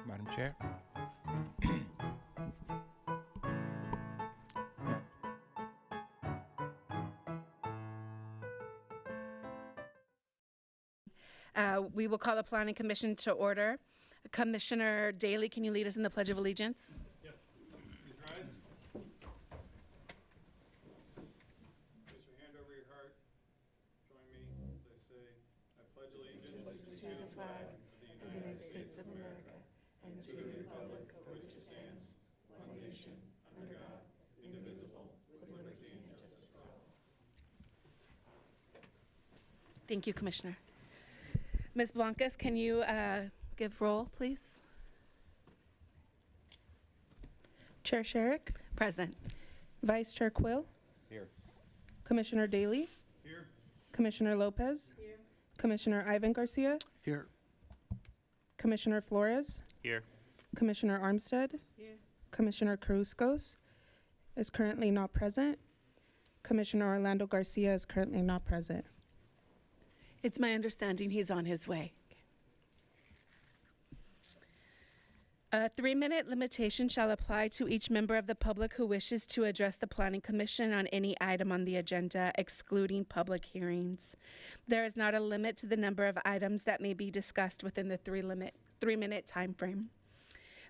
Madam Chair. We will call the Planning Commission to order. Commissioner Daly, can you lead us in the Pledge of Allegiance? Yes. Please rise. Place your hand over your heart. Join me as I say, I pledge allegiance to the flag of the United States of America and to the republic for which it stands, one nation, under God, indivisible, with liberty and justice for all. Thank you, Commissioner. Ms. Blancas, can you give roll, please? Chair Sherrick, Present. Vice Chair Quill, Here. Commissioner Daly, Here. Commissioner Lopez, Commissioner Ivan Garcia, Here. Commissioner Flores, Here. Commissioner Armstead, Commissioner Carruscos is currently not present. Commissioner Orlando Garcia is currently not present. It's my understanding he's on his way. A 3-minute limitation shall apply to each member of the public who wishes to address the Planning Commission on any item on the agenda, excluding public hearings. There is not a limit to the number of items that may be discussed within the 3-minute time frame.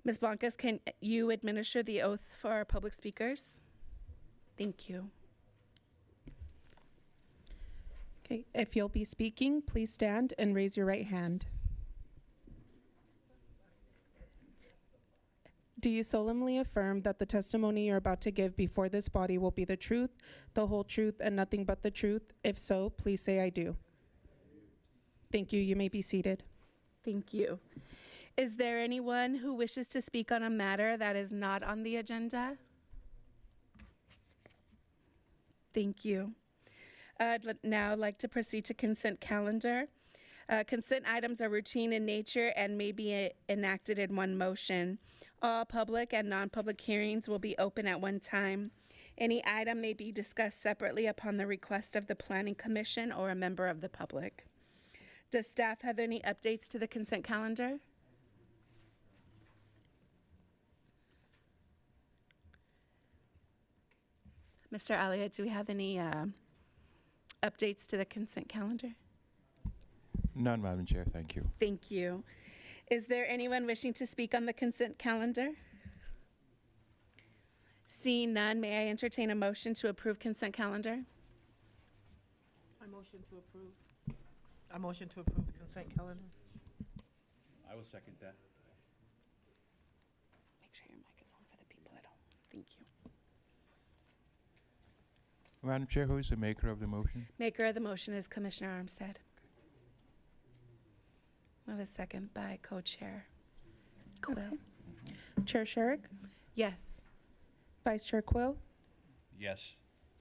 Ms. Blancas, can you administer the oath for our public speakers? Thank you. Okay, if you'll be speaking, please stand and raise your right hand. Do you solemnly affirm that the testimony you're about to give before this body will be the truth, the whole truth, and nothing but the truth? If so, please say I do. Thank you. You may be seated. Thank you. Is there anyone who wishes to speak on a matter that is not on the agenda? Thank you. Now like to proceed to consent calendar. Consent items are routine in nature and may be enacted in one motion. All public and non-public hearings will be open at one time. Any item may be discussed separately upon the request of the Planning Commission or a member of the public. Does staff have any updates to the consent calendar? Mr. Elliott, do we have any updates to the consent calendar? None, Madam Chair, thank you. Thank you. Is there anyone wishing to speak on the consent calendar? Seeing none, may I entertain a motion to approve consent calendar? I motion to approve. I motion to approve the consent calendar. I will second that. Make sure your mic is on for the people at home. Thank you. Madam Chair, who is the maker of the motion? Maker of the motion is Commissioner Armstead. I have a second by co-chair Quill. Chair Sherrick, Yes. Vice Chair Quill, Yes.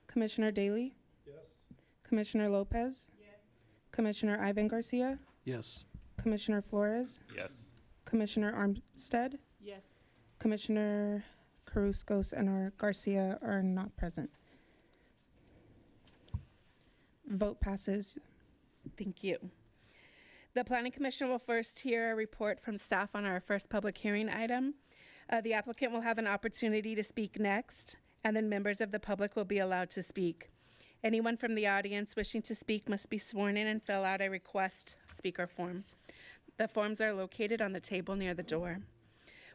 Commissioner Daly, Yes. Commissioner Lopez, Commissioner Ivan Garcia, Yes. Commissioner Flores, Yes. Commissioner Armstead, Yes. Commissioner Carruscos, and our Garcia are not present. Vote passes. Thank you. The Planning Commission will first hear a report from staff on our first public hearing item. The applicant will have an opportunity to speak next, and then members of the public will be allowed to speak. Anyone from the audience wishing to speak must be sworn in and fill out a request speaker form. The forms are located on the table near the door.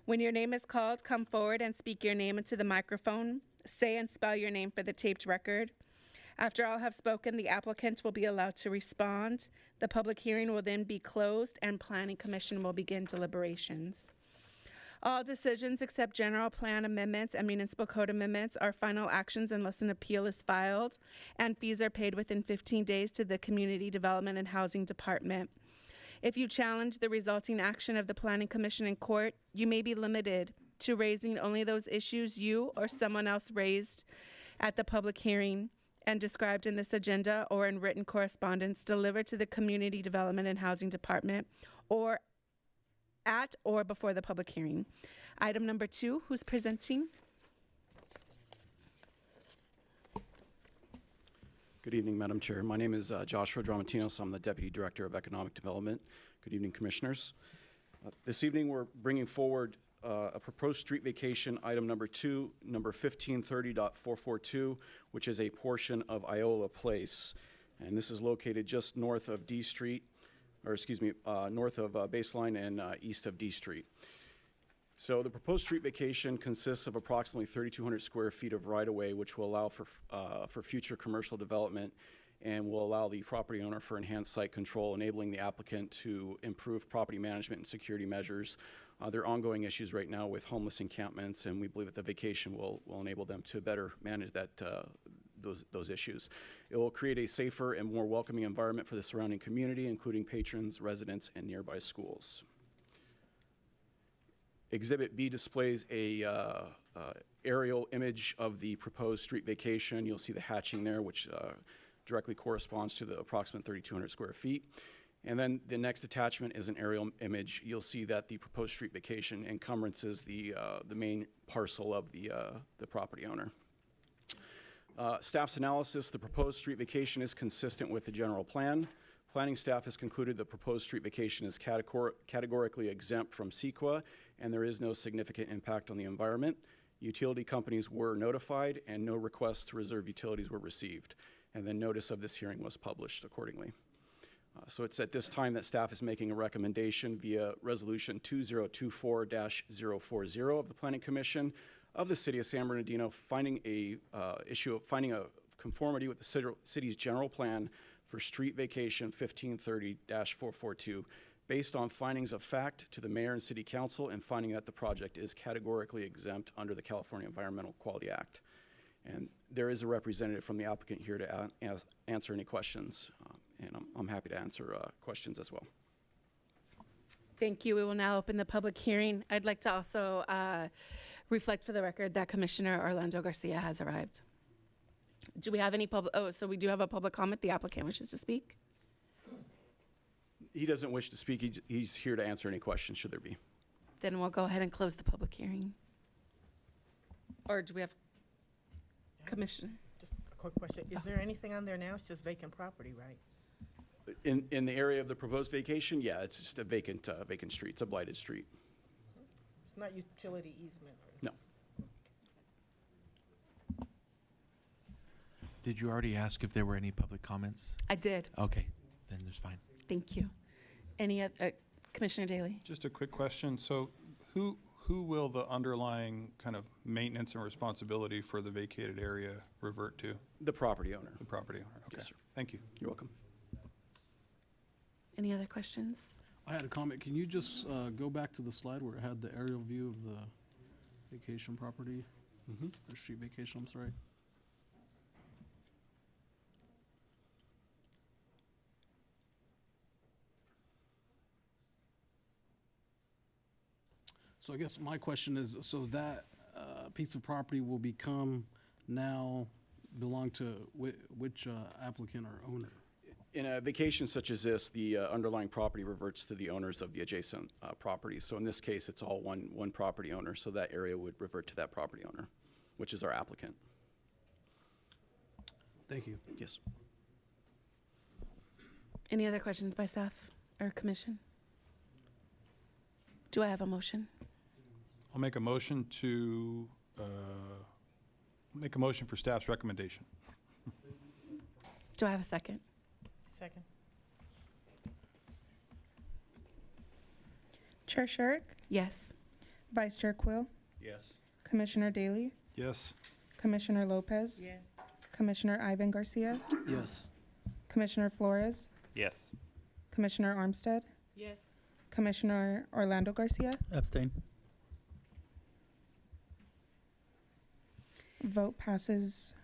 When your name is called, come forward and speak your name into the microphone. Say and spell your name for the taped record. After all have spoken, the applicant will be allowed to respond. The public hearing will then be closed and Planning Commission will begin deliberations. All decisions except general plan amendments and municipal code amendments are final actions unless an appeal is filed, and fees are paid within 15 days to the Community Development and Housing Department. If you challenge the resulting action of the Planning Commission in court, you may be limited to raising only those issues you or someone else raised at the public hearing and described in this agenda or in written correspondence delivered to the Community Development and Housing Department or at or before the public hearing. Item number 2, who's presenting? Good evening, Madam Chair. My name is Joshua Dramatinos. I'm the Deputy Director of Economic Development. Good evening, Commissioners. This evening, we're bringing forward a proposed street vacation, item number 2, number 1530.442, which is a portion of Iola Place. And this is located just north of D Street, or excuse me, north of Baseline and east of D Street. So the proposed street vacation consists of approximately 3,200 square feet of right-of-way, which will allow for future commercial development and will allow the property owner for enhanced site control, enabling the applicant to improve property management and security measures. There are ongoing issues right now with homeless encampments, and we believe that the vacation will enable them to better manage that those issues. It will create a safer and more welcoming environment for the surrounding community, including patrons, residents, and nearby schools. Exhibit B displays a aerial image of the proposed street vacation. You'll see the hatching there, which directly corresponds to the approximate 3,200 square feet. And then the next attachment is an aerial image. You'll see that the proposed street vacation encumbrances the main parcel of the property owner. Staff's analysis: the proposed street vacation is consistent with the general plan. Planning staff has concluded the proposed street vacation is categorically exempt from CEQA, and there is no significant impact on the environment. Utility companies were notified, and no requests to reserve utilities were received. And then notice of this hearing was published accordingly. So it's at this time that staff is making a recommendation via Resolution 2024-040 of the Planning Commission of the City of San Bernardino, finding a conformity with the city's general plan for street vacation 1530-442, based on findings of fact to the mayor and city council, and finding that the project is categorically exempt under the California Environmental Quality Act. And there is a representative from the applicant here to answer any questions, and I'm happy to answer questions as well. Thank you. We will now open the public hearing. I'd like to also reflect for the record that Commissioner Orlando Garcia has arrived. Do we have any so we do have a public comment. The applicant wishes to speak. He doesn't wish to speak. He's here to answer any questions, should there be. Then we'll go ahead and close the public hearing. Or do we have Commissioner? Just a quick question. Is there anything on there now? It's just vacant property, right? In the area of the proposed vacation, yeah, it's just a vacant street. It's a blighted street. It's not utility easement. No. Did you already ask if there were any public comments? I did. Okay, then there's fine. Thank you. Any other, Commissioner Daly? Just a quick question. So who will the underlying kind of maintenance and responsibility for the vacated area revert to? The property owner. The property owner. Okay. Yes, sir. Thank you. You're welcome. Any other questions? I had a comment. Can you just go back to the slide where it had the aerial view of the vacation property? Or street vacation, I'm sorry. So I guess my question is, so that piece of property will become now belong to which applicant or owner? In a vacation such as this, the underlying property reverts to the owners of the adjacent properties. So in this case, it's all one property owner, so that area would revert to that property owner, which is our applicant. Thank you. Yes. Any other questions by staff or commission? Do I have a motion? I'll make a motion to make a motion for staff's recommendation. Do I have a second? Second. Chair Sherrick, Yes. Vice Chair Quill, Yes. Commissioner Daly, Yes. Commissioner Lopez, Yes. Commissioner Ivan Garcia, Yes. Commissioner Flores, Yes. Commissioner Armstead, Yes. Commissioner Orlando Garcia. Abstain. Vote passes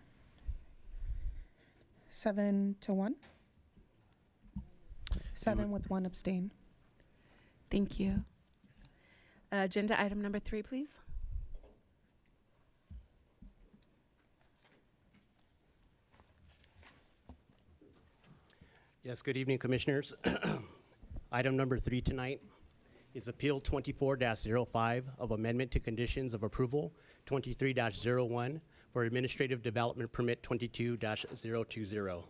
7-1. 7 with 1 abstain. Thank you. Agenda item number 3, please. Yes, good evening, Commissioners. Item number 3 tonight is Appeal 24-05 of Amendment to Conditions of Approval 23-01 for Administrative Development Permit 22-020.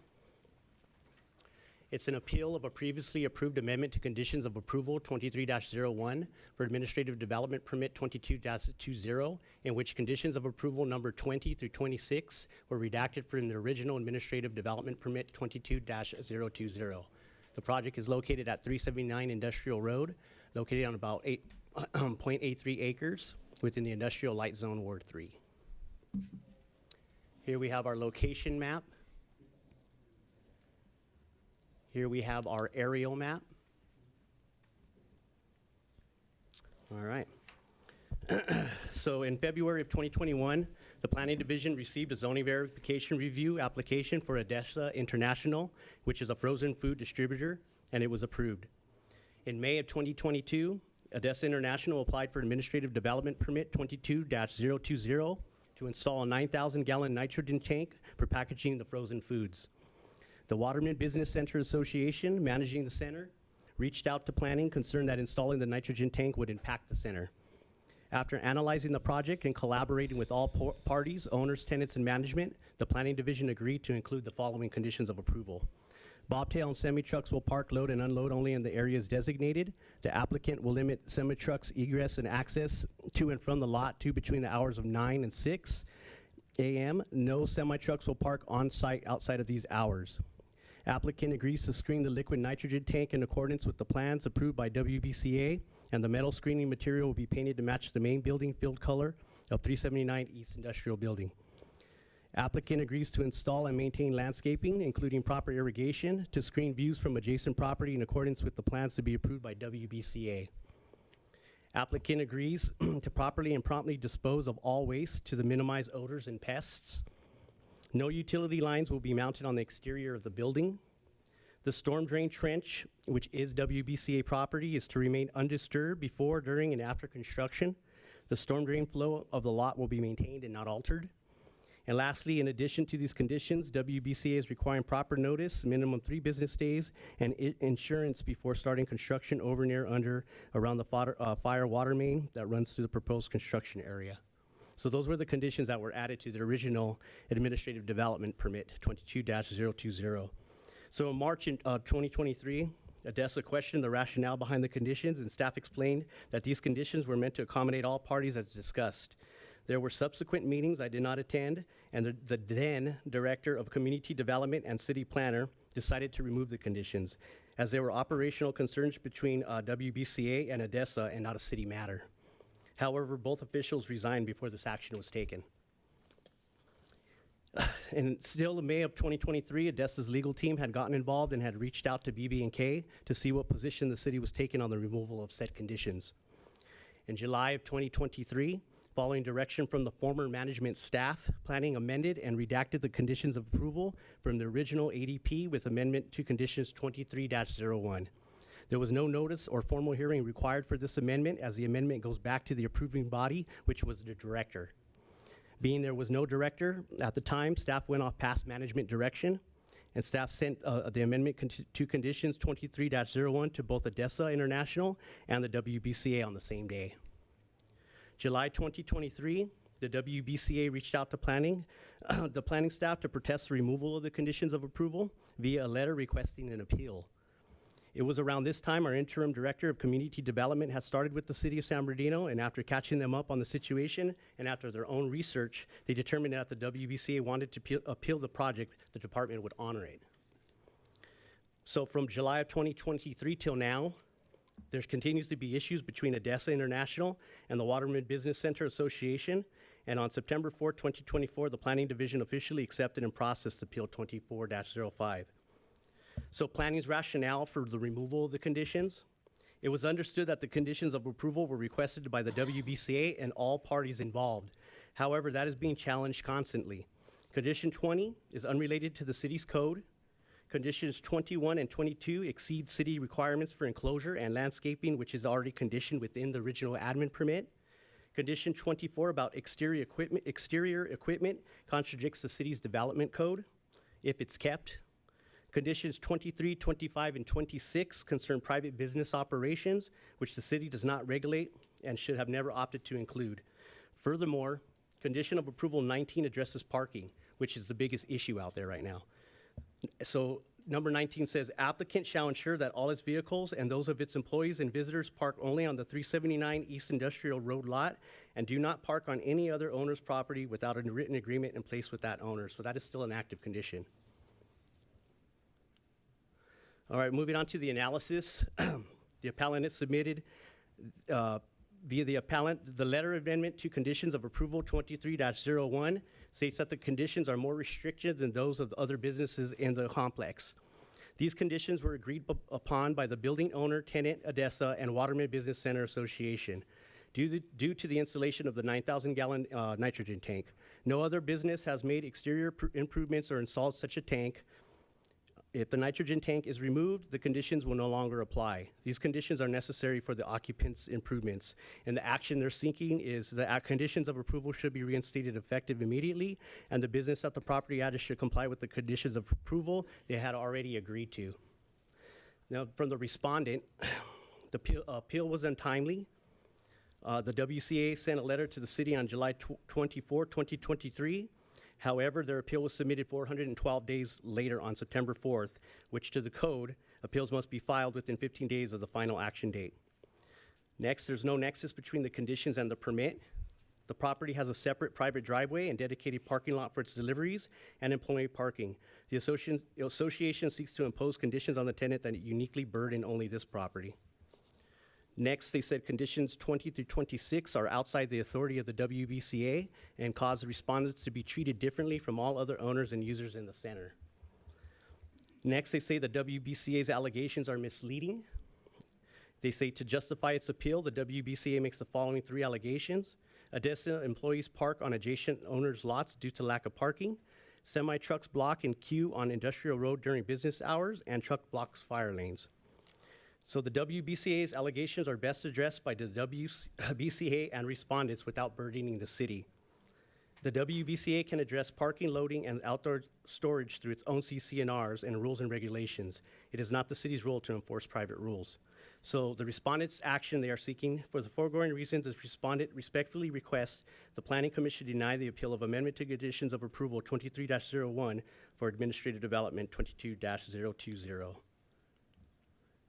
It's an appeal of a previously approved amendment to Conditions of Approval 23-01 for Administrative Development Permit 22-20, in which conditions of approval number 20 through 26 were redacted from the original Administrative Development Permit 22-020. The project is located at 379 Industrial Road, located on about 0.83 acres within the Industrial Light Zone, Ward 3. Here we have our location map. Here we have our aerial map. All right. So in February of 2021, the Planning Division received a zoning verification review application for Odessa International, which is a frozen food distributor, and it was approved. In May of 2022, Odessa International applied for Administrative Development Permit 22-020 to install a 9,000-gallon nitrogen tank for packaging the frozen foods. The Waterman Business Center Association, managing the center, reached out to planning concerned that installing the nitrogen tank would impact the center. After analyzing the project and collaborating with all parties, owners, tenants, and management, the Planning Division agreed to include the following conditions of approval. Bobtail and semi-trucks will park, load, and unload only in the areas designated. The applicant will limit semi-trucks egress and access to and from the lot to between the hours of 9 and 6 a.m. No semi-trucks will park on-site outside of these hours. Applicant agrees to screen the liquid nitrogen tank in accordance with the plans approved by WBCA, and the metal screening material will be painted to match the main building field color of 379 East Industrial Building. Applicant agrees to install and maintain landscaping, including proper irrigation, to screen views from adjacent property in accordance with the plans to be approved by WBCA. Applicant agrees to properly and promptly dispose of all waste to minimize odors and pests. No utility lines will be mounted on the exterior of the building. The storm drain trench, which is WBCA property, is to remain undisturbed before, during, and after construction. The storm drain flow of the lot will be maintained and not altered. And lastly, in addition to these conditions, WBCA is requiring proper notice, minimum 3 business days, and insurance before starting construction over, near, under, around the fire water main that runs through the proposed construction area. So those were the conditions that were added to the original administrative development permit 22-020. So in March 2023, ADESA questioned the rationale behind the conditions, and staff explained that these conditions were meant to accommodate all parties as discussed. There were subsequent meetings I did not attend, and the then Director of Community Development and City Planner decided to remove the conditions, as there were operational concerns between WBCA and ADESA and not a city matter. However, both officials resigned before this action was taken. And still in May of 2023, ADESA's legal team had gotten involved and had reached out to BB&K to see what position the city was taking on the removal of said conditions. In July of 2023, following direction from the former management staff, planning amended and redacted the conditions of approval from the original ADP with amendment to conditions 23-01. There was no notice or formal hearing required for this amendment, as the amendment goes back to the approving body, which was the director. Being there was no director at the time, staff went off past management direction, and staff sent the amendment to conditions 23-01 to both ADESA International and the WBCA on the same day. July 2023, the WBCA reached out to the planning staff to protest the removal of the conditions of approval via a letter requesting an appeal. It was around this time our interim director of community development had started with the city of San Bernardino, and after catching them up on the situation and after their own research, they determined that the WBCA wanted to appeal the project, the department would honor it. So from July of 2023 till now, there continues to be issues between ADESA International and the Waterman Business Center Association, and on September 4, 2024, the Planning Division officially accepted and processed Appeal 24-05. So planning's rationale for the removal of the conditions: it was understood that the conditions of approval were requested by the WBCA and all parties involved. However, that is being challenged constantly. Condition 20 is unrelated to the city's code. Conditions 21 and 22 exceed city requirements for enclosure and landscaping, which is already conditioned within the original admin permit. Condition 24 about exterior equipment contradicts the city's development code, if it's kept. Conditions 23, 25, and 26 concern private business operations, which the city does not regulate and should have never opted to include. Furthermore, condition of approval 19 addresses parking, which is the biggest issue out there right now. So number 19 says, applicant shall ensure that all its vehicles and those of its employees and visitors park only on the 379 East Industrial Road lot and do not park on any other owner's property without a written agreement in place with that owner. So that is still an active condition. All right, moving on to the analysis. The appellant has submitted via the appellant the letter amendment to conditions of approval 23-01 states that the conditions are more restrictive than those of the other businesses in the complex. These conditions were agreed upon by the building owner, tenant, ADESA, and Waterman Business Center Association. Due to the installation of the 9,000-gallon nitrogen tank, no other business has made exterior improvements or installed such a tank. If the nitrogen tank is removed, the conditions will no longer apply. These conditions are necessary for the occupants' improvements, and the action they're seeking is the conditions of approval should be reinstated effective immediately, and the business at the property address should comply with the conditions of approval they had already agreed to. Now, from the respondent, the appeal was untimely. The WCA sent a letter to the city on July 24, 2023. However, their appeal was submitted 412 days later on September 4th, which to the code, appeals must be filed within 15 days of the final action date. Next, there's no nexus between the conditions and the permit. The property has a separate private driveway and dedicated parking lot for its deliveries and employee parking. The association seeks to impose conditions on the tenant that uniquely burden only this property. Next, they said conditions 20 through 26 are outside the authority of the WBCA and cause the respondents to be treated differently from all other owners and users in the center. Next, they say the WBCA's allegations are misleading. They say to justify its appeal, the WBCA makes the following 3 allegations. ADESA employees park on adjacent owners' lots due to lack of parking. Semi-trucks block and queue on Industrial Road during business hours, and truck blocks fire lanes. So the WBCA's allegations are best addressed by the WBCA and respondents without burdening the city. The WBCA can address parking, loading, and outdoor storage through its own CC&Rs and rules and regulations. It is not the city's role to enforce private rules. So the respondent's action they are seeking for the foregoing reasons, the respondent respectfully requests the Planning Commission deny the appeal of amendment to conditions of approval 23-01 for administrative development 22-020.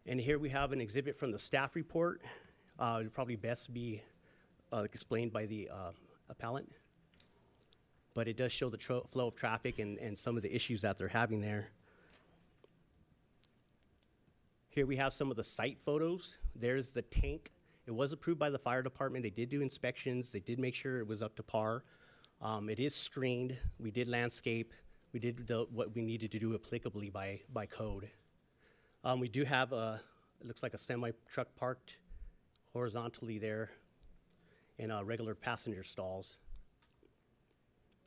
And here we have an exhibit from the staff report. It would probably best be explained by the appellant. But it does show the flow of traffic and some of the issues that they're having there. Here we have some of the site photos. There's the tank. It was approved by the fire department. They did do inspections. They did make sure it was up to par. It is screened. We did landscape. We did what we needed to do applicably by code. We do have it looks like a semi-truck parked horizontally there in regular passenger stalls.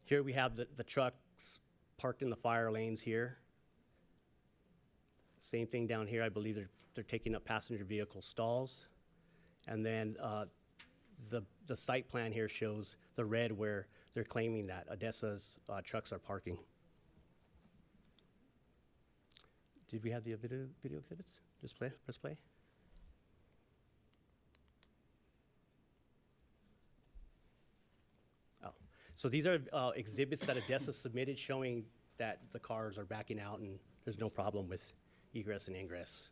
Here we have the trucks parked in the fire lanes here. Same thing down here. I believe they're taking up passenger vehicle stalls. And then the site plan here shows the red where they're claiming that ADESA's trucks are parking. Did we have the video exhibits? Just press play. Oh, so these are exhibits that ADESA submitted showing that the cars are backing out and there's no problem with egress and ingress.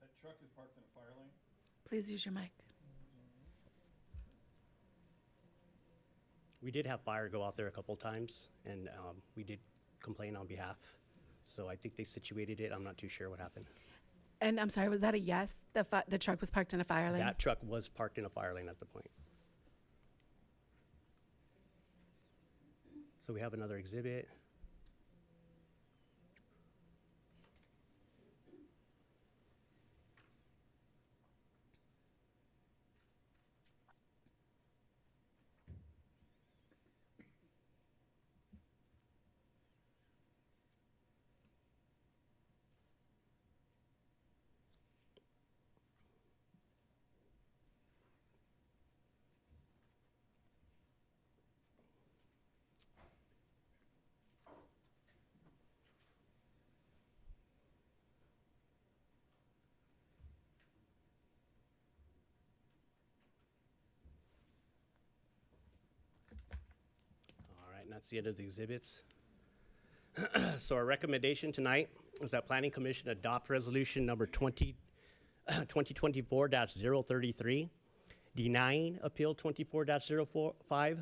That truck is parked in a fire lane? Please use your mic. We did have fire go out there a couple times, and we did complain on behalf. So I think they situated it. I'm not too sure what happened. And I'm sorry, was that a yes? The truck was parked in a fire lane? That truck was parked in a fire lane at the point. So we have another exhibit. And that's the end of the exhibits. So our recommendation tonight is that Planning Commission adopt resolution number 2024-033, denying appeal 24-045,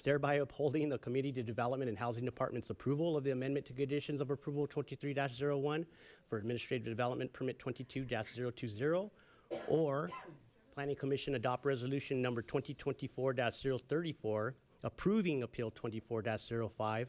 thereby upholding the Committee to Development and Housing Department's approval of the amendment to conditions of approval 23-01 for administrative development permit 22-020, or Planning Commission adopt resolution number 2024-034, approving appeal 24-05,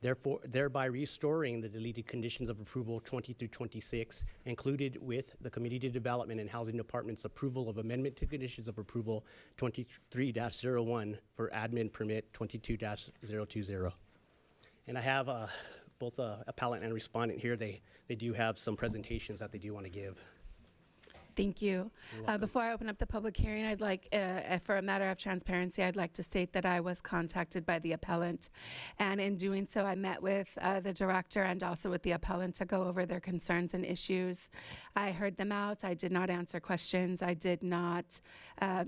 thereby restoring the deleted conditions of approval 20 through 26, included with the Committee to Development and Housing Department's approval of amendment to conditions of approval 23-01 for admin permit 22-020. And I have both appellant and respondent here. They do have some presentations that they do want to give. Thank you. Before I open up the public hearing, I'd like, for a matter of transparency, I'd like to state that I was contacted by the appellant. And in doing so, I met with the director and also with the appellant to go over their concerns and issues. I heard them out. I did not answer questions. I did not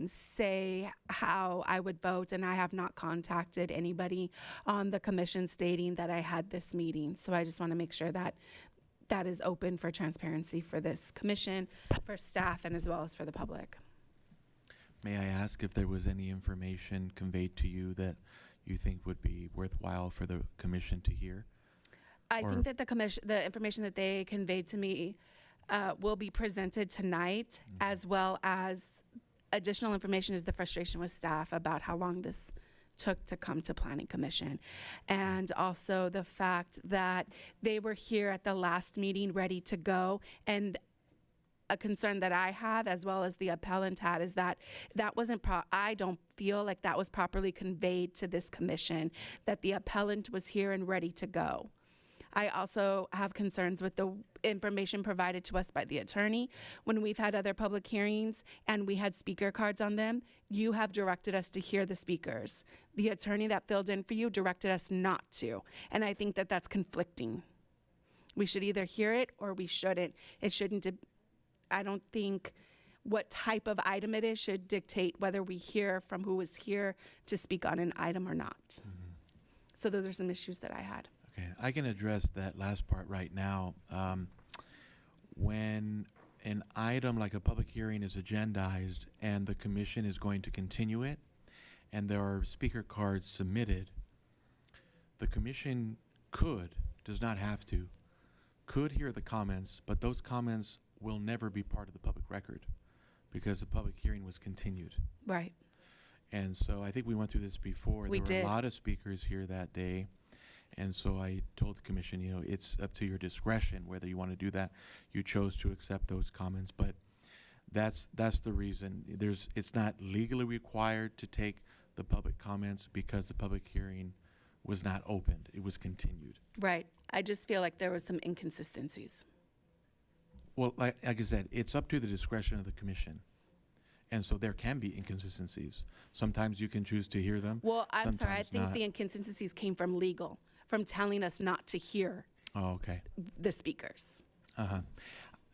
say how I would vote, and I have not contacted anybody on the commission stating that I had this meeting. So I just want to make sure that that is open for transparency for this commission, for staff, and as well as for the public. May I ask if there was any information conveyed to you that you think would be worthwhile for the commission to hear? I Or- think that the information that they conveyed to me will be presented tonight, as well as additional information is the frustration with staff about how long this took to come to Planning Commission. And also the fact that they were here at the last meeting ready to go. And a concern that I have, as well as the appellant had, is that that wasn't, I don't feel like that was properly conveyed to this commission, that the appellant was here and ready to go. I also have concerns with the information provided to us by the attorney. When we've had other public hearings and we had speaker cards on them, you have directed us to hear the speakers. The attorney that filled in for you directed us not to. And I think that that's conflicting. We should either hear it or we shouldn't. It shouldn't, I don't think what type of item it is should dictate whether we hear from who was here to speak on an item or not. So those are some issues that I had. Okay, I can address that last part right now. When an item like a public hearing is agendized and the commission is going to continue it, and there are speaker cards submitted, the commission does not have to, could hear the comments, but those comments will never be part of the public record because the public hearing was continued. Right. And so I think we went through this before. We There were did. a lot of speakers here that day. And so I told the commission, you know, it's up to your discretion whether you want to do that. You chose to accept those comments, but that's the reason. It's not legally required to take the public comments because the public hearing was not opened. It was continued. Right. I just feel like there was some inconsistencies. Well, like I said, it's up to the discretion of the commission. And so there can be inconsistencies. Sometimes you can choose to hear them. Well, I'm sorry. I sometimes think not. the inconsistencies came from legal, from telling us not to hear Oh, okay. the speakers. Uh-huh.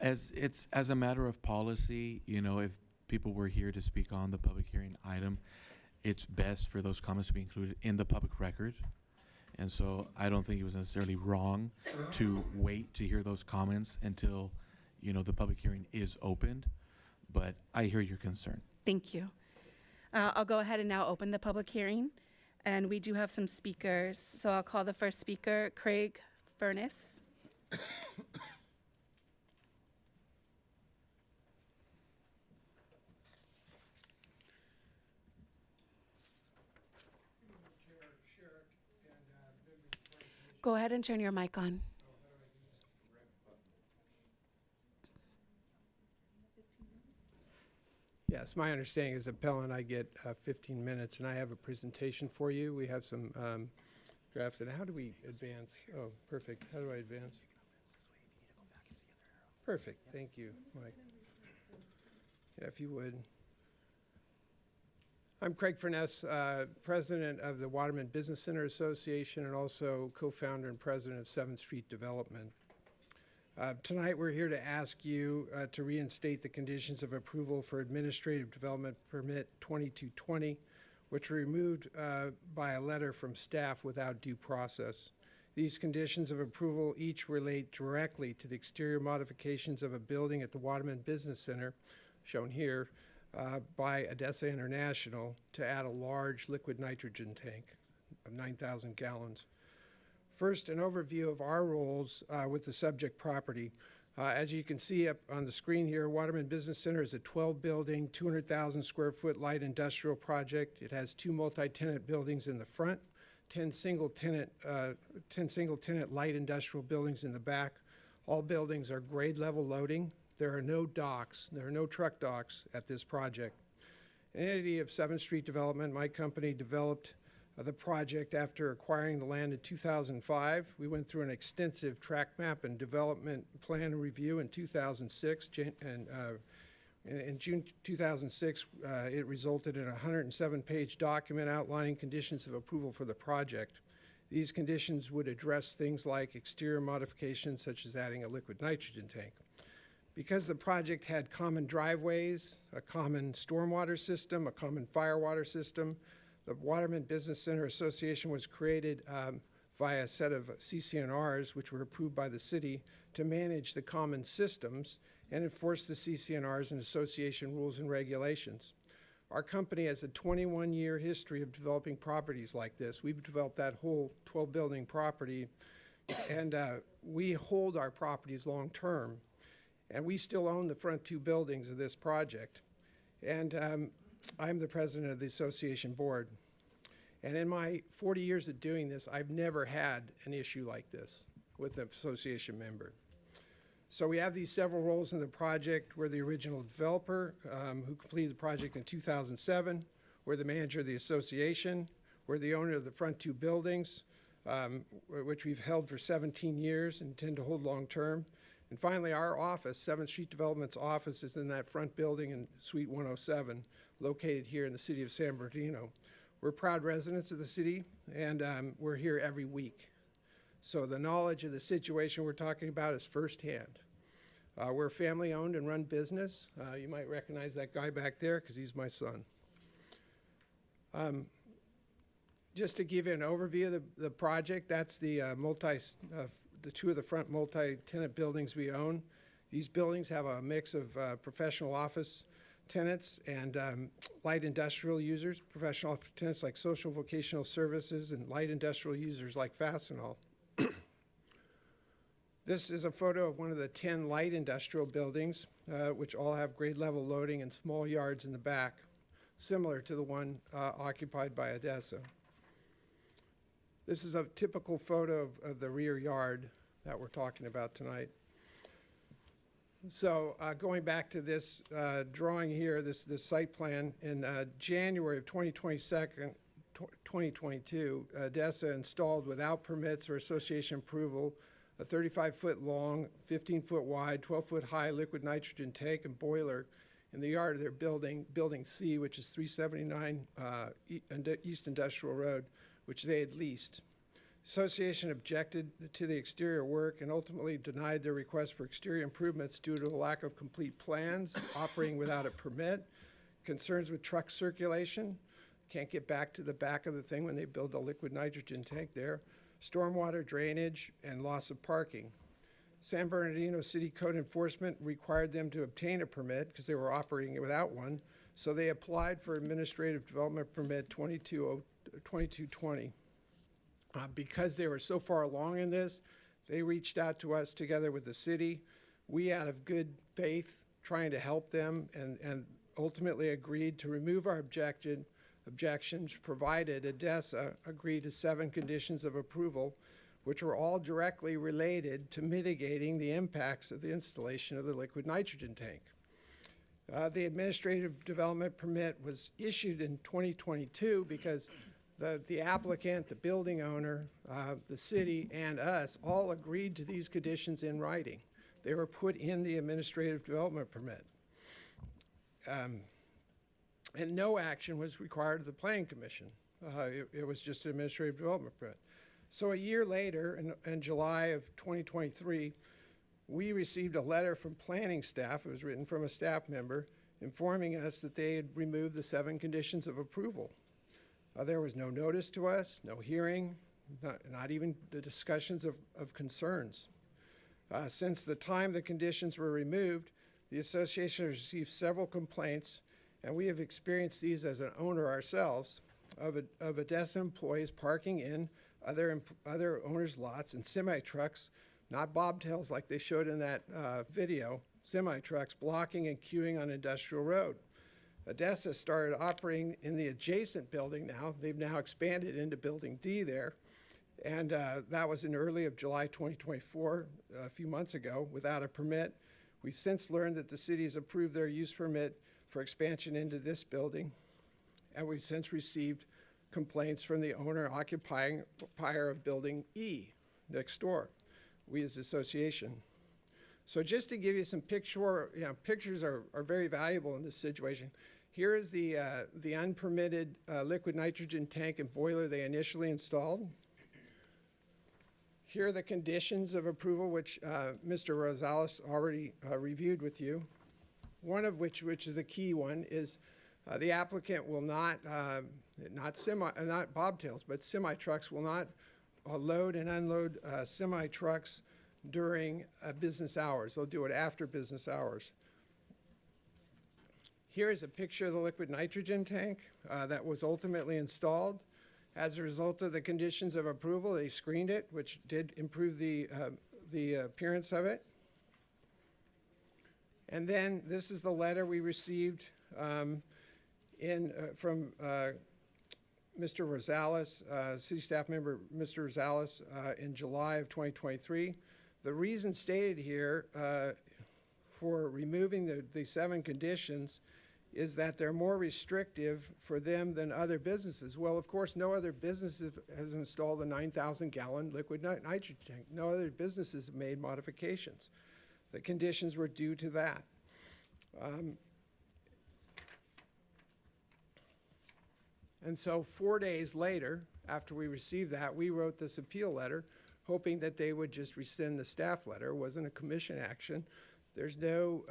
As a matter of policy, you know, if people were here to speak on the public hearing item, it's best for those comments to be included in the public record. And so I don't think it was necessarily wrong to wait to hear those comments until, you know, the public hearing is opened. But I hear your concern. Thank you. I'll go ahead and now open the public hearing. And we do have some speakers. So I'll call the first speaker, Craig Furness. Go ahead and turn your mic on. Yes, my understanding is appellant, I get 15 minutes, and I have a presentation for you. We have some drafted. How do we advance? Oh, perfect. How do I advance? Perfect. Thank you, Mike. Yeah, if you would. I'm Craig Furness, president of the Waterman Business Center Association and also co-founder and president of 7th Street Development. Tonight, we're here to ask you to reinstate the conditions of approval for Administrative Development Permit 2220, which were removed by a letter from staff without due process. These conditions of approval each relate directly to the exterior modifications of a building at the Waterman Business Center, shown here, by Odessa International to add a large liquid nitrogen tank of 9,000 gallons. First, an overview of our roles with the subject property. As you can see up on the screen here, Waterman Business Center is a 12-building, 200,000 square foot light industrial project. It has 2 multi-tenant buildings in the front, 10 single-tenant light industrial buildings in the back. All buildings are grade level loading. There are no docks. There are no truck docks at this project. An entity of 7th Street Development, my company, developed the project after acquiring the land in 2005. We went through an extensive track map and development plan review in 2006 and In June 2006, it resulted in a 107-page document outlining conditions of approval for the project. These conditions would address things like exterior modifications such as adding a liquid nitrogen tank. Because the project had common driveways, a common stormwater system, a common firewater system, the Waterman Business Center Association was created via a set of CCNRs, which were approved by the city, to manage the common systems and enforce the CCNRs and association rules and regulations. Our company has a 21-year history of developing properties like this. We've developed that whole 12-building property, and we hold our properties long-term. And we still own the front 2 buildings of this project. And I'm the president of the association board. And in my 40 years of doing this, I've never had an issue like this with an association member. So we have these several roles in the project. We're the original developer who completed the project in 2007. We're the manager of the association. We're the owner of the front 2 buildings, which we've held for 17 years and intend to hold long-term. And finally, our office, 7th Street Development's office, is in that front building in Suite 107, located here in the city of San Bernardino. We're proud residents of the city, and we're here every week. So the knowledge of the situation we're talking about is firsthand. We're a family-owned and run business. You might recognize that guy back there because he's my son. Just to give you an overview of the project, that's the 2 of the front multi-tenant buildings we own. These buildings have a mix of professional office tenants and light industrial users, professional tenants like social vocational services, and light industrial users like Fastenal. This is a photo of one of the 10 light industrial buildings, which all have grade level loading and small yards in the back, similar to the one occupied by Odessa. This is a typical photo of the rear yard that we're talking about tonight. So going back to this drawing here, this site plan, in January of 2022, Odessa installed without permits or association approval a 35-foot long, 15-foot wide, 12-foot high liquid nitrogen tank and boiler in the yard of their building, Building C, which is 379 East Industrial Road, which they had leased. Association objected to the exterior work and ultimately denied their request for exterior improvements due to a lack of complete plans, operating without a permit, concerns with truck circulation, can't get back to the back of the thing when they build a liquid nitrogen tank there, stormwater drainage, and loss of parking. San Bernardino City Code Enforcement required them to obtain a permit because they were operating without one, so they applied for Administrative Development Permit 2220. Because they were so far along in this, they reached out to us together with the city. We, out of good faith, trying to help them, and ultimately agreed to remove our objections, provided Odessa agreed to 7 conditions of approval, which were all directly related to mitigating the impacts of the installation of the liquid nitrogen tank. The administrative development permit was issued in 2022 because the applicant, the building owner, the city, and us all agreed to these conditions in writing. They were put in the administrative development permit. And no action was required of the Planning Commission. It was just an administrative development permit. So a year later, in July of 2023, we received a letter from planning staff. It was written from a staff member informing us that they had removed the 7 conditions of approval. There was no notice to us, no hearing, not even the discussions of concerns. Since the time the conditions were removed, the association has received several complaints, and we have experienced these as an owner ourselves, of Odessa employees parking in other owners' lots and semi-trucks, not bobtails like they showed in that video, semi-trucks blocking and queuing on Industrial Road. Odessa started operating in the adjacent building now. They've now expanded into Building D there. And that was in early of July 2024, a few months ago, without a permit. We've since learned that the city has approved their use permit for expansion into this building. And we've since received complaints from the occupier of Building E next door, we as association. So just to give you some pictures are very valuable in this situation. Here is the unpermitted liquid nitrogen tank and boiler they initially installed. Here are the conditions of approval, which Mr. Rosales already reviewed with you. One of which is a key one, is the applicant will not bobtails, but semi-trucks will not load and unload semi-trucks during business hours. They'll do it after business hours. Here is a picture of the liquid nitrogen tank that was ultimately installed. As a result of the conditions of approval, they screened it, which did improve the appearance of it. And then this is the letter we received from Mr. Rosales, city staff member Mr. Rosales, in July of 2023. The reason stated here for removing the 7 conditions is that they're more restrictive for them than other businesses. Well, of course, no other business has installed a 9,000-gallon liquid nitrogen tank. No other businesses have made modifications. The conditions were due to that. And so 4 days later, after we received that, we wrote this appeal letter, hoping that they would just rescind the staff letter. It wasn't a commission action. There's no,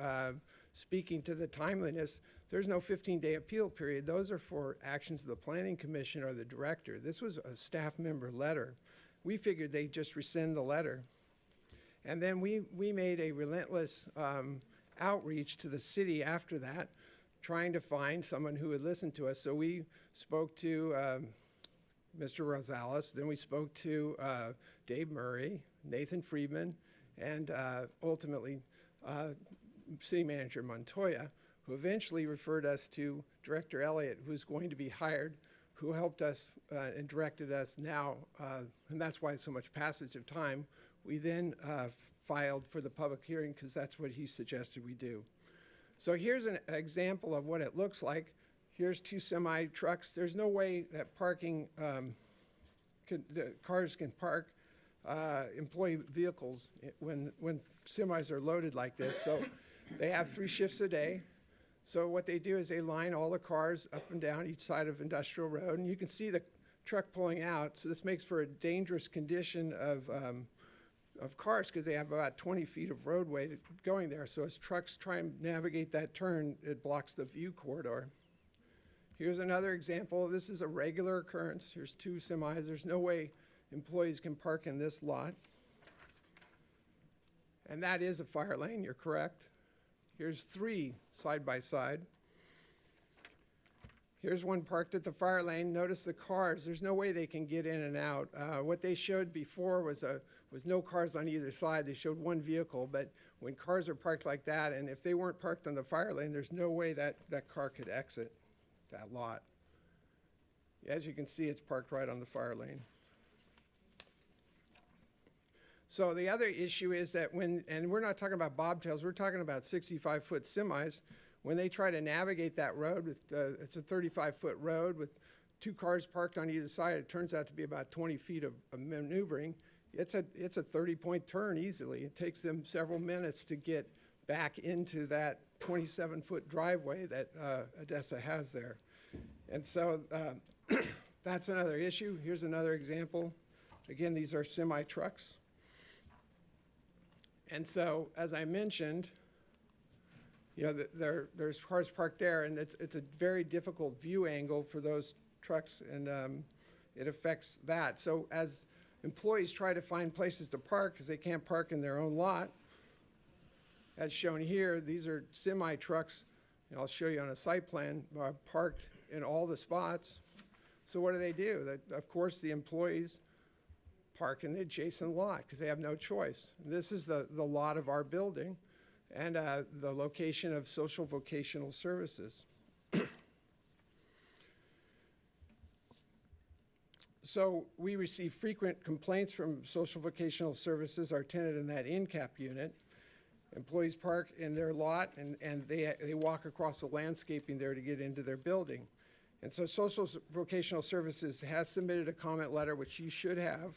speaking to the timeliness, there's no 15-day appeal period. Those are for actions of the Planning Commission or the director. This was a staff member letter. We figured they'd just rescind the letter. And then we made a relentless outreach to the city after that, trying to find someone who would listen to us. So we spoke to Mr. Rosales, then we spoke to Dave Murray, Nathan Friedman, and ultimately City Manager Montoya, who eventually referred us to Director Elliott, who's going to be hired, who helped us and directed us now, and that's why so much passage of time. We then filed for the public hearing because that's what he suggested we do. So here's an example of what it looks like. Here's 2 semi-trucks. There's no way that parking, the cars can park employee vehicles when semis are loaded like this. So they have 3 shifts a day. So what they do is they line all the cars up and down each side of Industrial Road, and you can see the truck pulling out. So this makes for a dangerous condition of cars because they have about 20 feet of roadway going there. So as trucks try and navigate that turn, it blocks the view corridor. Here's another example. This is a regular occurrence. Here's 2 semis. There's no way employees can park in this lot. And that is a fire lane, you're correct. Here's 3 side by side. Here's one parked at the fire lane. Notice the cars. There's no way they can get in and out. What they showed before was no cars on either side. They showed 1 vehicle, but when cars are parked like that, and if they weren't parked on the fire lane, there's no way that car could exit that lot. As you can see, it's parked right on the fire lane. So the other issue is that and we're not talking about bobtails, we're talking about 65-foot semis. When they try to navigate that road, it's a 35-foot road with 2 cars parked on either side. It turns out to be about 20 feet of maneuvering. It's a 30-point turn easily. It takes them several minutes to get back into that 27-foot driveway that ADESA has there. And so that's another issue. Here's another example. Again, these are semi-trucks. And so, as I mentioned, there's cars parked there, and it's a very difficult view angle for those trucks, and it affects that. So as employees try to find places to park because they can't park in their own lot, as shown here, these are semi-trucks, and I'll show you on a site plan, parked in all the spots. So what do? Of course, the employees park in the adjacent lot because they have no choice. This is the lot of our building and the location of social vocational services. So we receive frequent complaints from social vocational services, our tenant in that in-cap unit. Employees park in their lot and they walk across the landscaping there to get into their building. And so Social Vocational Services has submitted a comment letter, which you should have,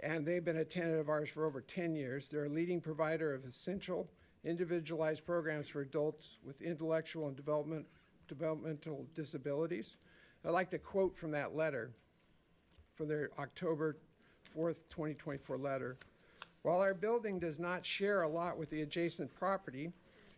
and they've been a tenant of ours for over 10 years. They're a leading provider of essential, individualized programs for adults with intellectual and developmental disabilities. I'd like to quote from that letter, from their October 4th, 2024 letter. While our building does not share a lot with the adjacent property,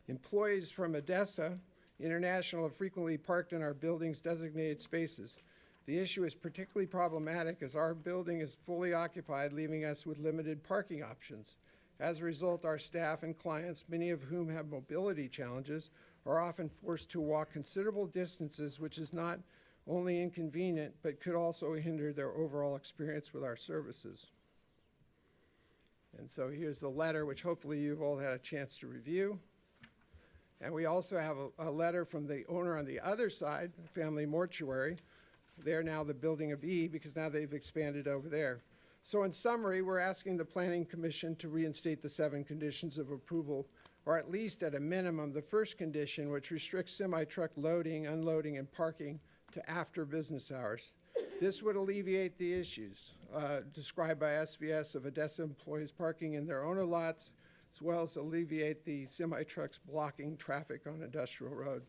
employees from Odessa International have frequently parked in our building's designated spaces. The issue is particularly problematic as our building is fully occupied, leaving us with limited parking options. As a result, our staff and clients, many of whom have mobility challenges, are often forced to walk considerable distances, which is not only inconvenient, but could also hinder their overall experience with our services. And so here's the letter, which hopefully you've all had a chance to review. And we also have a letter from the owner on the other side, Family Mortuary. They're now the Building of E because now they've expanded over there. So in summary, we're asking the Planning Commission to reinstate the 7 conditions of approval, or at least at a minimum, the first condition, which restricts semi-truck loading, unloading, and parking to after business hours. This would alleviate the issues described by SVS of Odessa employees parking in their owner lots, as well as alleviate the semi-trucks blocking traffic on Industrial Road.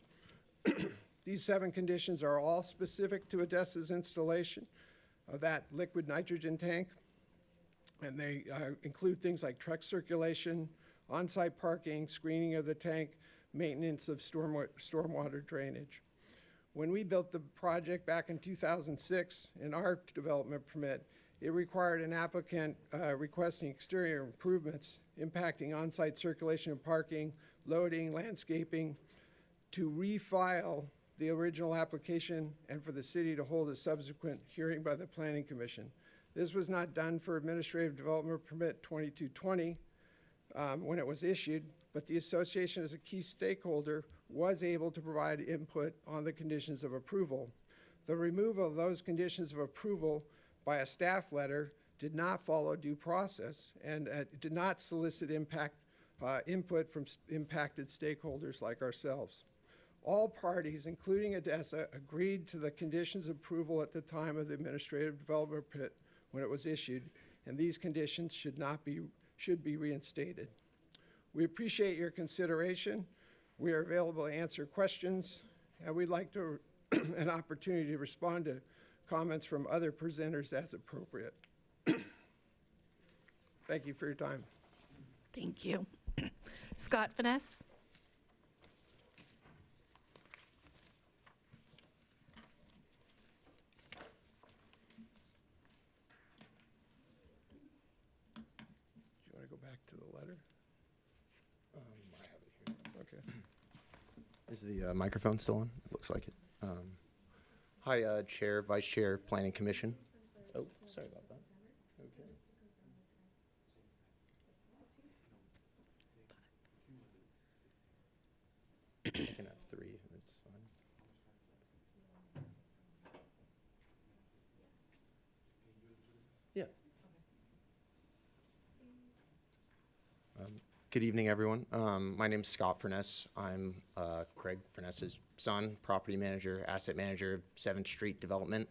These 7 conditions are all specific to Odessa's installation of that liquid nitrogen tank, and they include things like truck circulation, on-site parking, screening of the tank, maintenance of stormwater drainage. When we built the project back in 2006 in our development permit, it required an applicant requesting exterior improvements impacting on-site circulation and parking, loading, landscaping, to refile the original application and for the city to hold a subsequent hearing by the Planning Commission. This was not done for Administrative Development Permit 2220 when it was issued, but the association as a key stakeholder was able to provide input on the conditions of approval. The removal of those conditions of approval by a staff letter did not follow due process and did not solicit input from impacted stakeholders like ourselves. All parties, including Odessa, agreed to the conditions of approval at the time of the Administrative Development Permit when it was issued, and these conditions should be reinstated. We appreciate your consideration. We are available to answer questions, and we'd like an opportunity to respond to comments from other presenters as appropriate. Thank you for your time. Thank you. Scott Finesse. Do you want to go back to the letter? I have it here. Okay. Is the microphone still on? It looks like it. Hi, Chair, Vice Chair, Planning Commission. Oh, sorry about that. Okay. I can have 3. That's fine. Yeah. Good evening, everyone. My name's Scott Furness. I'm Craig Furnesse's son, property manager, asset manager of 7th Street Development.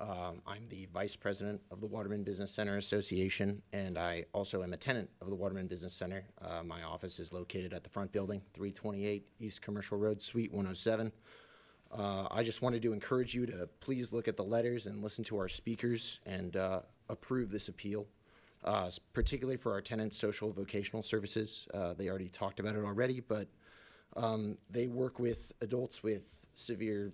I'm the vice president of the Waterman Business Center Association, and I also am a tenant of the Waterman Business Center. My office is located at the front building, 328 East Commercial Road, Suite 107. I just wanted to encourage you to please look at the letters and listen to our speakers and approve this appeal. Particularly for our tenants, social vocational services. They already talked about it already, but they work with adults with severe,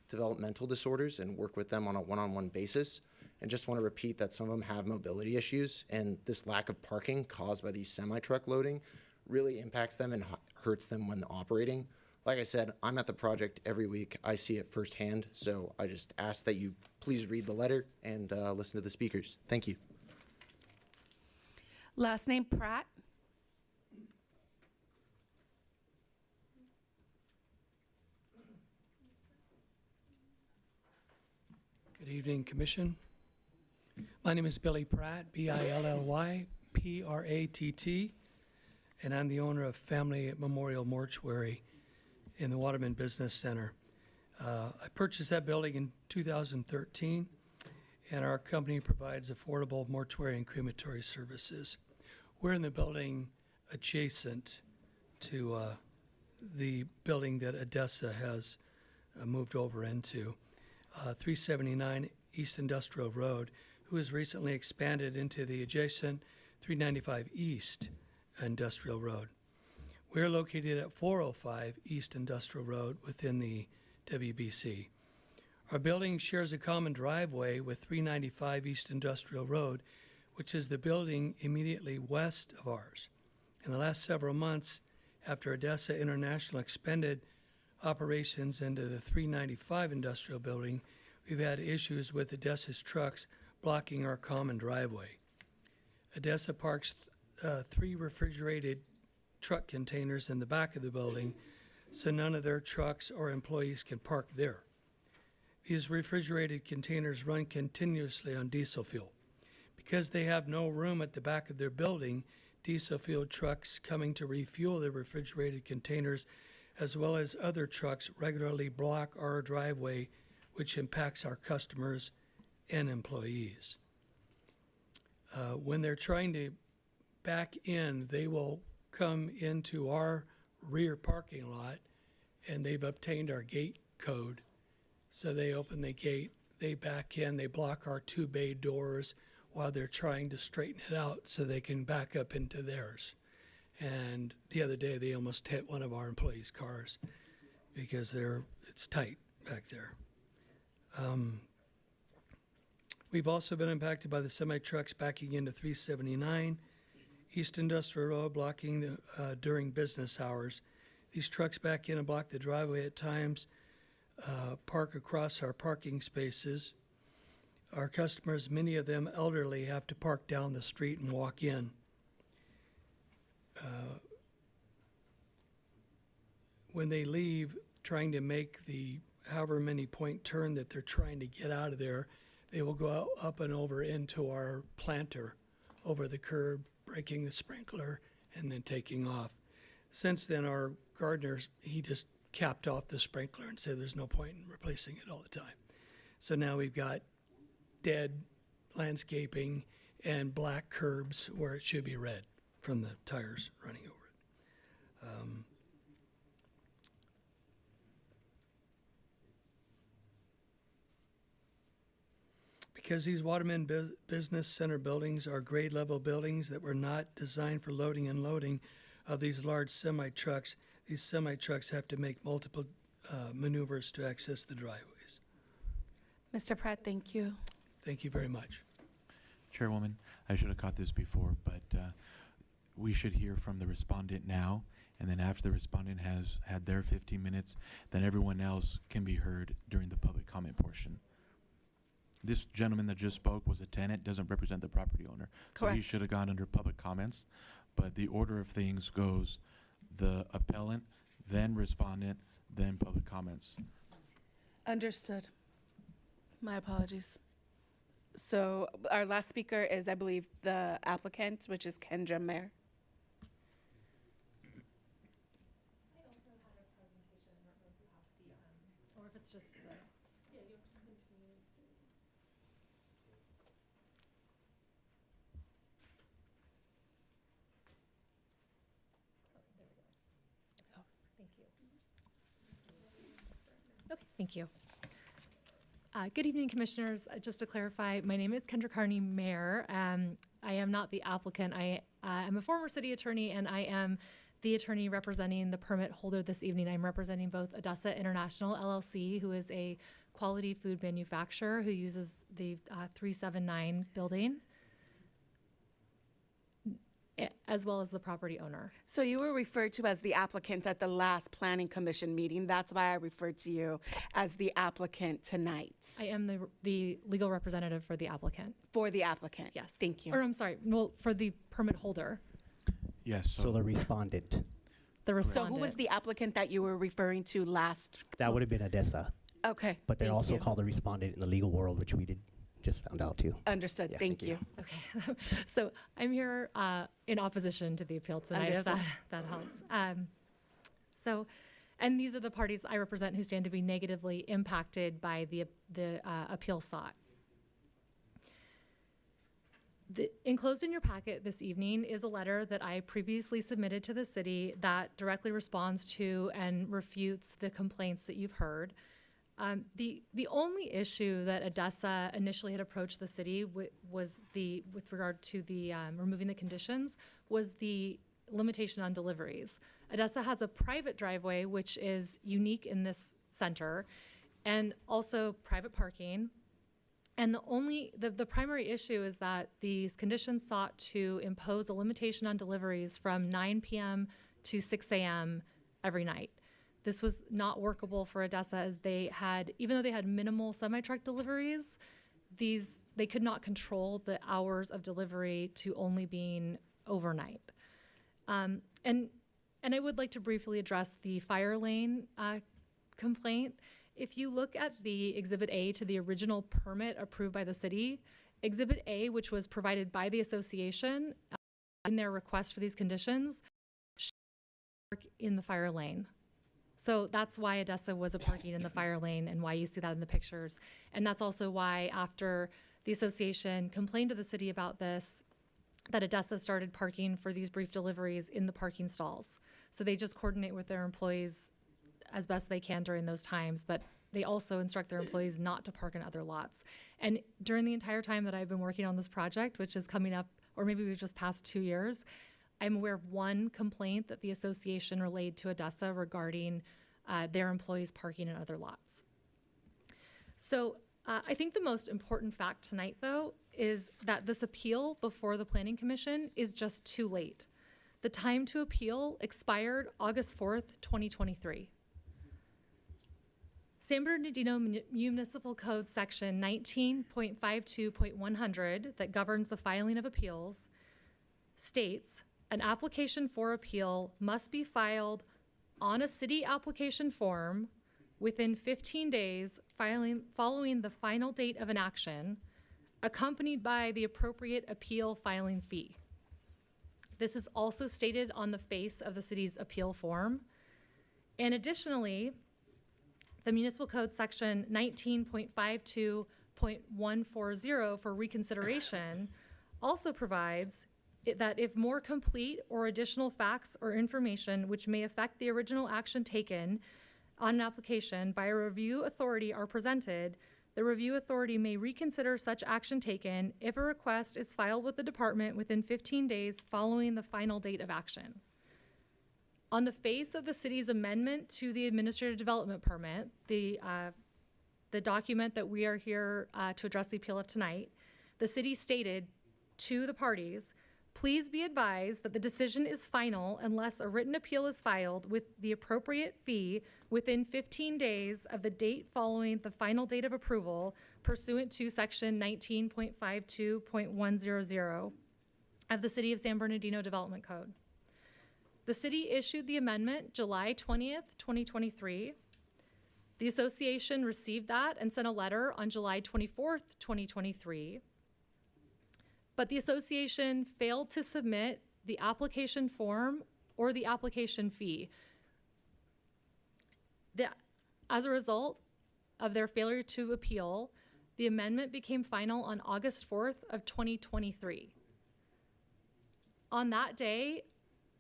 developmental disorders and work with them on a one-on-one basis. And just want to repeat that some of them have mobility issues, and this lack of parking caused by these semi-truck loading really impacts them and hurts them when operating. Like I said, I'm at the project every week. I see it firsthand, so I just ask that you please read the letter and listen to the speakers. Thank you. Last name Pratt. Good evening, Commission. My name is Billy Pratt, Billy Pratt, and I'm the owner of Family Memorial Mortuary in the Waterman Business Center. I purchased that building in 2013, and our company provides affordable mortuary and crematory services. We're in the building adjacent to the building that Odessa has moved over into, 379 East Industrial Road, who has recently expanded into the adjacent 395 East Industrial Road. We're located at 405 East Industrial Road within the WBC. Our building shares a common driveway with 395 East Industrial Road, which is the building immediately west of ours. In the last several months, after Odessa International expanded operations into the 395 Industrial Building, we've had issues with Odessa's trucks blocking our common driveway. Odessa parks 3 refrigerated truck containers in the back of the building, so none of their trucks or employees can park there. These refrigerated containers run continuously on diesel fuel. Because they have no room at the back of their building, diesel fuel trucks coming to refuel the refrigerated containers, as well as other trucks, regularly block our driveway, which impacts our customers and employees. When they're trying to back in, they will come into our rear parking lot, and they've obtained our gate code. So they open the gate, they back in, they block our 2 bay doors while they're trying to straighten it out so they can back up into theirs. And the other day, they almost hit one of our employees' cars because it's tight back there. We've also been impacted by the semi-trucks backing into 379 East Industrial Road, blocking during business hours. These trucks back in and block the driveway at times, park across our parking spaces. Our customers, many of them elderly, have to park down the street and walk in. When they leave, trying to make the however many point turn that they're trying to get out of there, they will go up and over into our planter, over the curb, breaking the sprinkler, and then taking off. Since then, our gardener, he just capped off the sprinkler and said there's no point in replacing it all the time. So now we've got dead landscaping and black curbs where it should be red from the tires running over it. Because these Waterman Business Center buildings are grade level buildings that were not designed for loading and loading of these large semi-trucks, these semi-trucks have to make multiple maneuvers to access the driveways. Mr. Pratt, thank you. Thank you very much. Chairwoman, I should have caught this before, but we should hear from the respondent now, and then after the respondent has had their 15 minutes, then everyone else can be heard during the public comment portion. This gentleman that just spoke was a tenant, doesn't represent the property owner. So he Correct. should have gone under public comments, but the order of things goes the appellant, then respondent, then public comments. Understood. My apologies. So our last speaker is, I believe, the applicant, which is Kendra Mayer. Or if it's just the. Thank you. Okay, thank you. Good evening, Commissioners. Just to clarify, my name is Kendra Carney Mayer. I am not the applicant. I am a former city attorney, and I am the attorney representing the permit holder this evening. I'm representing both Odessa International LLC, who is a quality food manufacturer who uses the 379 building, as well as the property owner. So you were referred to as the applicant at the last Planning Commission meeting. That's why I referred to you as the applicant tonight. I am the legal representative for the applicant. For the applicant? Yes. Thank you. Or I'm sorry, well, for the permit holder, Yes. So the respondent, the So respondent. who was the applicant that you were referring to last? that would have been Odessa, Okay. but they're thank also you. called the respondent in the legal world, which we did just found out too. Understood. Yeah, thank thank you. you. Okay, so I'm here in opposition to the appeal tonight, if Understood. that helps. And these are the parties I represent who stand to be negatively impacted by the appeal sought. Enclosed in your packet this evening is a letter that I previously submitted to the city that directly responds to and refutes the complaints that you've heard. The only issue that ADESA initially had approached the city with regard to the removing the conditions was the limitation on deliveries. ADESA has a private driveway, which is unique in this center, and also private parking. And the primary issue is that these conditions sought to impose a limitation on deliveries from 9 p.m. to 6 a.m. every night. This was not workable for ADESA, as even though they had minimal semi-truck deliveries, they could not control the hours of delivery to only being overnight. And I would like to briefly address the fire lane complaint. If you look at the Exhibit A to the original permit approved by the city, Exhibit A, which was provided by the association in their request for these conditions, should park in the fire lane. So that's why ADESA was parking in the fire lane and why you see that in the pictures. And that's also why, after the association complained to the city about this, that ADESA started parking for these brief deliveries in the parking stalls. So they just coordinate with their employees as best they can during those times, but they also instruct their employees not to park in other lots. And during the entire time that I've been working on this project, which is coming up, or maybe we've just passed 2 years, I'm aware of one complaint that the association relayed to ADESA regarding their employees parking in other lots. So I think the most important fact tonight, though, is that this appeal before the Planning Commission is just too late. The time to appeal expired August 4th, 2023. San Bernardino Municipal Code Section 19.52.100 that governs the filing of appeals states an application for appeal must be filed on a city application form within 15 days following the final date of an action, accompanied by the appropriate appeal filing fee. This is also stated on the face of the city's appeal form. And additionally, the Municipal Code Section 19.52.140 for reconsideration also provides that if more complete or additional facts or information which may affect the original action taken on an application by a review authority are presented, the review authority may reconsider such action taken if a request is filed with the department within 15 days following the final date of action. On the face of the city's amendment to the administrative development permit, the document that we are here to address the appeal of tonight, the city stated to the parties, please be advised that the decision is final unless a written appeal is filed with the appropriate fee within 15 days of the date following the final date of approval pursuant to Section 19.52.100 of the City of San Bernardino Development Code. The city issued the amendment July 20th, 2023. The association received that and sent a letter on July 24th, 2023. But the association failed to submit the application form or the application fee. As a result of their failure to appeal, the amendment became final on August 4th of 2023. On that day,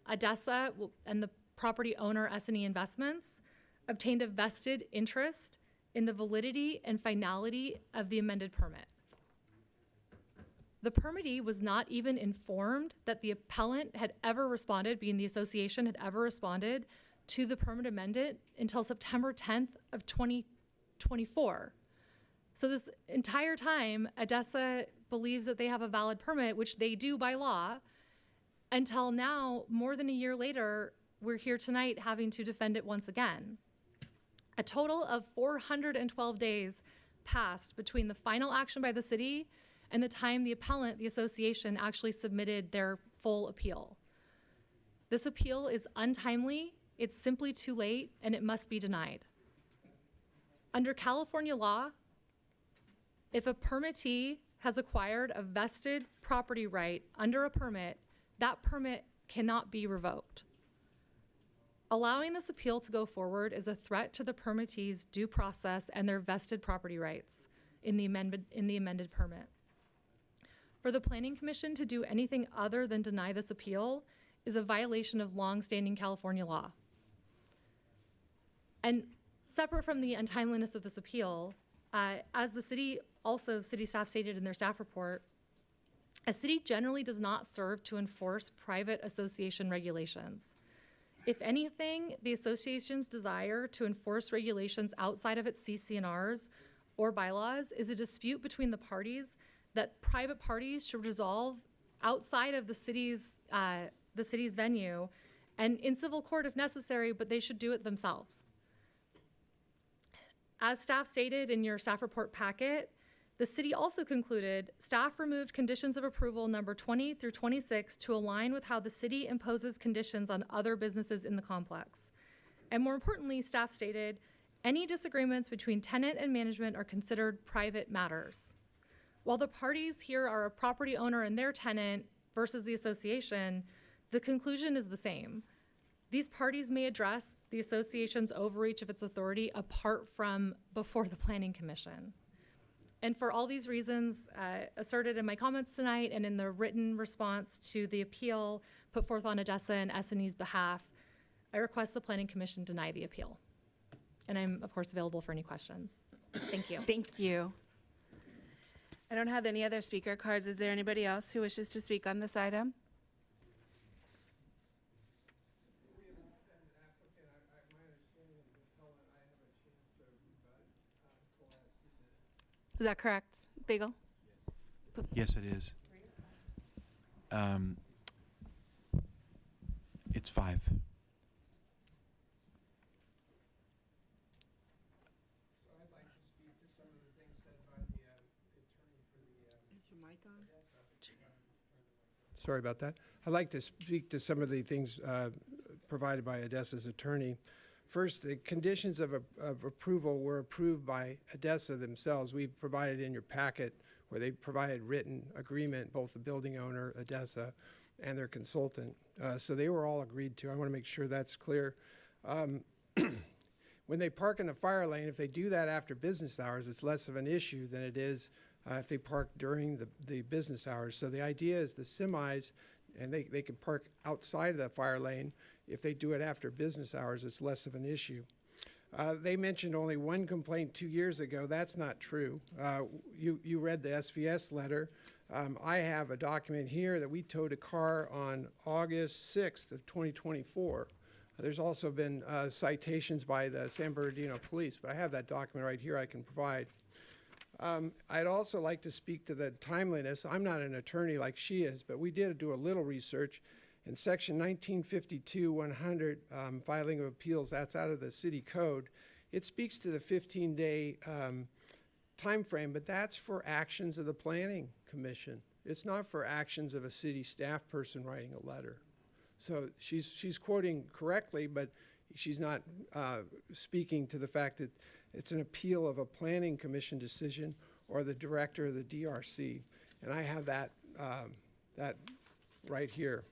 ADESA and the property owner S&E Investments obtained a vested interest in the validity and finality of the amended permit. The permittee was not even informed that the appellant had ever responded, being the association had ever responded to the permit amended until September 10th of 2024. So this entire time, ADESA believes that they have a valid permit, which they do by law, until now, more than a year later, we're here tonight having to defend it once again. A total of 412 days passed between the final action by the city and the time the appellant, the association, actually submitted their full appeal. This appeal is untimely, it's simply too late, and it must be denied. Under California law, if a permittee has acquired a vested property right under a permit, that permit cannot be revoked. Allowing this appeal to go forward is a threat to the permittee's due process and their vested property rights in the amended permit. For the Planning Commission to do anything other than deny this appeal is a violation of longstanding California law. And separate from the untimeliness of this appeal, as the city staff stated in their staff report, a city generally does not serve to enforce private association regulations. If anything, the association's desire to enforce regulations outside of its CC&Rs or bylaws is a dispute between the parties that private parties should resolve outside of the city's venue and in civil court if necessary, but they should do it themselves. As staff stated in your staff report packet, the city also concluded staff removed conditions of approval number 20 through 26 to align with how the city imposes conditions on other businesses in the complex. And more importantly, staff stated, any disagreements between tenant and management are considered private matters. While the parties here are a property owner and their tenant versus the association, the conclusion is the same. These parties may address the association's overreach of its authority apart from before the Planning Commission. And for all these reasons asserted in my comments tonight and in the written response to the appeal put forth on ADESA and S&E's behalf, I request the Planning Commission deny the appeal. And I'm, of course, available for any questions. Thank you. Thank you. I don't have any other speaker cards. Is there anybody else who wishes to speak on this item? Is that correct, Bagel? Yes, it is. It's 5. Sorry about that. I'd like to speak to some of the things provided by ADESA's attorney. First, the conditions of approval were approved by ADESA themselves. We provided in your packet where they provided written agreement, both the building owner, ADESA, and their consultant. So they were all agreed to. I want to make sure that's clear. When they park in the fire lane, if they do that after business hours, it's less of an issue than it is if they park during the business hours. So the idea is the semis, and they can park outside of the fire lane. If they do it after business hours, it's less of an issue. They mentioned only one complaint 2 years ago. That's not true. You read the SVS letter. I have a document here that we towed a car on August 6th of 2024. There's also been citations by the San Bernardino Police, but I have that document right here I can provide. I'd also like to speak to the timeliness. I'm not an attorney like she is, but we did do a little research. In section 1952-100, filing of appeals, that's out of the city code. It speaks to the 15-day time frame, but that's for actions of the Planning Commission. It's not for actions of a city staff person writing a letter. So she's quoting correctly, but she's not speaking to the fact that it's an appeal of a Planning Commission decision or the director of the DRC. And I have that right here.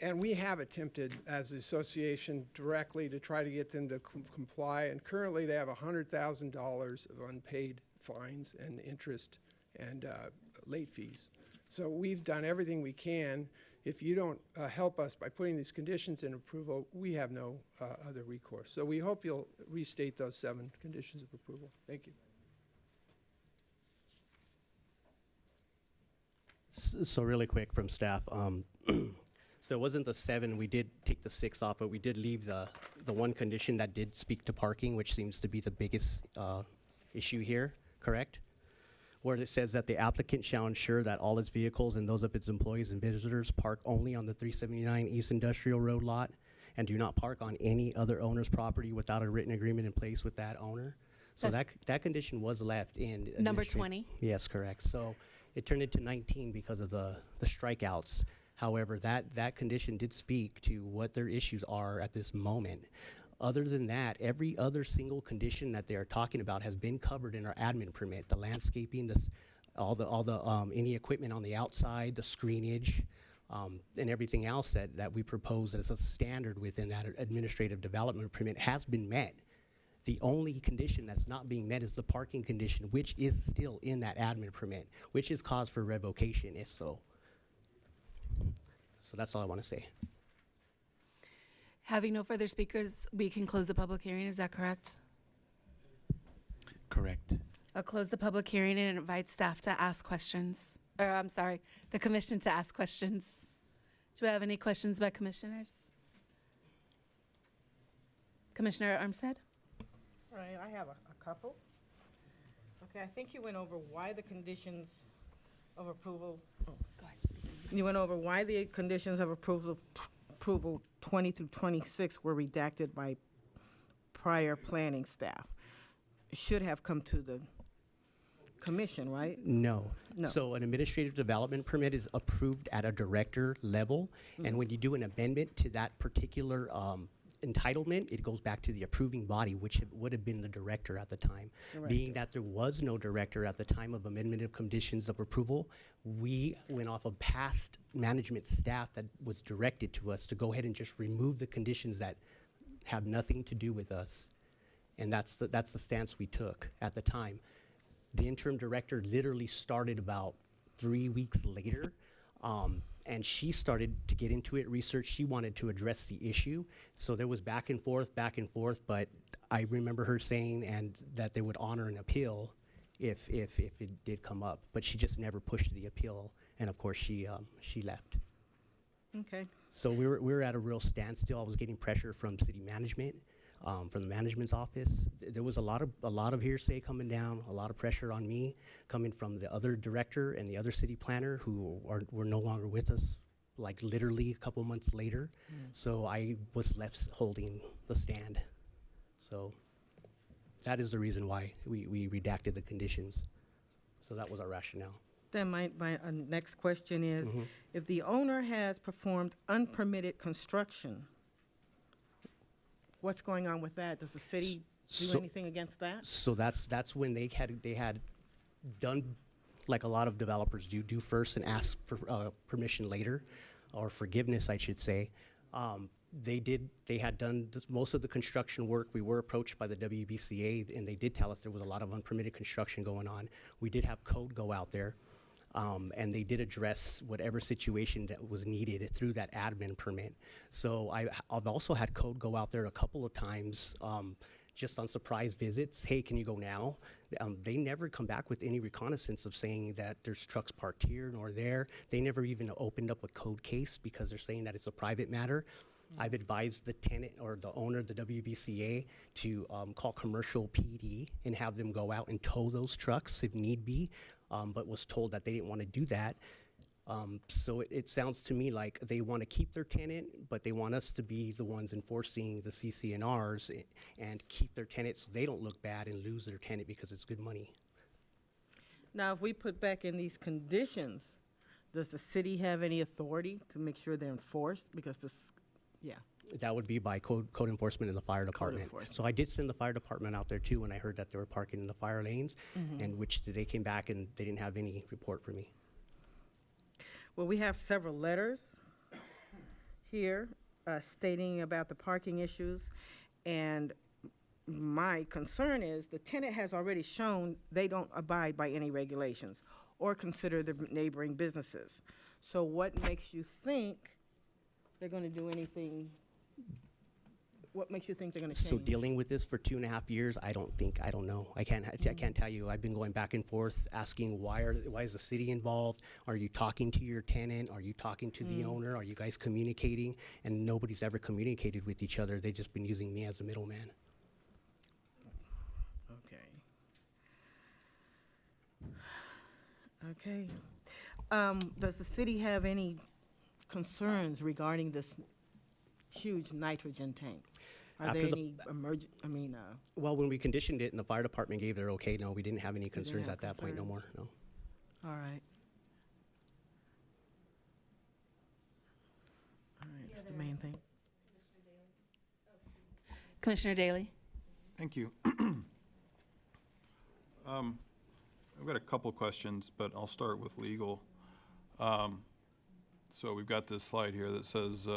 And we have attempted, as the association, directly to try to get them to comply. And currently, they have $100,000 of unpaid fines and interest and late fees. So we've done everything we can. If you don't help us by putting these conditions in approval, we have no other recourse. So we hope you'll restate those 7 conditions of approval. Thank you. So really quick from staff. So it wasn't the 7, we did take the 6 off, but we did leave the one condition that did speak to parking, which seems to be the biggest issue here, correct? Where it says that the applicant shall ensure that all its vehicles and those of its employees and visitors park only on the 379 East Industrial Road lot and do not park on any other owner's property without a written agreement in place with that owner. So that condition was left in. Number 20? Yes, correct. So it turned into 19 because of the strikeouts. However, that condition did speak to what their issues are at this moment. Other than that, every other single condition that they're talking about has been covered in our admin permit. The landscaping, all the any equipment on the outside, the screenage, and everything else that we propose as a standard within that administrative development permit has been met. The only condition that's not being met is the parking condition, which is still in that admin permit, which is cause for revocation if so. So that's all I want to say. Having no further speakers, we can close the public hearing, is that correct? Correct. I'll close the public hearing and invite staff to ask questions. Or, I'm sorry, the commission to ask questions. Do we have any questions by commissioners? Commissioner Armstead? All right, I have a couple. Okay, I think you went over why the conditions of approval, you went over why the conditions of approval 20 through 26 were redacted by prior planning staff. It should have come to the commission, right? No. No. So an administrative development permit is approved at a director level, and when you do an amendment to that particular entitlement, it goes back to the approving body, which would have been the director at the time. Being that there was no director at the time of amendment of conditions of approval, we went off of past management staff that was directed to us to go ahead and just remove the conditions that have nothing to do with us. And that's the stance we took at the time. The interim director literally started about 3 weeks later, and she started to get into it, research. She wanted to address the issue. So there was back and forth, but I remember her saying and that they would honor an appeal if it did come up. But she just never pushed the appeal, and of course she left. Okay. So we were at a real standstill. I was getting pressure from city management, from the management's office. There was a lot of hearsay coming down, a lot of pressure on me coming from the other director and the other city planner who were no longer with us, like literally a couple months later. So I was left holding the stand. So that is the reason why we redacted the conditions. So that was our rationale. Then my next question is, if the owner has performed unpermitted construction, what's going on with that? Does the city do So- anything against that? So that's when they had done, like a lot of developers do first and ask for permission later, or forgiveness, I should say. They had done most of the construction work. We were approached by the WBCA, and they did tell us there was a lot of unpermitted construction going on. We did have code go out there, and they did address whatever situation that was needed through that admin permit. So I've also had code go out there a couple of times, just on surprise visits. Hey, can you go now? They never come back with any reconnaissance of saying that there's trucks parked here nor there. They never even opened up a code case because they're saying that it's a private matter. I've advised the tenant or the owner of the WBCA to call commercial PD and have them go out and tow those trucks if need be, but was told that they didn't want to do that. So it sounds to me like they want to keep their tenant, but they want us to be the ones enforcing the CCNRs and keep their tenant so they don't look bad and lose their tenant because it's good money. Now, if we put back in these conditions, does the city have any authority to make sure they're enforced? Because That would be by code enforcement in the fire department. enforcement. So I did send the fire department out there too when I heard that they were parking in the fire lanes, and which they came back and they didn't have any report for me. Well, we have several letters here stating about the parking issues, and my concern is the tenant has already shown they don't abide by any regulations or consider the neighboring businesses. So what makes you think they're going to do anything? What makes you think they're going to change? So dealing with this for 2.5 years, I don't know. I can't tell you. I've been going back and forth asking why is the city involved? Are you talking to your tenant? Are you talking to the owner? Are you guys communicating? And nobody's ever communicated with each other. They've just been using me as a middleman. Okay. Does the city have any concerns regarding this huge nitrogen tank? Are After there the- any Well, when we conditioned it and the fire department gave their okay, no, we didn't have any didn't concerns have at that point, no more, concerns. no. all right. All right, that's the main thing. Commissioner Daly? Thank you. I've got a couple questions, but I'll start with legal. So we've got this slide here that says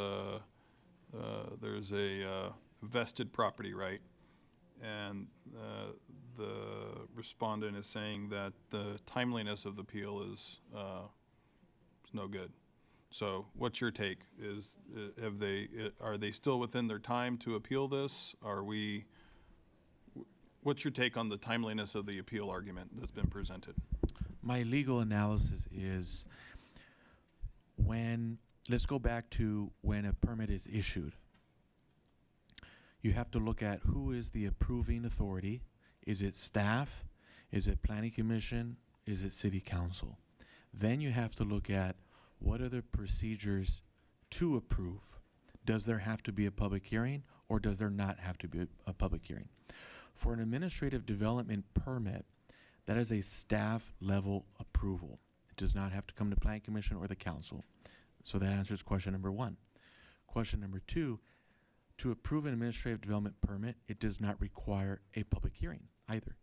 there's a vested property right, and the respondent is saying that the timeliness of the appeal is no good. So what's your take? Are they still within their time to appeal this? What's your take on the timeliness of the appeal argument that's been presented? My legal analysis is let's go back to when a permit is issued. You have to look at who is the approving authority. Is it staff? Is it planning commission? Is it city council? Then you have to look at what are the procedures to approve. Does there have to be a public hearing, or does there not have to be a public hearing? For an administrative development permit, that is a staff level approval. It does not have to come to planning commission or the council. So that answers question number one. Question number two, to approve an administrative development permit, it does not require a public hearing either.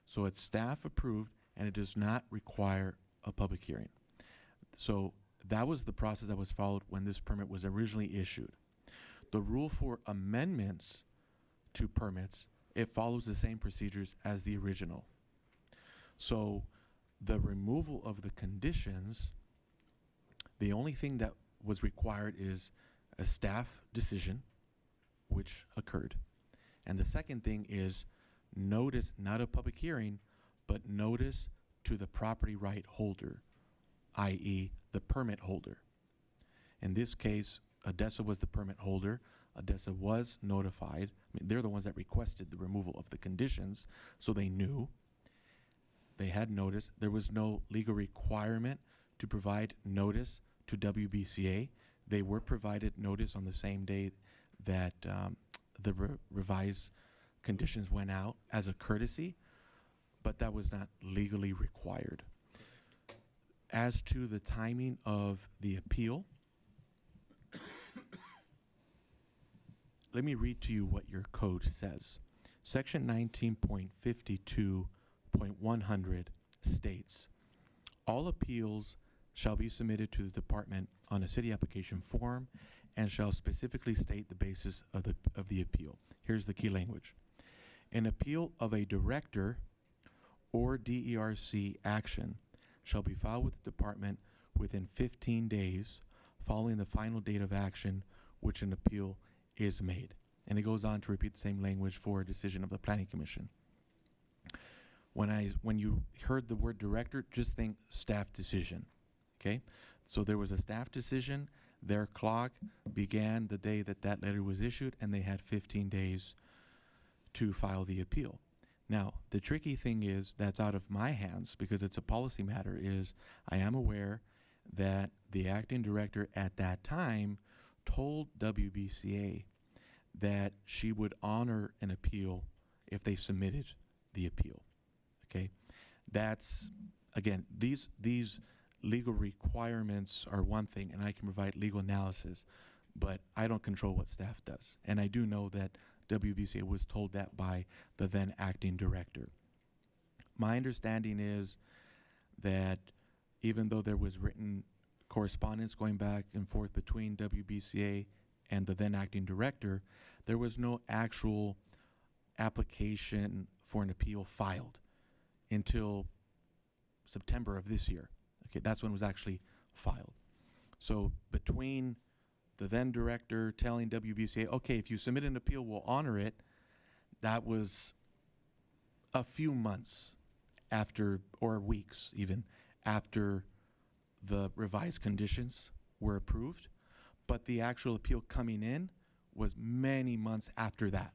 So it's staff approved, and it does not require a public hearing. So that was the process that was followed when this permit was originally issued. The rule for amendments to permits, it follows the same procedures as the original. So the removal of the conditions, the only thing that was required is a staff decision, which occurred. And the second thing is notice, not a public hearing, but notice to the property right holder, i.e. the permit holder. In this case, ADESA was the permit holder. ADESA was notified. I mean, they're the ones that requested the removal of the conditions, so they knew. They had notice. There was no legal requirement to provide notice to WBCA. They were provided notice on the same day that the revised conditions went out as a courtesy, but that was not legally required. As to the timing of the appeal, let me read to you what your code says. Section 19.52.100 states, all appeals shall be submitted to the department on a city application form and shall specifically state the basis of the appeal. Here's the key language. An appeal of a director or DERC action shall be filed with the department within 15 days following the final date of action which an appeal is made. And it goes on to repeat the same language for a decision of the Planning Commission. When you heard the word director, just think staff decision, okay? So there was a staff decision. Their clock began the day that that letter was issued, and they had 15 days to file the appeal. Now, the tricky thing is that's out of my hands because it's a policy matter is I am aware that the acting director at that time told WBCA that she would honor an appeal if they submitted the appeal, okay? That's, again, these legal requirements are one thing, and I can provide legal analysis, but I don't control what staff does. And I do know that WBCA was told that by the then acting director. My understanding is that even though there was written correspondence going back and forth between WBCA and the then acting director, there was no actual application for an appeal filed until September of this year. Okay, that's when it was actually filed. So between the then director telling WBCA, okay, if you submit an appeal, we'll honor it, that was a few months after, or weeks even, after the revised conditions were approved. But the actual appeal coming in was many months after that.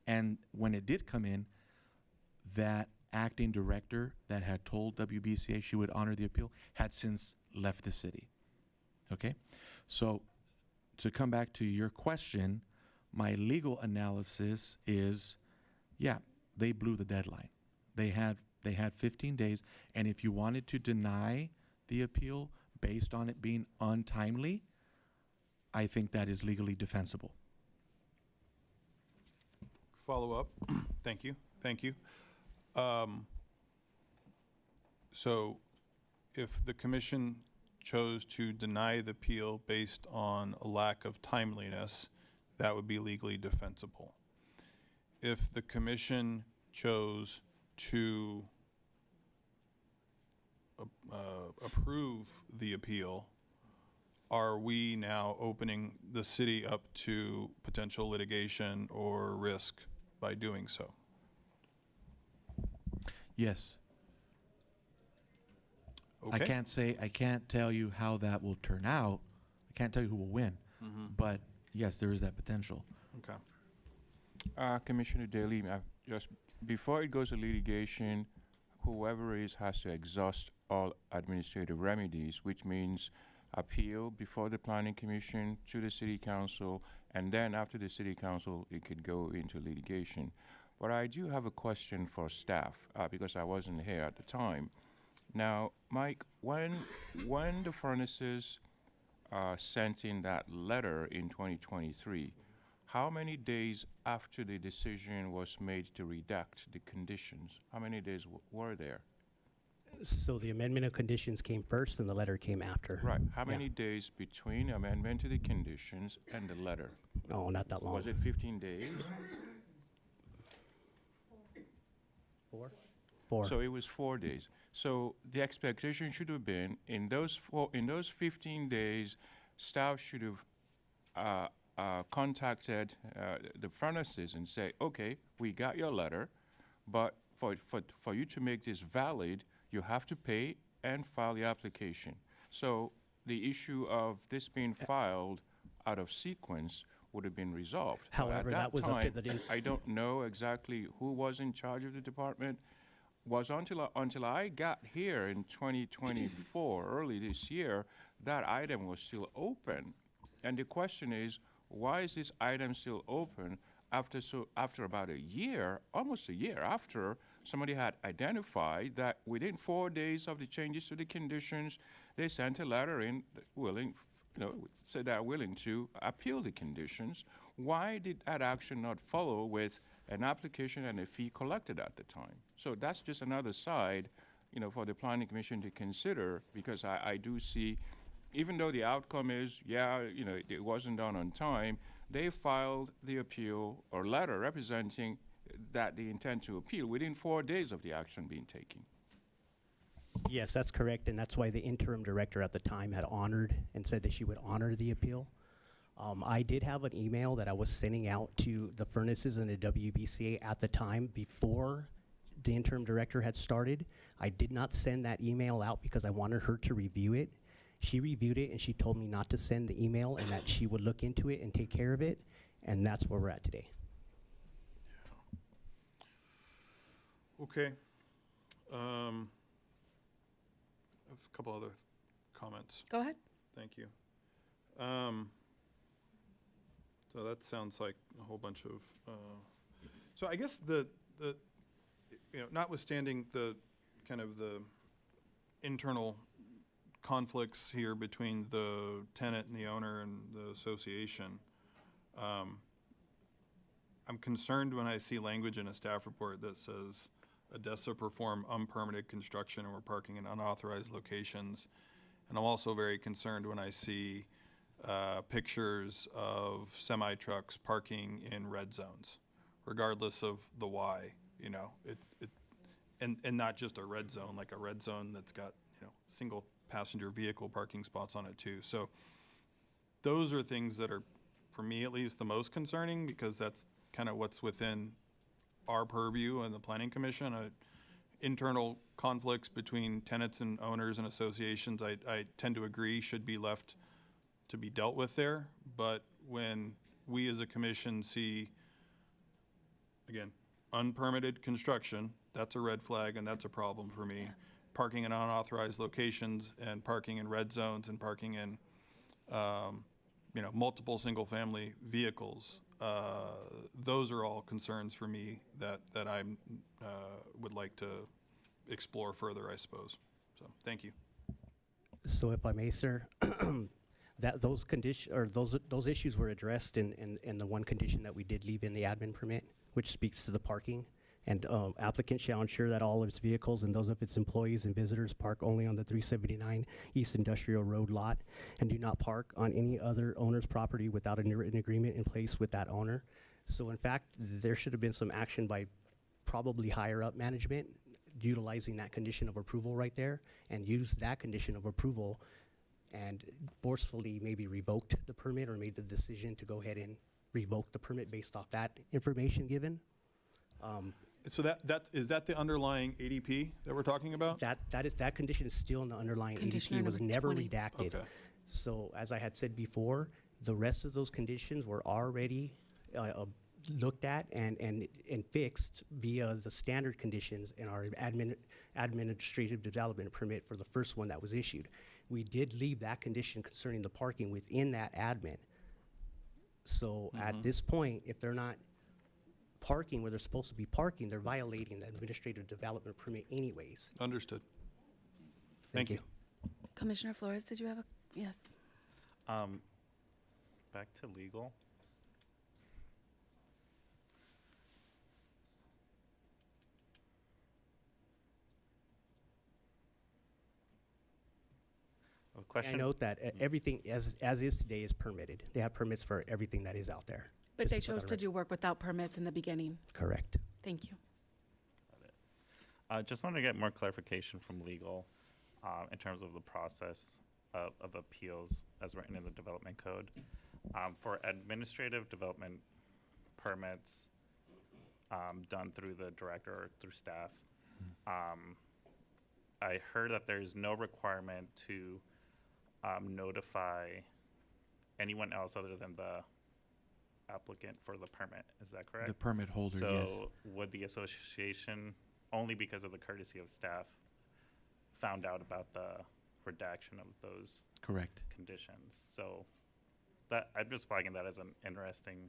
And when it did come in, that acting director that had told WBCA she would honor the appeal had since left the city. Okay? So to come back to your question, my legal analysis is, yeah, they blew the deadline. They had 15 days, and if you wanted to deny the appeal based on it being untimely, I think that is legally defensible. Follow up. Thank you. Thank you. So if the commission chose to deny the appeal based on a lack of timeliness, that would be legally defensible. if the commission chose to approve the appeal, are we now opening the city up to potential litigation or risk by doing so? Yes. Okay. I can't tell you how that will turn out. I can't tell you who will win. But yes, there is that potential. Okay. Commissioner Daly, just before it goes to litigation, whoever is has to exhaust all administrative remedies, which means appeal before the planning commission to the city council, and then after the city council, it could go into litigation. But I do have a question for staff, because I wasn't here at the time. Now, Mike, when the furnaces sent in that letter in 2023, how many days after the decision was made to redact the conditions? How many days were there? So the amendment of conditions came first and the letter came after. Right. How Yeah. many days between amendment to the conditions and the letter? No, not that long. Was it 15 days? Four. So it was 4 days. So the expectation should have been in those 15 days, staff should have contacted the furnaces and say, okay, we got your letter, but for you to make this valid, you have to pay and file the application. So the issue of this being filed out of sequence would have been resolved. But However, at that was up to time, the I don't know exactly who was in charge of the department. Was until I got here in 2024, early this year, that item was still open. And the question is, why is this item still open after about a year, almost a year after somebody had identified that within 4 days of the changes to the conditions, they sent a letter in said they're willing to appeal the conditions. Why did that action not follow with an application and a fee collected at the time? So that's just another side, for the Planning Commission to consider, because I do see, even though the outcome is, it wasn't done on time, they filed the appeal or letter representing that they intend to appeal within 4 days of the action being taken. Yes, that's correct, and that's why the interim director at the time had honored and said that she would honor the appeal. I did have an email that I was sending out to the furnaces and the WBCA at the time before the interim director had started. I did not send that email out because I wanted her to review it. She reviewed it and she told me not to send the email and that she would look into it and take care of it, and that's where we're at today. Okay. I have a couple other comments. Go ahead. Thank you. So that sounds like a whole bunch of, so I guess notwithstanding the kind of the internal conflicts here between the tenant and the owner and the association, I'm concerned when I see language in a staff report that says ADESA perform unpermitted construction or parking in unauthorized locations. And I'm also very concerned when I see pictures of semi-trucks parking in red zones, regardless of the why, and not just a red zone, like a red zone that's got, single passenger vehicle parking spots on it too. So those are things that are, for me at least, the most concerning, because that's kind of what's within our purview and the Planning Commission. Internal conflicts between tenants and owners and associations, I tend to agree, should be left to be dealt with there. But when we as a commission see, again, unpermitted construction, that's a red flag and that's a problem for me. Parking in unauthorized locations and parking in red zones and parking in, multiple single-family vehicles, those are all concerns for me that I would like to explore further, I suppose. So, thank you. So if I may, sir, those issues were addressed in the one condition that we did leave in the admin permit, which speaks to the parking. And applicant shall ensure that all of its vehicles and those of its employees and visitors park only on the 379 East Industrial Road lot and do not park on any other owner's property without a written agreement in place with that owner. So in fact, there should have been some action by probably higher up management utilizing that condition of approval right there and use that condition of approval and forcefully maybe revoked the permit or made the decision to go ahead and revoke the permit based off that information given. So is that the underlying ADP that we're talking about? That condition is still in the underlying Conditioner ADP. It was number never 20. redacted. Okay. So as I had said before, the rest of those conditions were already looked at and fixed via the standard conditions in our administrative development permit for the first one that was issued. We did leave that condition concerning the parking within that admin. So at this point, if they're not parking where they're supposed to be parking, they're violating the administrative development permit anyways. Understood. Thank you. Commissioner Flores, did you have a, yes? Back to legal. A I question. note that everything as is today is permitted. They have permits for everything that is out there. But Just they put that chose on to record. do work without permits in the beginning. Correct. Thank you. Just wanted to get more clarification from legal in terms of the process of appeals as written in the development code. For administrative development permits done through the director or through staff, I heard that there's no requirement to notify anyone else other than the applicant for the permit. Is that correct? The permit holder, So yes. would the association, only because of the courtesy of staff, found out about the redaction of those Correct. conditions? So that, I'm just flagging that as an interesting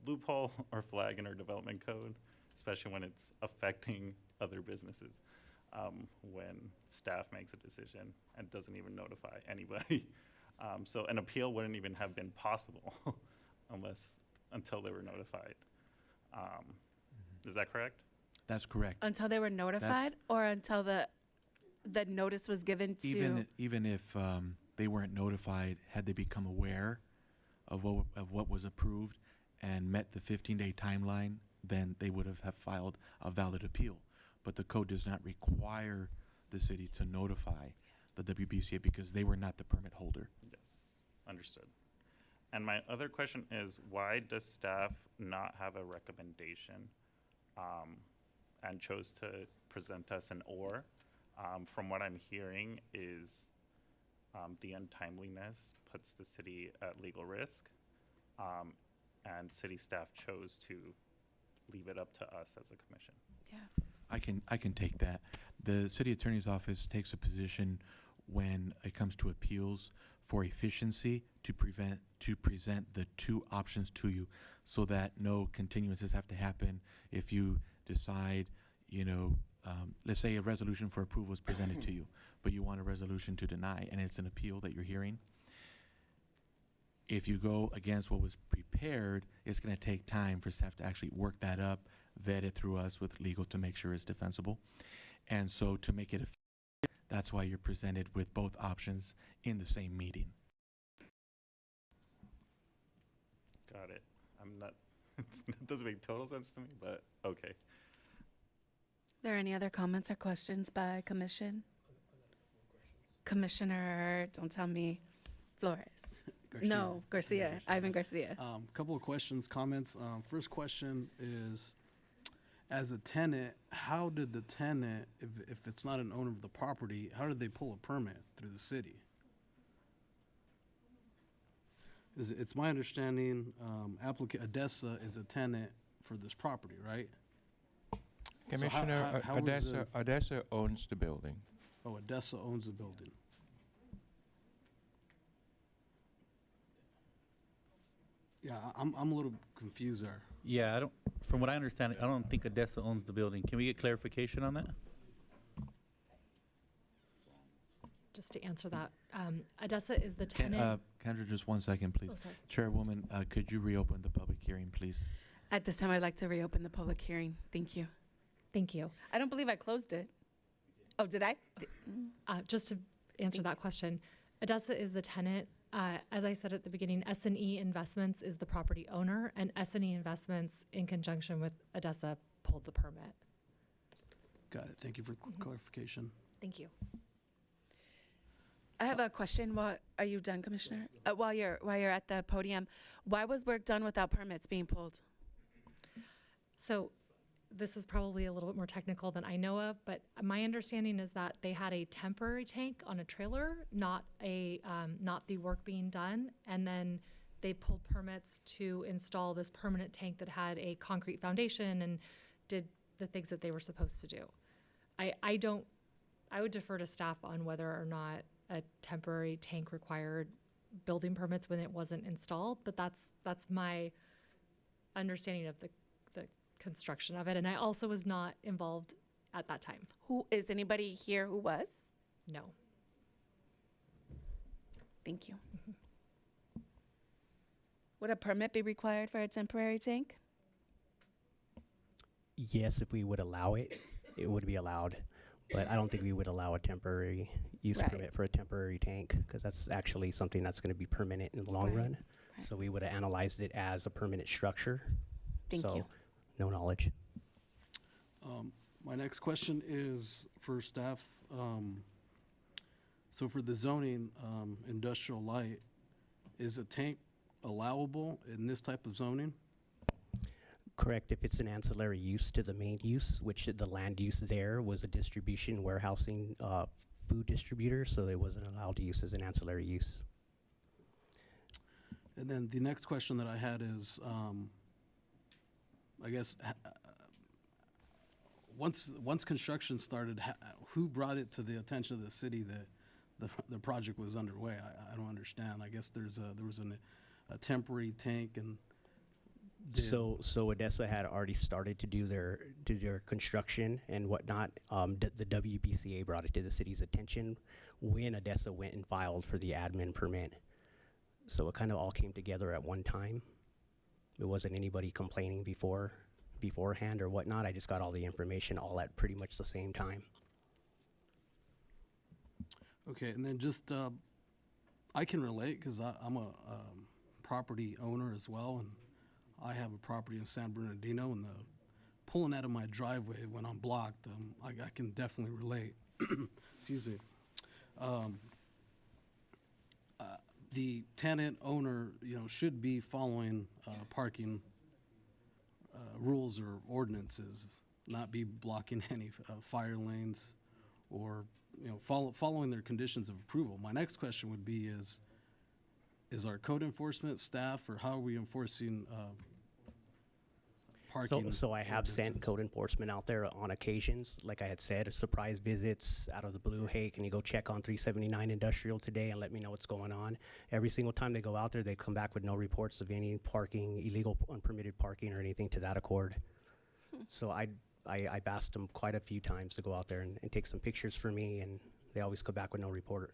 loophole or flag in our development code, especially when it's affecting other businesses. When staff makes a decision and doesn't even notify anybody. So an appeal wouldn't even have been possible until they were notified. Is that correct? That's correct. Until they were notified or until the notice was given to? Even if they weren't notified, had they become aware of what was approved and met the 15-day timeline, then they would have filed a valid appeal. But the code does not require the city to notify the WBCA because they were not the permit holder. Yes, understood. And my other question is, why does staff not have a recommendation and chose to present us an or? From what I'm hearing is the untimeliness puts the city at legal risk, and city staff chose to leave it up to us as a commission. Yeah. I can take that. The city attorney's office takes a position when it comes to appeals for efficiency to present the two options to you so that no continuances have to happen. If you decide, let's say a resolution for approval is presented to you, but you want a resolution to deny and it's an appeal that you're hearing. If you go against what was prepared, it's going to take time for staff to actually work that up, vet it through us with legal to make sure it's defensible. And so to make it effective, that's why you're presented with both options in the same meeting. Got it. I'm not, it doesn't make total sense to me, but okay. There any other comments or questions by commission? Commissioner, don't tell me, Flores. Garcia. No, Garcia, Ivan Garcia. Couple of questions, comments. First question is, as a tenant, how did the tenant, if it's not an owner of the property, how did they pull a permit through the city? It's my understanding, applicant Odessa is a tenant for this property, right? Commissioner, how was Odessa owns the building. Oh, Odessa owns the building. Yeah, I'm a little confused there. Yeah, from what I understand, I don't think Odessa owns the building. Can we get clarification on that? Just to answer that, Odessa is the tenant. Kendra, just 1 second, please. Oh, sorry. Chairwoman, could you reopen the public hearing, please? At this time, I'd like to reopen the public hearing. Thank you. Thank you. I don't believe I closed it. Oh, did I? Just to answer that question, Odessa is the tenant As I said at the beginning, S&E Investments is the property owner, and S&E Investments, in conjunction with Odessa, pulled the permit. Got it. Thank you for clarification. Thank you. I have a question. Are you done, Commissioner? While you're at the podium, why was work done without permits being pulled? So this is probably a little bit more technical than I know of, but my understanding is that they had a temporary tank on a trailer, not the work being done, and then they pulled permits to install this permanent tank that had a concrete foundation and did the things that they were supposed to do. I would defer to staff on whether or not a temporary tank required building permits when it wasn't installed, but that's my understanding of the construction of it, and I also was not involved at that time. Who is anybody here who was? No. Thank you. Would a permit be required for a temporary tank? Yes, if we would allow it, it would be allowed. But I don't think we would allow a temporary use Right. permit for a temporary tank, because that's actually something that's going to be permanent in the long Right. run. Right. So we would have analyzed it as a permanent structure. Thank So, you. no knowledge. My next question is for staff. So for the zoning, industrial light, is a tank allowable in this type of zoning? Correct, if it's an ancillary use to the main use, which the land use there was a distribution, warehousing, food distributor, so it wasn't allowed to use as an ancillary use. And then the next question that I had is, I guess, once construction started, who brought it to the attention of the city that the project was underway? I don't understand. I guess there was a temporary tank and. So Odessa had already started to do their construction and whatnot. The WBCA brought it to the city's attention when Odessa went and filed for the admin permit. So it kind of all came together at one time. It wasn't anybody complaining beforehand or whatnot. I just got all the information all at pretty much the same time. Okay, and then just, I can relate because I'm a property owner as well, and I have a property in San Bernardino, and pulling out of my driveway when I'm blocked, I can definitely relate. Excuse me. The tenant owner, should be following parking rules or ordinances, not be blocking any fire lanes or, following their conditions of approval. My next question would be is our code enforcement staff, or how are we enforcing parking? So I have sent ordinances? code enforcement out there on occasions. Like I had said, surprise visits out of the blue. Hey, can you go check on 379 Industrial today and let me know what's going on? Every single time they go out there, they come back with no reports of any parking, illegal, unpermitted parking or anything to that accord. So I've asked them quite a few times to go out there and take some pictures for me, and they always come back with no report.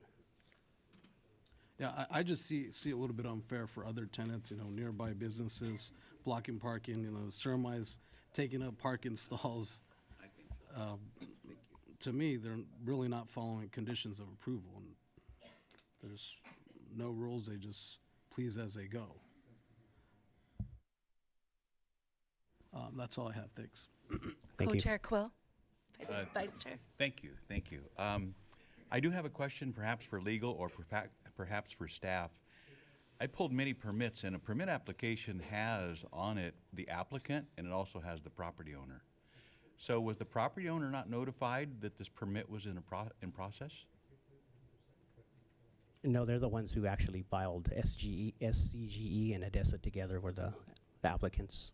Yeah, I just see a little bit unfair for other tenants, nearby businesses blocking parking, Surmise taking up parking stalls. To me, they're really not following conditions of approval, and there's no rules, they just please as they go. That's all I have, thanks. Thank you. Co-Chair Quill, Vice Chair. Thank you. I do have a question perhaps for legal or perhaps for staff. I pulled many permits, and a permit application has on it the applicant, and it also has the property owner. So was the property owner not notified that this permit was in process? No, they're the ones who actually filed SCGE and Odessa together were the applicants.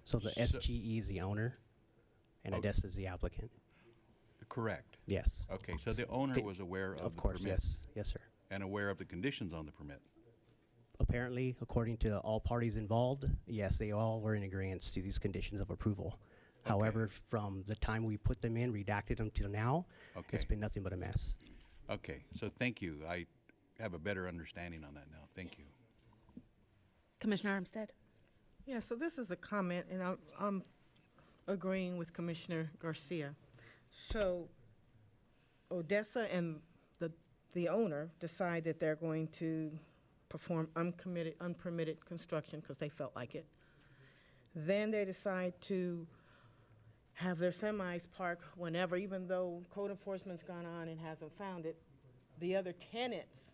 So the SGE is the owner, and Odessa is the applicant. Correct. Yes. Okay, so the owner was aware of the permit? Of course, yes. Yes, sir. And aware of the conditions on the permit? Apparently, according to all parties involved, yes, they all were in agreement to these conditions of approval. Okay. However, from the time we put them in, redacted them till now, it's been nothing but a mess. Okay, so thank you. I have a better understanding on that now. Thank you. Commissioner Armstead. Yeah, so this is a comment, and I'm agreeing with Commissioner Garcia. So Odessa and the owner decide that they're going to perform unpermitted construction because they felt like it. Then they decide to have their semis park whenever, even though code enforcement's gone on and hasn't found it. The other tenants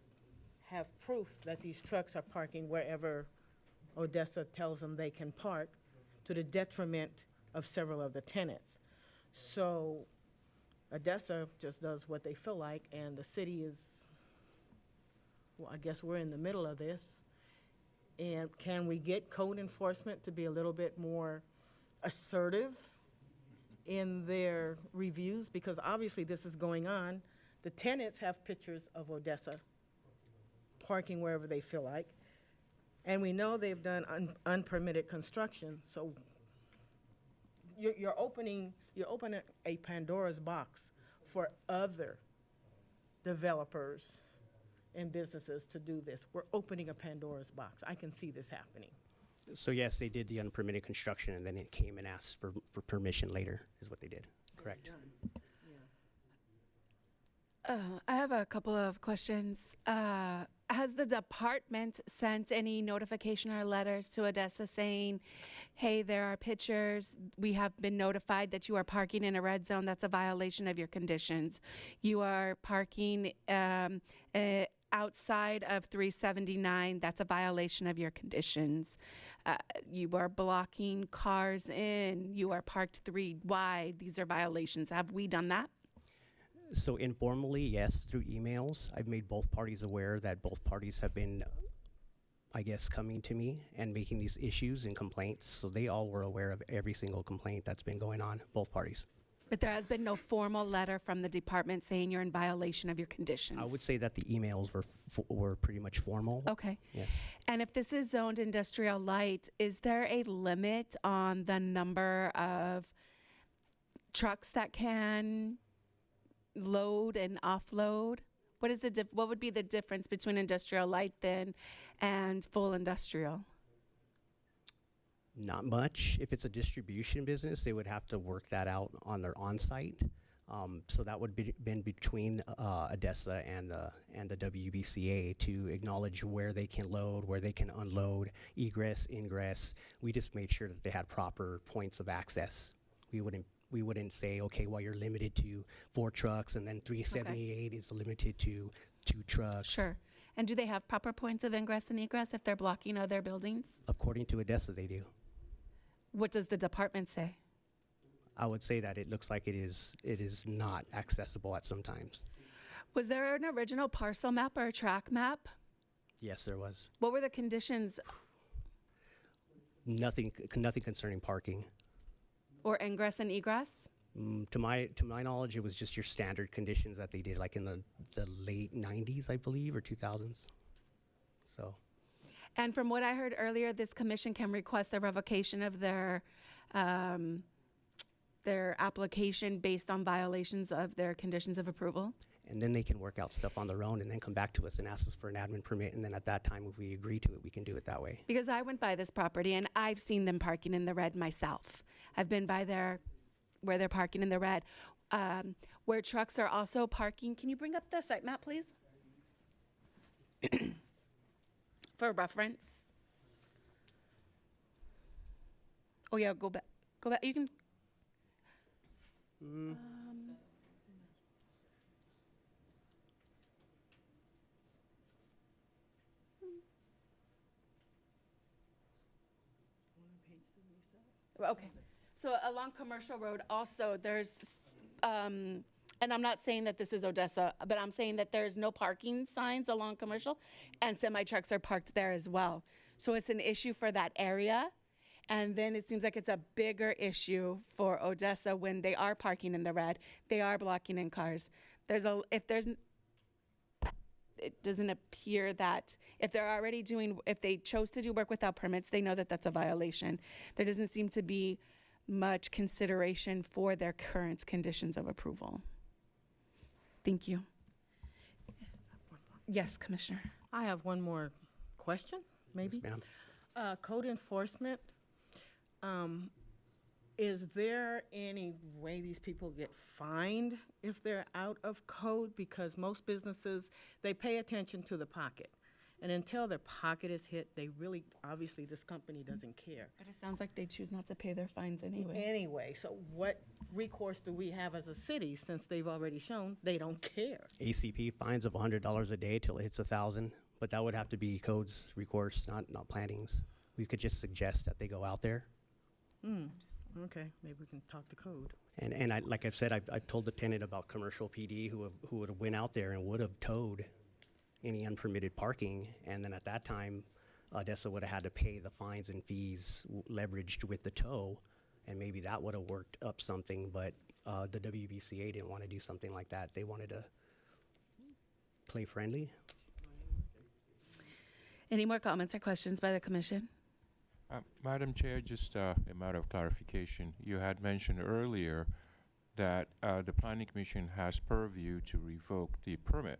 have proof that these trucks are parking wherever Odessa tells them they can park, to the detriment of several of the tenants. So Odessa just does what they feel like, and the city is, well, I guess we're in the middle of this. And can we get code enforcement to be a little bit more assertive in their reviews? Because obviously this is going on. The tenants have pictures of Odessa parking wherever they feel like. And we know they've done unpermitted construction, so you're opening a Pandora's box for other developers and businesses to do this. We're opening a Pandora's box. I can see this happening. So yes, they did the unpermitted construction, and then it came and asked for permission later, is what they did. Correct. I have a couple of questions. Has the department sent any notification or letters to Odessa saying, hey, there are pictures, we have been notified that you are parking in a red zone, that's a violation of your conditions. You are parking outside of 379, that's a violation of your conditions. You are blocking cars in, you are parked 3 wide, these are violations. Have we done that? So informally, yes, through emails. I've made both parties aware that both parties have been, I guess, coming to me and making these issues and complaints. So they all were aware of every single complaint that's been going on, both parties. But there has been no formal letter from the department saying you're in violation of your conditions? I would say that the emails were pretty much formal. Okay. Yes. And if this is zoned industrial light, is there a limit on the number of trucks that can load and offload? What is what would be the difference between industrial light then and full industrial? Not much. If it's a distribution business, they would have to work that out on their on-site. So that would be been between Odessa and the WBCA to acknowledge where they can load, where they can unload, egress, ingress. We just made sure that they had proper points of access. We wouldn't say, okay, well, you're limited to 4 trucks, and then 378 is limited to 2 trucks. Sure. And do they have proper points of ingress and egress if they're blocking other buildings? According to Odessa, they do. What does the department say? I would say that it looks like it is not accessible at some times. Was there an original parcel map or a track map? Yes, there was. What were the conditions Nothing concerning parking. or ingress and egress? To my knowledge, it was just your standard conditions that they did, like in the late 90s, I believe, or 2000s. So. And from what I heard earlier, this commission can request the revocation of their application based on violations of their conditions of approval? And then they can work out stuff on their own and then come back to us and ask us for an admin permit. And then at that time, if we agree to it, we can do it that way. Because I went by this property and I've seen them parking in the red myself. I've been by there where they're parking in the red, where trucks are also parking. Can you bring up the site map, please? For reference. Oh yeah, go back. Go back. You can. Okay. So along Commercial Road also there's, and I'm not saying that this is Odessa, but I'm saying that there's no parking signs along Commercial and semi-trucks are parked there as well. So it's an issue for that area. And then it seems like it's a bigger issue for Odessa when they are parking in the red. They are blocking in cars. It doesn't appear that if they chose to do work without permits, they know that that's a violation. There doesn't seem to be much consideration for their current conditions of approval. Thank you. Yes, Commissioner. I have one more question, maybe. Yes, ma'am. Code enforcement, is there any way these people get fined if they're out of code? Because most businesses, they pay attention to the pocket. And until their pocket is hit, they really, obviously, this company doesn't care. But it sounds like they choose not to pay their fines anyway. Anyway, so what recourse do we have as a city, since they've already shown they don't care? ACP fines of $100 a day till it hits 1,000, but that would have to be codes recourse, not plantings. We could just suggest that they go out there. Okay, maybe we can talk to code. And I, like I've said, I've told the tenant about commercial PD who would have went out there and would have towed any unpermitted parking, and then at that time, Odessa would have had to pay the fines and fees leveraged with the tow, and maybe that would have worked up something, but the WBCA didn't want to do something like that. They wanted to play friendly. Any more comments or questions by the commission? Madam Chair, just a matter of clarification. You had mentioned earlier that the Planning Commission has purview to revoke the permit.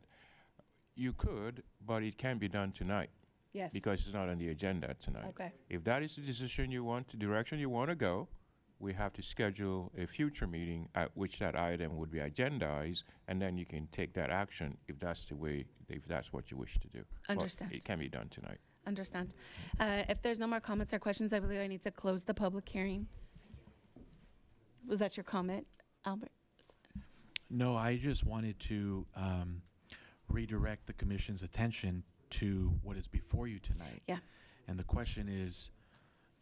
You could, but it can be done tonight. Yes. Because it's not on the agenda tonight. Okay. If that is the decision you want, the direction you want to go, we have to schedule a future meeting at which that item would be agendized, and then you can take that action if that's the way, if that's what you wish to do. But Understand. it can be done tonight. Understand. If there's no more comments or questions, I believe I need to close the public hearing. Was that your comment, Albert? No, I just wanted to redirect the commission's attention to what is before you tonight. Yeah. And the question is,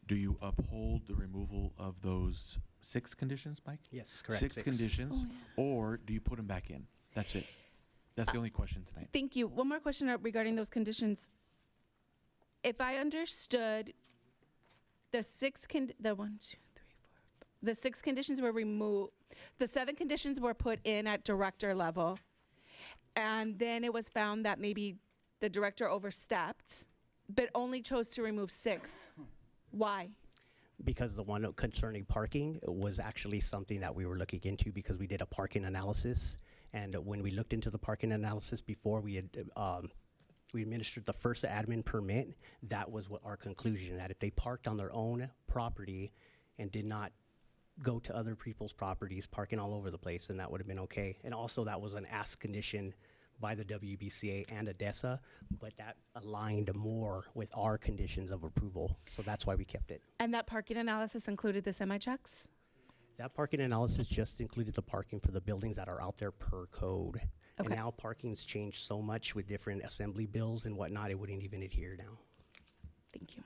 do you uphold the removal of those 6 conditions, Mike? Yes, correct. Six conditions, or do you put them back in? That's it. That's the only question tonight. Thank you. One more question regarding those conditions. If I understood, the 6 the 6 conditions were removed. The 7 conditions were put in at director level, and then it was found that maybe the director overstepped, but only chose to remove 6. Why? Because the one concerning parking was actually something that we were looking into because we did a parking analysis. And when we looked into the parking analysis before we had, we administered the first admin permit, that was what our conclusion, that if they parked on their own property and did not go to other people's properties, parking all over the place, then that would have been okay. And also that was an ask condition by the WBCA and Odessa, but that aligned more with our conditions of approval. So that's why we kept it. And that parking analysis included the semi-trucks? That parking analysis just included the parking for the buildings that are out there per code. And Okay. now parking's changed so much with different assembly bills and whatnot, it wouldn't even adhere now. Thank you.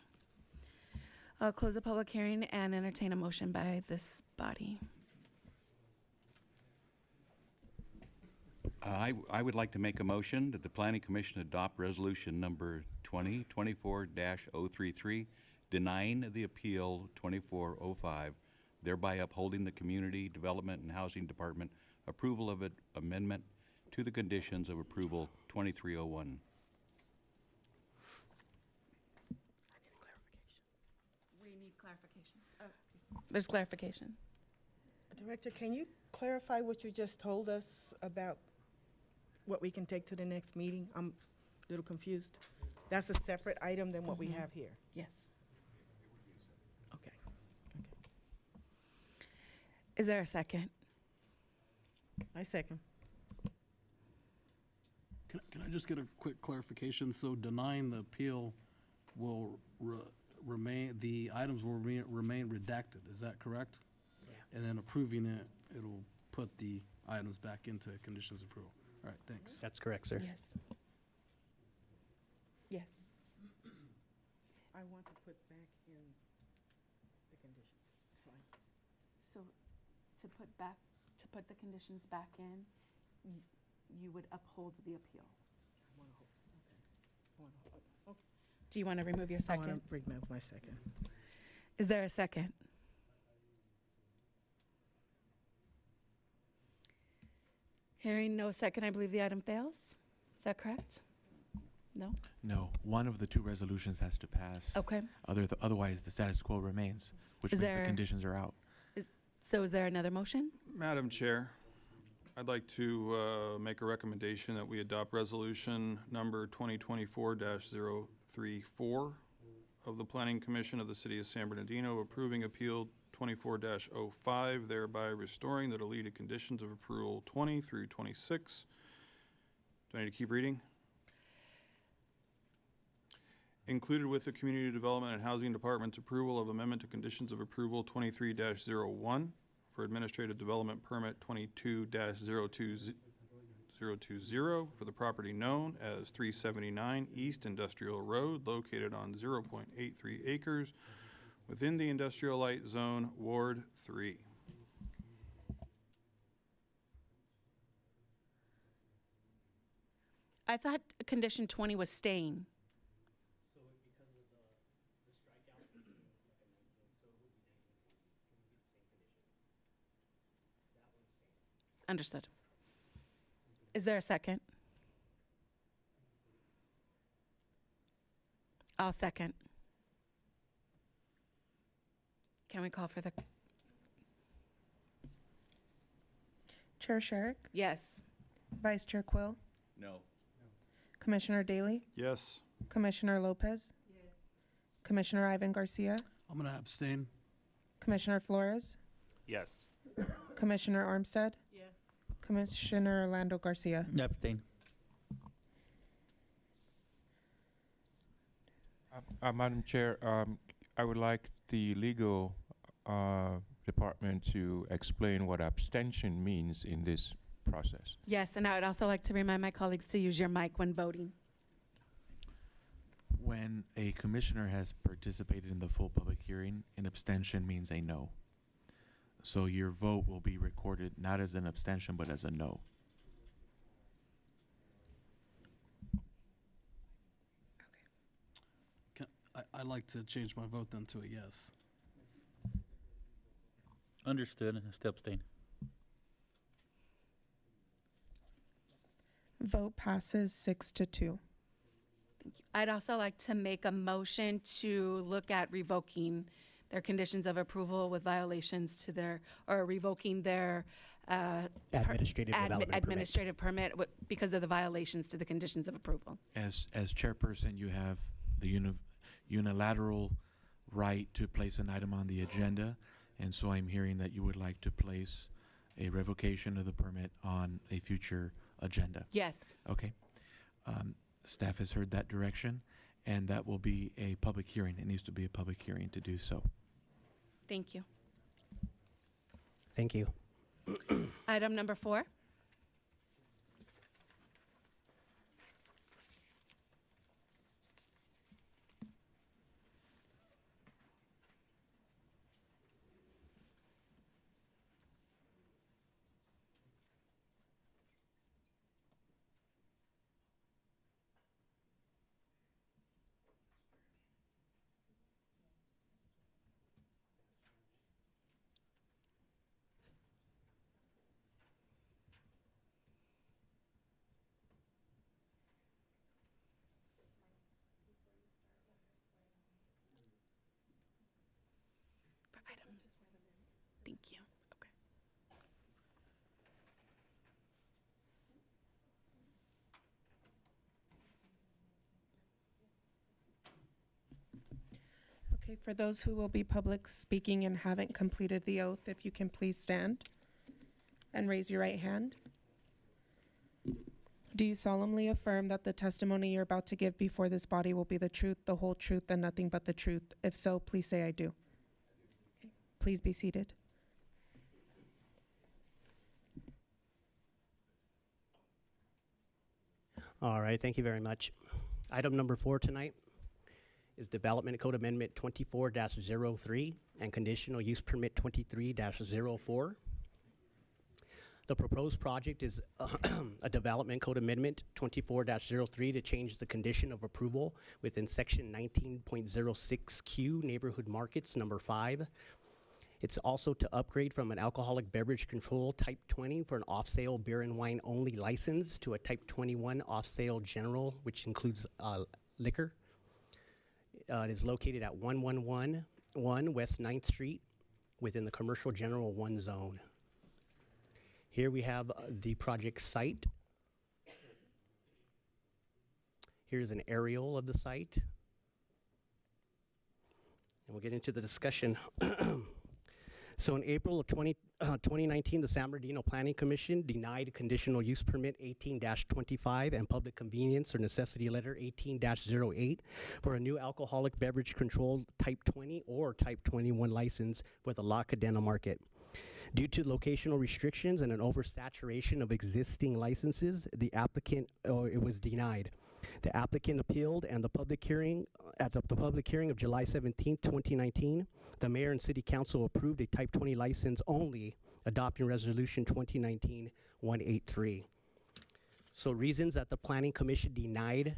I'll close the public hearing and entertain a motion by this body. I would like to make a motion that the Planning Commission adopt resolution number 2024-033, denying the appeal 2405, thereby upholding the Community Development and Housing Department approval of an amendment to the conditions of approval 2301. We need clarification. Oh, excuse me. There's clarification. Director, can you clarify what you just told us about what we can take to the next meeting? I'm a little confused. That's a separate item than what we have here. Yes. Okay. Is there a second? I second. Can I just get a quick clarification? So denying the appeal will remain, the items will remain redacted, is that correct? Yeah. And then approving it, it'll put the items back into conditions of approval. All right, thanks. That's correct, sir. Yes. Yes. I want to put back in the condition. Fine. So to put the conditions back in, you would uphold the appeal. Do you want to remove your I want second? to remove my second. Is there a second? Hearing no second, I believe the item fails. Is that correct? No? No, one of the 2 resolutions has to pass. Okay. Otherwise, the status quo remains, which Is means the there- conditions are out. So is there another motion? Madam Chair, I'd like to make a recommendation that we adopt resolution number 2024-034 of the Planning Commission of the City of San Bernardino approving appeal 24-05, thereby restoring the deleted conditions of approval 20 through 26. Do I need to keep reading? included with the Community Development and Housing Department's approval of amendment to conditions of approval 23-01 for Administrative Development Permit 22-020 for the property known as 379 East Industrial Road, located on 0.83 acres within the Industrial Light Zone, Ward 3. I thought condition 20 was staying. Understood. Is there a second? I'll second. Can we call for the? Chair Sherrick, Yes. Vice Chair Quill, No. Commissioner Daly, Yes. Commissioner Lopez, Commissioner Ivan Garcia, I'm going to abstain. Commissioner Flores, Yes. Commissioner Armstead, Commissioner Orlando Garcia. Abstain. Madam Chair, I would like the legal department to explain what abstention means in this process. Yes, and I would also like to remind my colleagues to use your mic when voting. When a commissioner has participated in the full public hearing, an abstention means a no. So your vote will be recorded not as an abstention, but as a no. I'd like to change my vote then to a yes. Understood. Still abstain. Vote passes 6-2. Thank you. I'd also like to make a motion to look at revoking their conditions of approval with violations to their, or revoking their administrative permit because of the violations to the conditions of approval. As chairperson, you have the unilateral right to place an item on the agenda, and so I'm hearing that you would like to place a revocation of the permit on a future agenda. Yes. Okay. Staff has heard that direction, and that will be a public hearing. It needs to be a public hearing to do so. Thank you. Thank you. Item number 4. Thank you. Okay. Okay, for those who will be public speaking and haven't completed the oath, if you can please stand and raise your right hand. Do you solemnly affirm that the testimony you're about to give before this body will be the truth, the whole truth, and nothing but the truth? If so, please say I do. Okay, please be seated. All right, thank you very much. Item number 4 tonight is Development Code Amendment 24-03 and Conditional Use Permit 23-04. The proposed project is a Development Code Amendment 24-03 to change the condition of approval within Section 19.06Q Neighborhood Markets Number 5. It's also to upgrade from an alcoholic beverage control Type 20 for an off-sale beer and wine only license to a Type 21 off-sale general, which includes liquor. It is located at 1111 West 9th Street within the Commercial General 1 zone. Here we have the project site. Here's an aerial of the site. And we'll get into the discussion. So in April of 2019, the San Bernardino Planning Commission denied conditional use permit 18-25 and public convenience or necessity letter 18-08 for a new alcoholic beverage controlled type 20 or type 21 license for the La Cadena Market. Due to locational restrictions and an oversaturation of existing licenses, the applicant, it was denied. The applicant appealed, and the public hearing, at the public hearing of July 17, 2019, the mayor and city council approved a type 20 license only, adopting resolution 2019-183. So reasons that the planning commission denied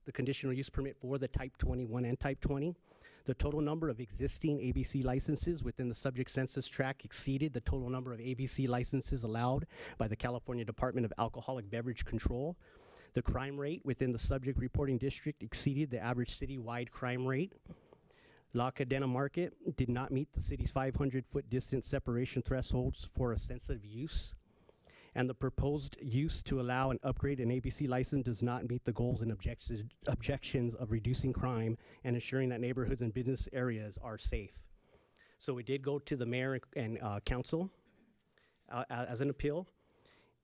the conditional use permit for the type 21 and type 20. The total number of existing ABC licenses within the subject census tract exceeded the total number of ABC licenses allowed by the California Department of Alcoholic Beverage Control. The crime rate within the subject reporting district exceeded the average citywide crime rate. La Cadena Market did not meet the city's 500-foot distance separation thresholds for a sensitive use. And the proposed use to allow and upgrade an ABC license does not meet the goals and objections of reducing crime and ensuring that neighborhoods and business areas are safe. So we did go to the mayor and council as an appeal,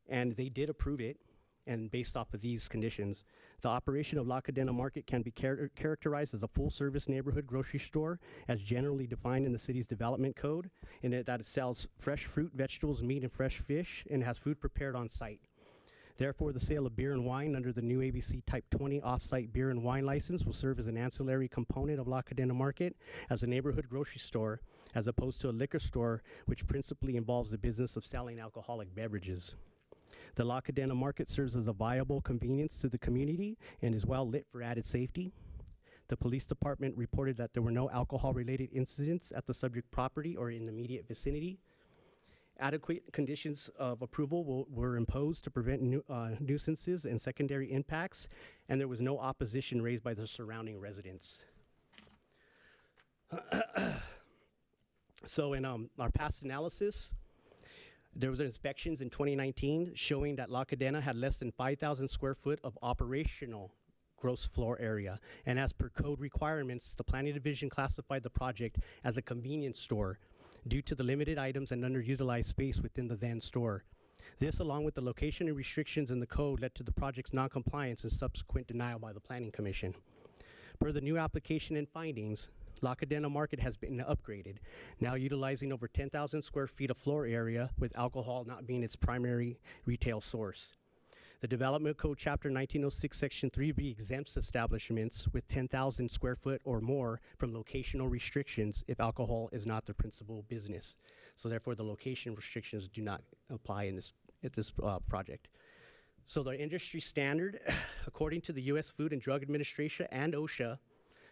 and they did approve it. And based off of these conditions, the operation of La Cadena Market can be characterized as a full-service neighborhood grocery store as generally defined in the city's development code, in that it sells fresh fruit, vegetables, meat, and fresh fish, and has food prepared on site. Therefore, the sale of beer and wine under the new ABC Type 20 off-site beer and wine license will serve as an ancillary component of La Cadena Market as a neighborhood grocery store, as opposed to a liquor store, which principally involves the business of selling alcoholic beverages. The La Cadena Market serves as a viable convenience to the community and is well lit for added safety. The police department reported that there were no alcohol-related incidents at the subject property or in the immediate vicinity. Adequate conditions of approval were imposed to prevent nuisances and secondary impacts, and there was no opposition raised by the surrounding residents. So in our past analysis, there was inspections in 2019 showing that La Cadena had less than 5,000 square foot of operational gross floor area. And as per code requirements, the planning division classified the project as a convenience store due to the limited items and underutilized space within the then store. This, along with the location and restrictions in the code, led to the project's non-compliance and subsequent denial by the Planning Commission. Per the new application and findings, La Cadena Market has been upgraded, now utilizing over 10,000 square feet of floor area, with alcohol not being its primary retail source. The Development Code Chapter 1906, Section 3B exempts establishments with 10,000 square foot or more from locational restrictions if alcohol is not the principal business. So therefore, the location restrictions do not apply in this project. So the industry standard, according to the U.S. Food and Drug Administration and OSHA,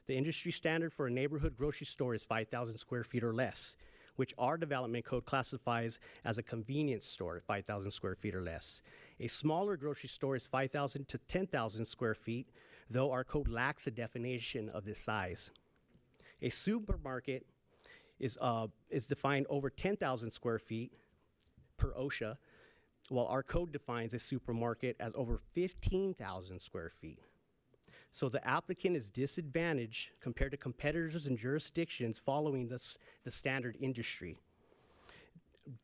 the industry standard for a neighborhood grocery store is 5,000 square feet or less, which our development code classifies as a convenience store, 5,000 square feet or less. A smaller grocery store is 5,000 to 10,000 square feet, though our code lacks a definition of this size. A supermarket is defined over 10,000 square feet per OSHA, while our code defines a supermarket as over 15,000 square feet. So the applicant is disadvantaged compared to competitors and jurisdictions following the standard industry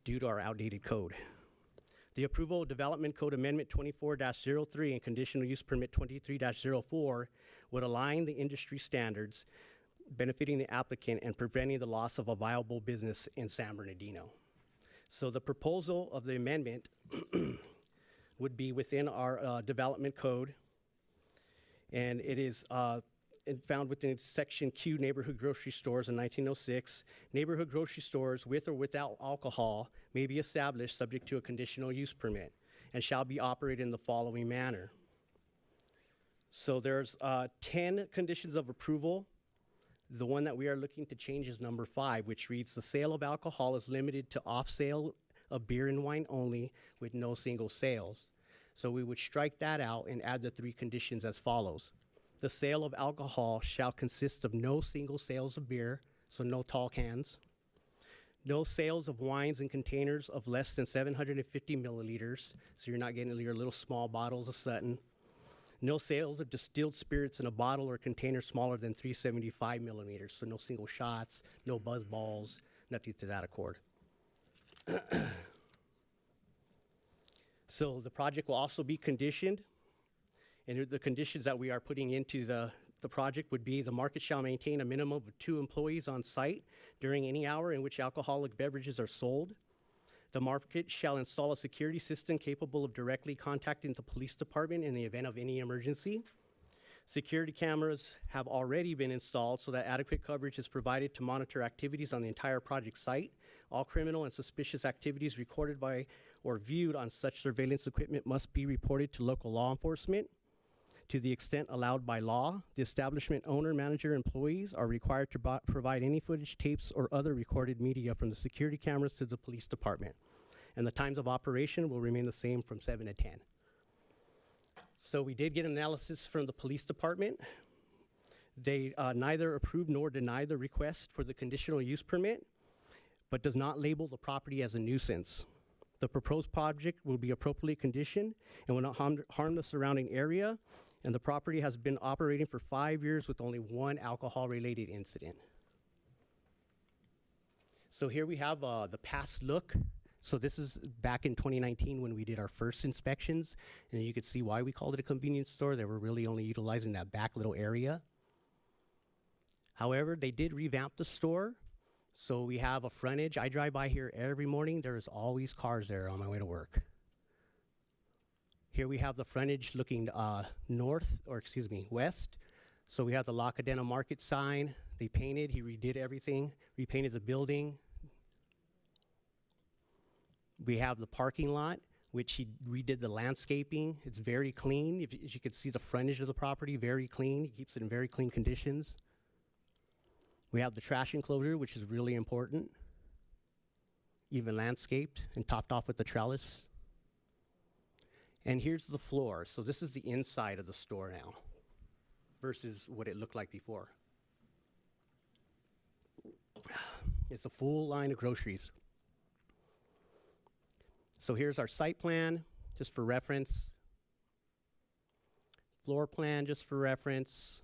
due to our outdated code. The Approval of Development Code Amendment 24-03 and Conditional Use Permit 23-04 would align the industry standards, benefiting the applicant and preventing the loss of a viable business in San Bernardino. So the proposal of the amendment would be within our development code, and it is found within Section Q, Neighborhood Grocery Stores in 1906. Neighborhood grocery stores with or without alcohol may be established subject to a conditional use permit and shall be operated in the following manner. So there's 10 conditions of approval. The one that we are looking to change is number 5, which reads, the sale of alcohol is limited to off-sale of beer and wine only with no single sales. So we would strike that out and add the 3 conditions as follows. The sale of alcohol shall consist of no single sales of beer, so no tall cans. No sales of wines in containers of less than 750 milliliters, so you're not getting your little small bottles of Sutton. No sales of distilled spirits in a bottle or container smaller than 375 millimeters, so no single shots, no buzz balls, nothing to that accord. So the project will also be conditioned, and the conditions that we are putting into the project would be the market shall maintain a minimum of 2 employees on site during any hour in which alcoholic beverages are sold. The market shall install a security system capable of directly contacting the police department in the event of any emergency. Security cameras have already been installed so that adequate coverage is provided to monitor activities on the entire project site. All criminal and suspicious activities recorded by or viewed on such surveillance equipment must be reported to local law enforcement. To the extent allowed by law, the establishment owner, manager, employees are required to provide any footage, tapes, or other recorded media from the security cameras to the police department. And the times of operation will remain the same from 7 to 10. So we did get analysis from the police department. They neither approved nor denied the request for the conditional use permit, but does not label the property as a nuisance. The proposed project will be appropriately conditioned and will not harm the surrounding area, and the property has been operating for 5 years with only 1 alcohol-related incident. So here we have the past look. So this is back in 2019 when we did our first inspections, and you could see why we called it a convenience store. They were really only utilizing that back little area. However, they did revamp the store. So we have a frontage. I drive by here every morning. There is always cars there on my way to work. Here we have the frontage looking west. So we have the La Cadena Market sign. They painted, he redid everything, repainted the building. We have the parking lot, which he redid the landscaping. It's very clean. As you can see, the frontage of the property, very clean. He keeps it in very clean conditions. We have the trash enclosure, which is really important. Even landscaped and topped off with the trellis. And here's the floor. So this is the inside of the store now versus what it looked like before. It's a full line of groceries. So here's our site plan, just for reference. Floor plan, just for reference.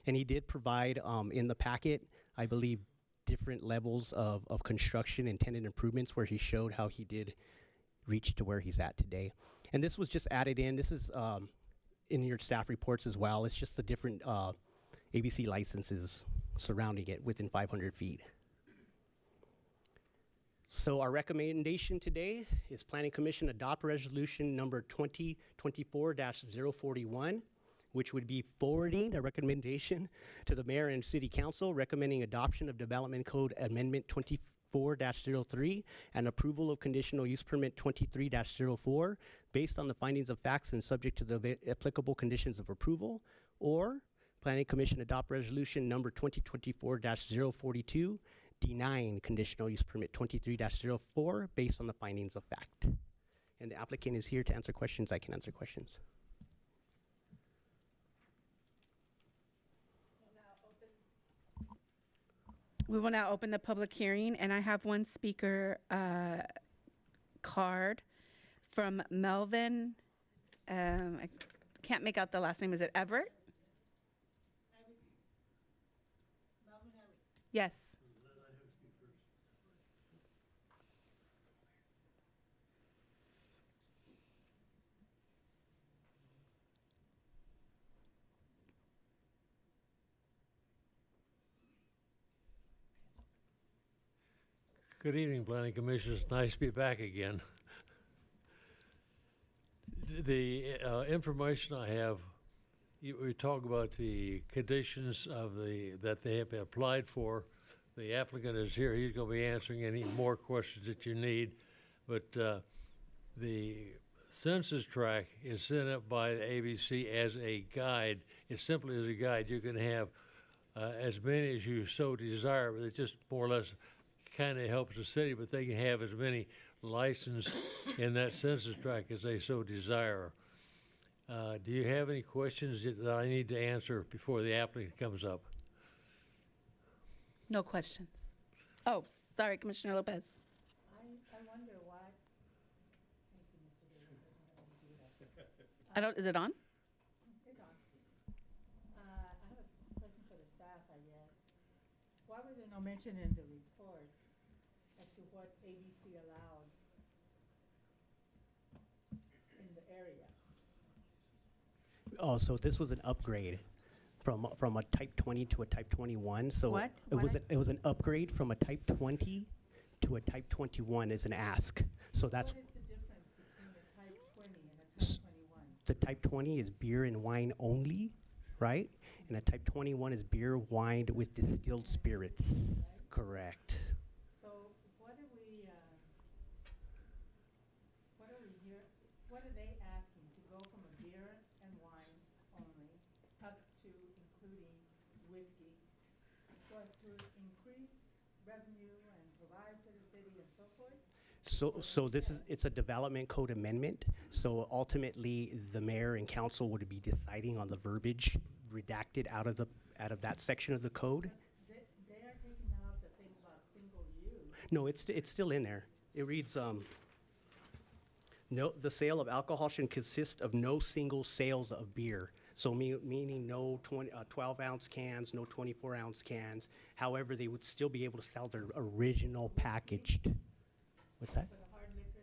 And he did provide in the packet, I believe, different levels of construction and tenant improvements where he showed how he did reach to where he's at today. And this was just added in. This is in your staff reports as well. It's just the different ABC licenses surrounding it within 500 feet. So our recommendation today is Planning Commission adopt resolution number 2024-041, which would be forwarding a recommendation to the mayor and city council recommending adoption of Development Code Amendment 24-03 and approval of conditional use permit 23-04 based on the findings of facts and subject to the applicable conditions of approval, or Planning Commission adopt resolution number 2024-042 denying conditional use permit 23-04 based on the findings of fact. And the applicant is here to answer questions. I can answer questions. We will now open the public hearing, and I have one speaker card from Melvin. I can't make out the last name. Is it Everett? Yes. Good evening, Planning Commission. It's nice to be back again. The information I have, we talk about the conditions of that they have applied for. The applicant is here. He's going to be answering any more questions that you need. But the census tract is sent up by the ABC as a guide. It's simply as a guide. You can have as many as you so desire, but it just more or less kind of helps the city, but they can have as many licensed in that census tract as they so desire. Do you have any questions that I need to answer before the applicant comes up? No questions. Oh, sorry, Commissioner Lopez. I wonder why. I don't, is it on? It's on. I have a question for the staff, I guess. Why was there no mention in the report as to what ABC allowed in the area. Oh, so this was an upgrade from a type 20 to a type 21. So What? it was an upgrade from a type 20 to a type 21 is an ask. So that's What is the difference between a type 20 and a type 21? the type 20 is beer and wine only, right? And a type 21 is beer, wine with distilled spirits. Correct. So what are we here, what are they asking, to go from a beer and wine only up to including whiskey, so as to increase revenue and provide for the city and so forth? So it's a development code amendment. So ultimately, the mayor and council would be deciding on the verbiage redacted out of that section of the code. They are taking out the thing about single use. No, it's still in there. It reads, no, the sale of alcohol should consist of no single sales of beer. So meaning no 12-ounce cans, no 24-ounce cans. However, they would still be able to sell their original packaged. What's that? For the hard liquor,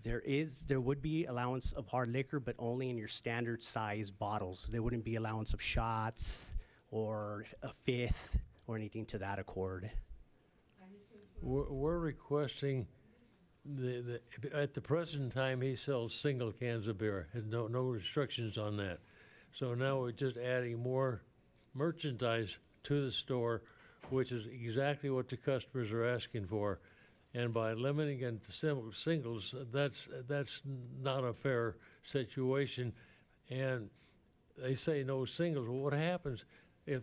there is? There would be allowance of hard liquor, but only in your standard size bottles. There wouldn't be allowance of shots or a fifth or anything to that accord. We're requesting at the present time, he sells single cans of beer, has no restrictions on that. So now we're just adding more merchandise to the store, which is exactly what the customers are asking for. And by limiting it to singles, that's not a fair situation. And they say no singles. Well, what happens if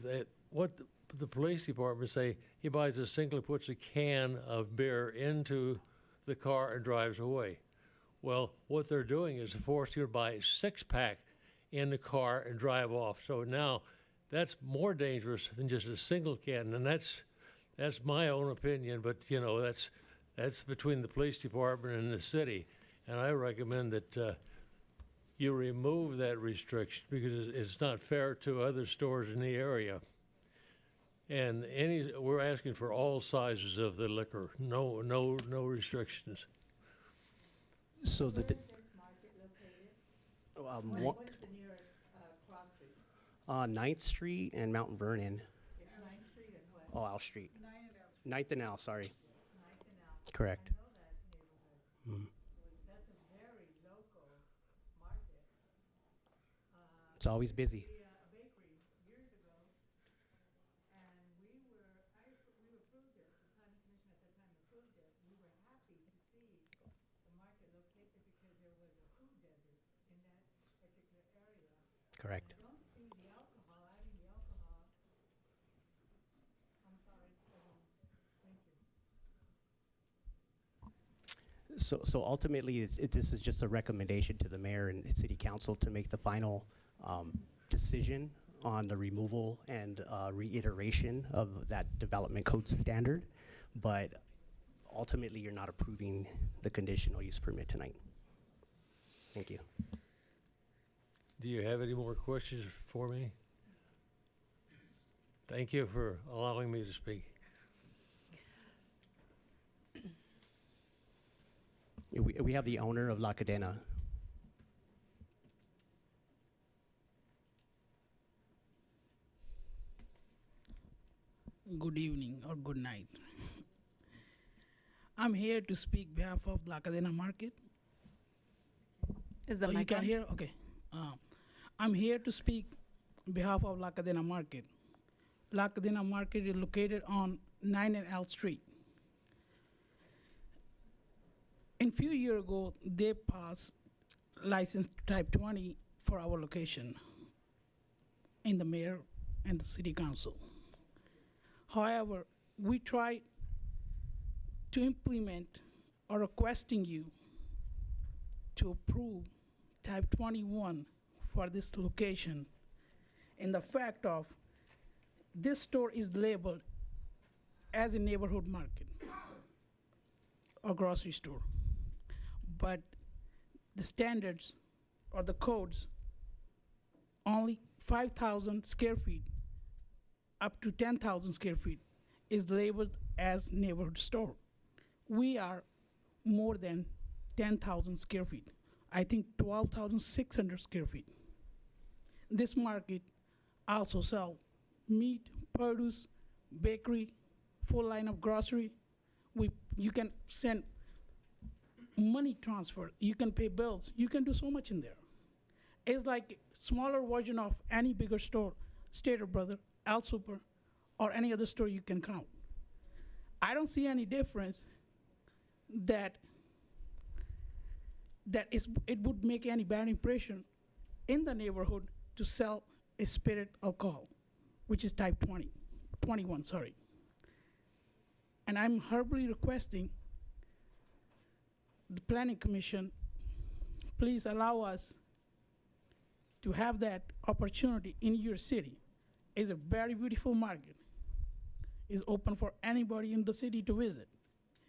what the police department say, he buys a single, puts a can of beer into the car and drives away. Well, what they're doing is forcing you to buy a six-pack in the car and drive off. So now that's more dangerous than just a single can. And that's my own opinion, but you know, that's between the police department and the city. And I recommend that you remove that restriction because it's not fair to other stores in the area. And we're asking for all sizes of the liquor, no restrictions. So Where is this market located? What is the nearest cross street? 9th Street and Mount Vernon. It's 9th Street and what? Oh, Al Street. 9th and Al, sorry. 9th and Al. Correct. I know that neighborhood. That's a very local market. It's always busy. A bakery years ago, and we approved it, the planning commission at that time approved it. We were happy to see the market located because there was a food desert in that particular area. Correct. I don't see the alcohol, adding the alcohol. I'm sorry, thank you. So ultimately, this is just a recommendation to the mayor and city council to make the final decision on the removal and reiteration of that development code standard. But ultimately, you're not approving the conditional use permit tonight. Thank you. Do you have any more questions for me? Thank you for allowing me to speak. We have the owner of La Cadena. Good evening or good night. I'm here to speak behalf of La Cadena Market. Is the you mic can on? hear? Okay. I'm here to speak behalf of La Cadena Market. La Cadena Market is located on 9 and L Street. In few years ago, they passed license type 20 for our location in the mayor and the city council. However, we tried to implement or requesting you to approve type 21 for this location in the fact of this store is labeled as a neighborhood market or grocery store. But the standards or the codes, only 5,000 square feet up to 10,000 square feet is labeled as neighborhood store, we are more than 10,000 square feet. I think 12,600 square feet. This market also sell meat, produce, bakery, full line of grocery. You can send money transfer, you can pay bills, you can do so much in there. It's like smaller version of any bigger store, Stater Brother, Al Super, or any other store you can count. I don't see any difference that it would make any bad impression in the neighborhood to sell a spirit alcohol, which is type 21, sorry. And I'm humbly requesting the Planning Commission, please allow us to have that opportunity in your city. It's a very beautiful market. It's open for anybody in the city to visit.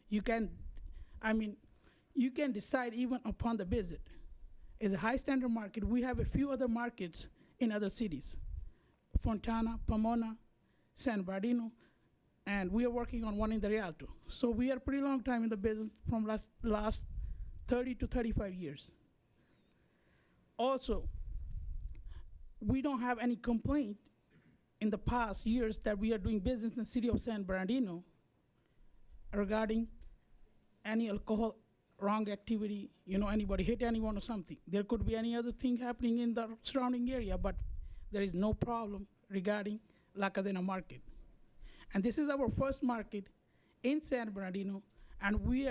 You can decide even upon the visit. It's a high standard market. We have a few other markets in other cities. Fontana, Pomona, San Bernardino, and we are working on one in the Rialto. So we are pretty long time in the business, from last 30 to 35 years. Also, we don't have any complaint in the past years that we are doing business in the city of San Bernardino regarding any alcohol wrong activity, anybody hit anyone or something. There could be any other thing happening in the surrounding area, but there is no problem regarding La Cadena Market. And this is our first market in San Bernardino, and we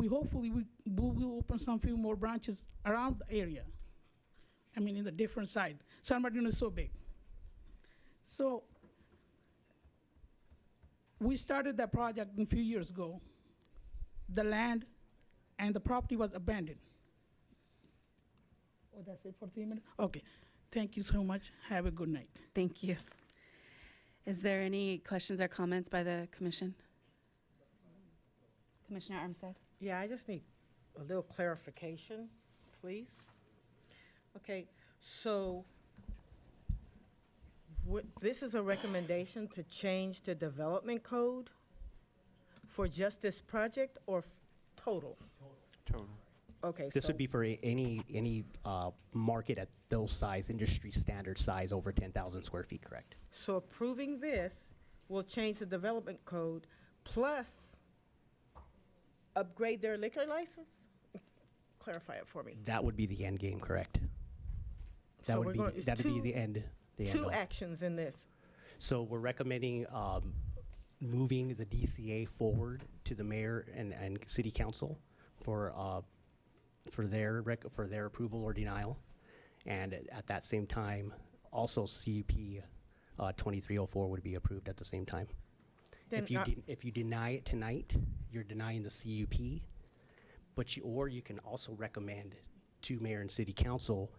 hopefully will open some few more branches around the area. In the different side. San Bernardino is so big. So we started that project a few years ago. The land and the property was abandoned. Oh, that's it for 3 minutes? Okay. Thank you so much. Have a good night. Thank you. Is there any questions or comments by the commission? Commissioner Armstead? Yeah, I just need a little clarification, please. Okay, so this is a recommendation to change the development code for just this project or total? Total. Okay, This so would be for any market at those size, industry standard size over 10,000 square feet, correct? so approving this will change the development code plus upgrade their liquor license? Clarify it for me. That would be the end game, correct? So we're going- it's That'd be two- the end. Two all. actions in this. So we're recommending moving the DCA forward to the mayor and city council for their approval or denial, and at that same time, also CUP 2304 would be approved at the same time. Then, If you deny it tonight, you're denying the CUP, or you can also recommend to mayor and city council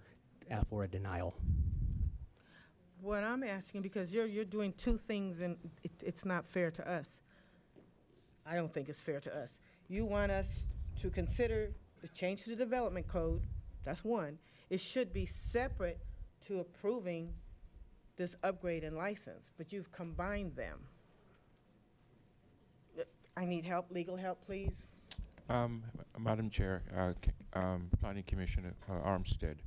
for a denial. What I'm asking, because you're doing two things and it's not fair to us. I don't think it's fair to us. You want us to consider the change to the development code, that's one. It should be separate to approving this upgrade and license, but you've combined them. I need help, legal help, please. Madam Chair, Planning Commissioner Armstead,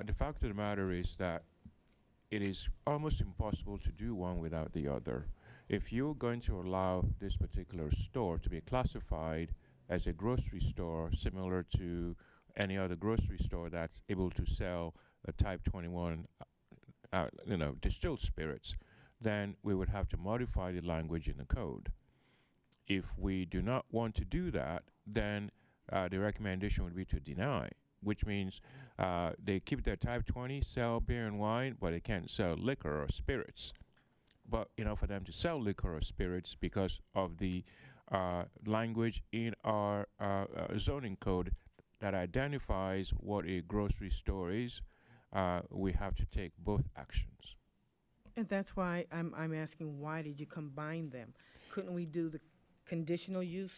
the fact of the matter is that it is almost impossible to do one without the other. If you're going to allow this particular store to be classified as a grocery store similar to any other grocery store that's able to sell a type 21 distilled spirits, then we would have to modify the language in the code. If we do not want to do that, then the recommendation would be to deny, which means they keep their type 20, sell beer and wine, but they can't sell liquor or spirits. But for them to sell liquor or spirits, because of the language in our zoning code that identifies what a grocery store is, we have to take both actions. And that's why I'm asking, why did you combine them? Couldn't we do the conditional use,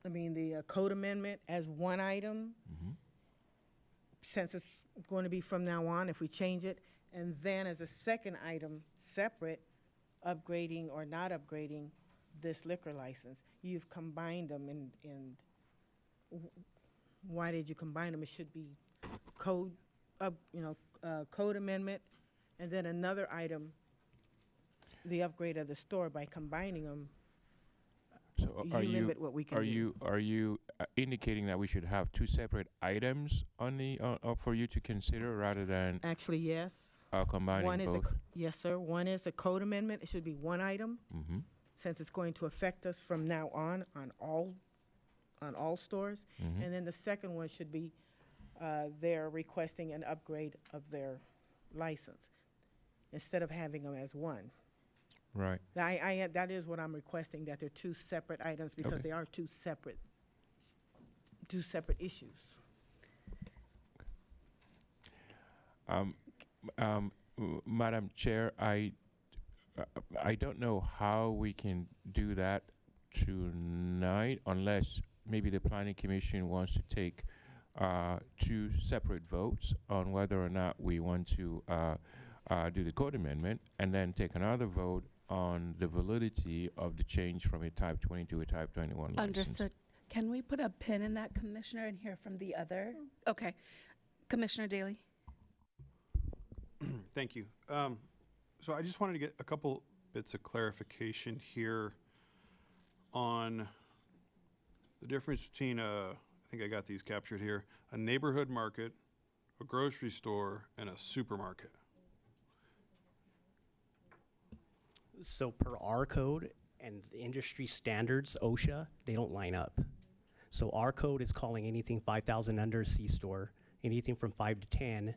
the code amendment as one item? Since it's going to be from now on, if we change it, and then as a second item, separate, upgrading or not upgrading this liquor license. You've combined them and why did you combine them? It should be code, code amendment, and then another item, the upgrade of the store. By combining them, So you limit what we can do. Are you indicating that we should have two separate items on the for you to consider rather than Actually, yes. combining One is both? yes, sir. One is a code amendment. It should be one item, Mm-hmm. since it's going to affect us from now on all stores. Mhm. And then the second one should be they're requesting an upgrade of their license instead of having them as one. Right. That is what I'm requesting, that they're two separate items because Okay. they are two separate issues. Madam Chair, I don't know how we can do that tonight unless maybe the Planning Commission wants to take two separate votes on whether or not we want to do the code amendment and then take another vote on the validity of the change from a type 20 to a type 21 license. Understood. Can we put a pin in that, Commissioner, and hear from the other? Okay. Commissioner Daly? Thank you. So I just wanted to get a couple bits of clarification here on the difference between I think I got these captured here, a neighborhood market, a grocery store, and a supermarket. So per our code and the industry standards, OSHA, they don't line up. So our code is calling anything 5,000 under a C-store, anything from 5 to 10,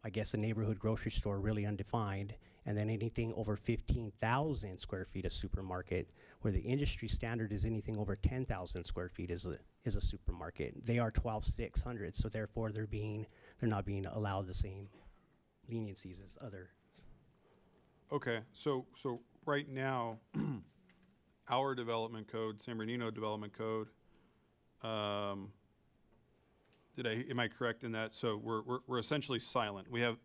I guess a neighborhood grocery store, really undefined, and then anything over 15,000 square feet a supermarket, where the industry standard is anything over 10,000 square feet is a supermarket. They are 12,600, so therefore they're not being allowed the same leniencies as other. Okay, so right now, our development code, San Bernardino Development Code, am I correct in that? So we're essentially silent. We have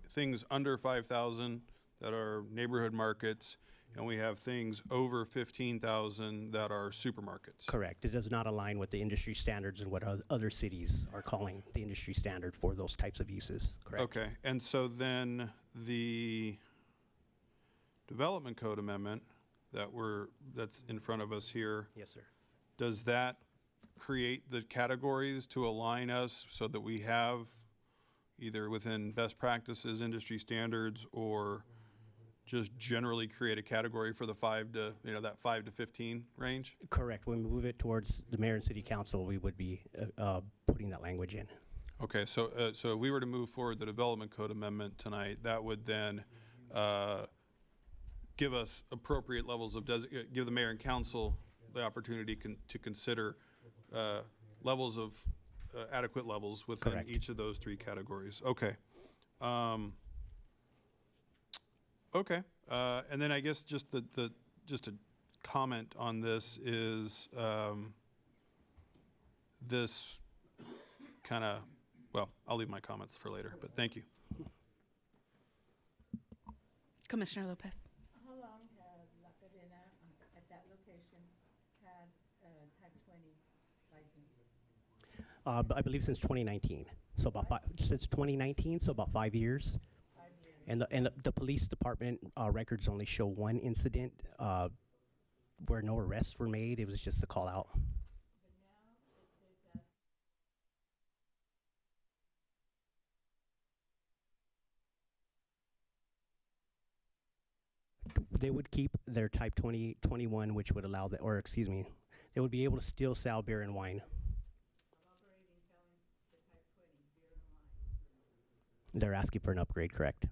things under 5,000 that are neighborhood markets, and we have things over 15,000 that are supermarkets. Correct. It does not align with the industry standards and what other cities are calling the industry standard for those types of uses. Correct. Okay, and so then the development code amendment that's in front of us here, Yes, sir. does that create the categories to align us so that we have either within best practices, industry standards, or just generally create a category for the 5 to 15 range? Correct. When we move it towards the mayor and city council, we would be putting that language in. Okay, so if we were to move forward the development code amendment tonight, that would then give us appropriate levels of give the mayor and council the opportunity to consider levels of adequate levels within Correct. each of those three categories. Okay. Okay. And then I guess just just a comment on this is this kind of, well, I'll leave my comments for later, but thank you. Commissioner Lopez? How long has La Cadena at that location had a type 20 license? I believe since 2019. So since 2019, so about 5 years. 5 years. And the police department records only show one incident where no arrests were made. It was just a call out. But now it's They would keep their type 21, which would allow they would be able to still sell beer and wine. operating, selling the type 20 beer and wine. They're asking for an upgrade, correct?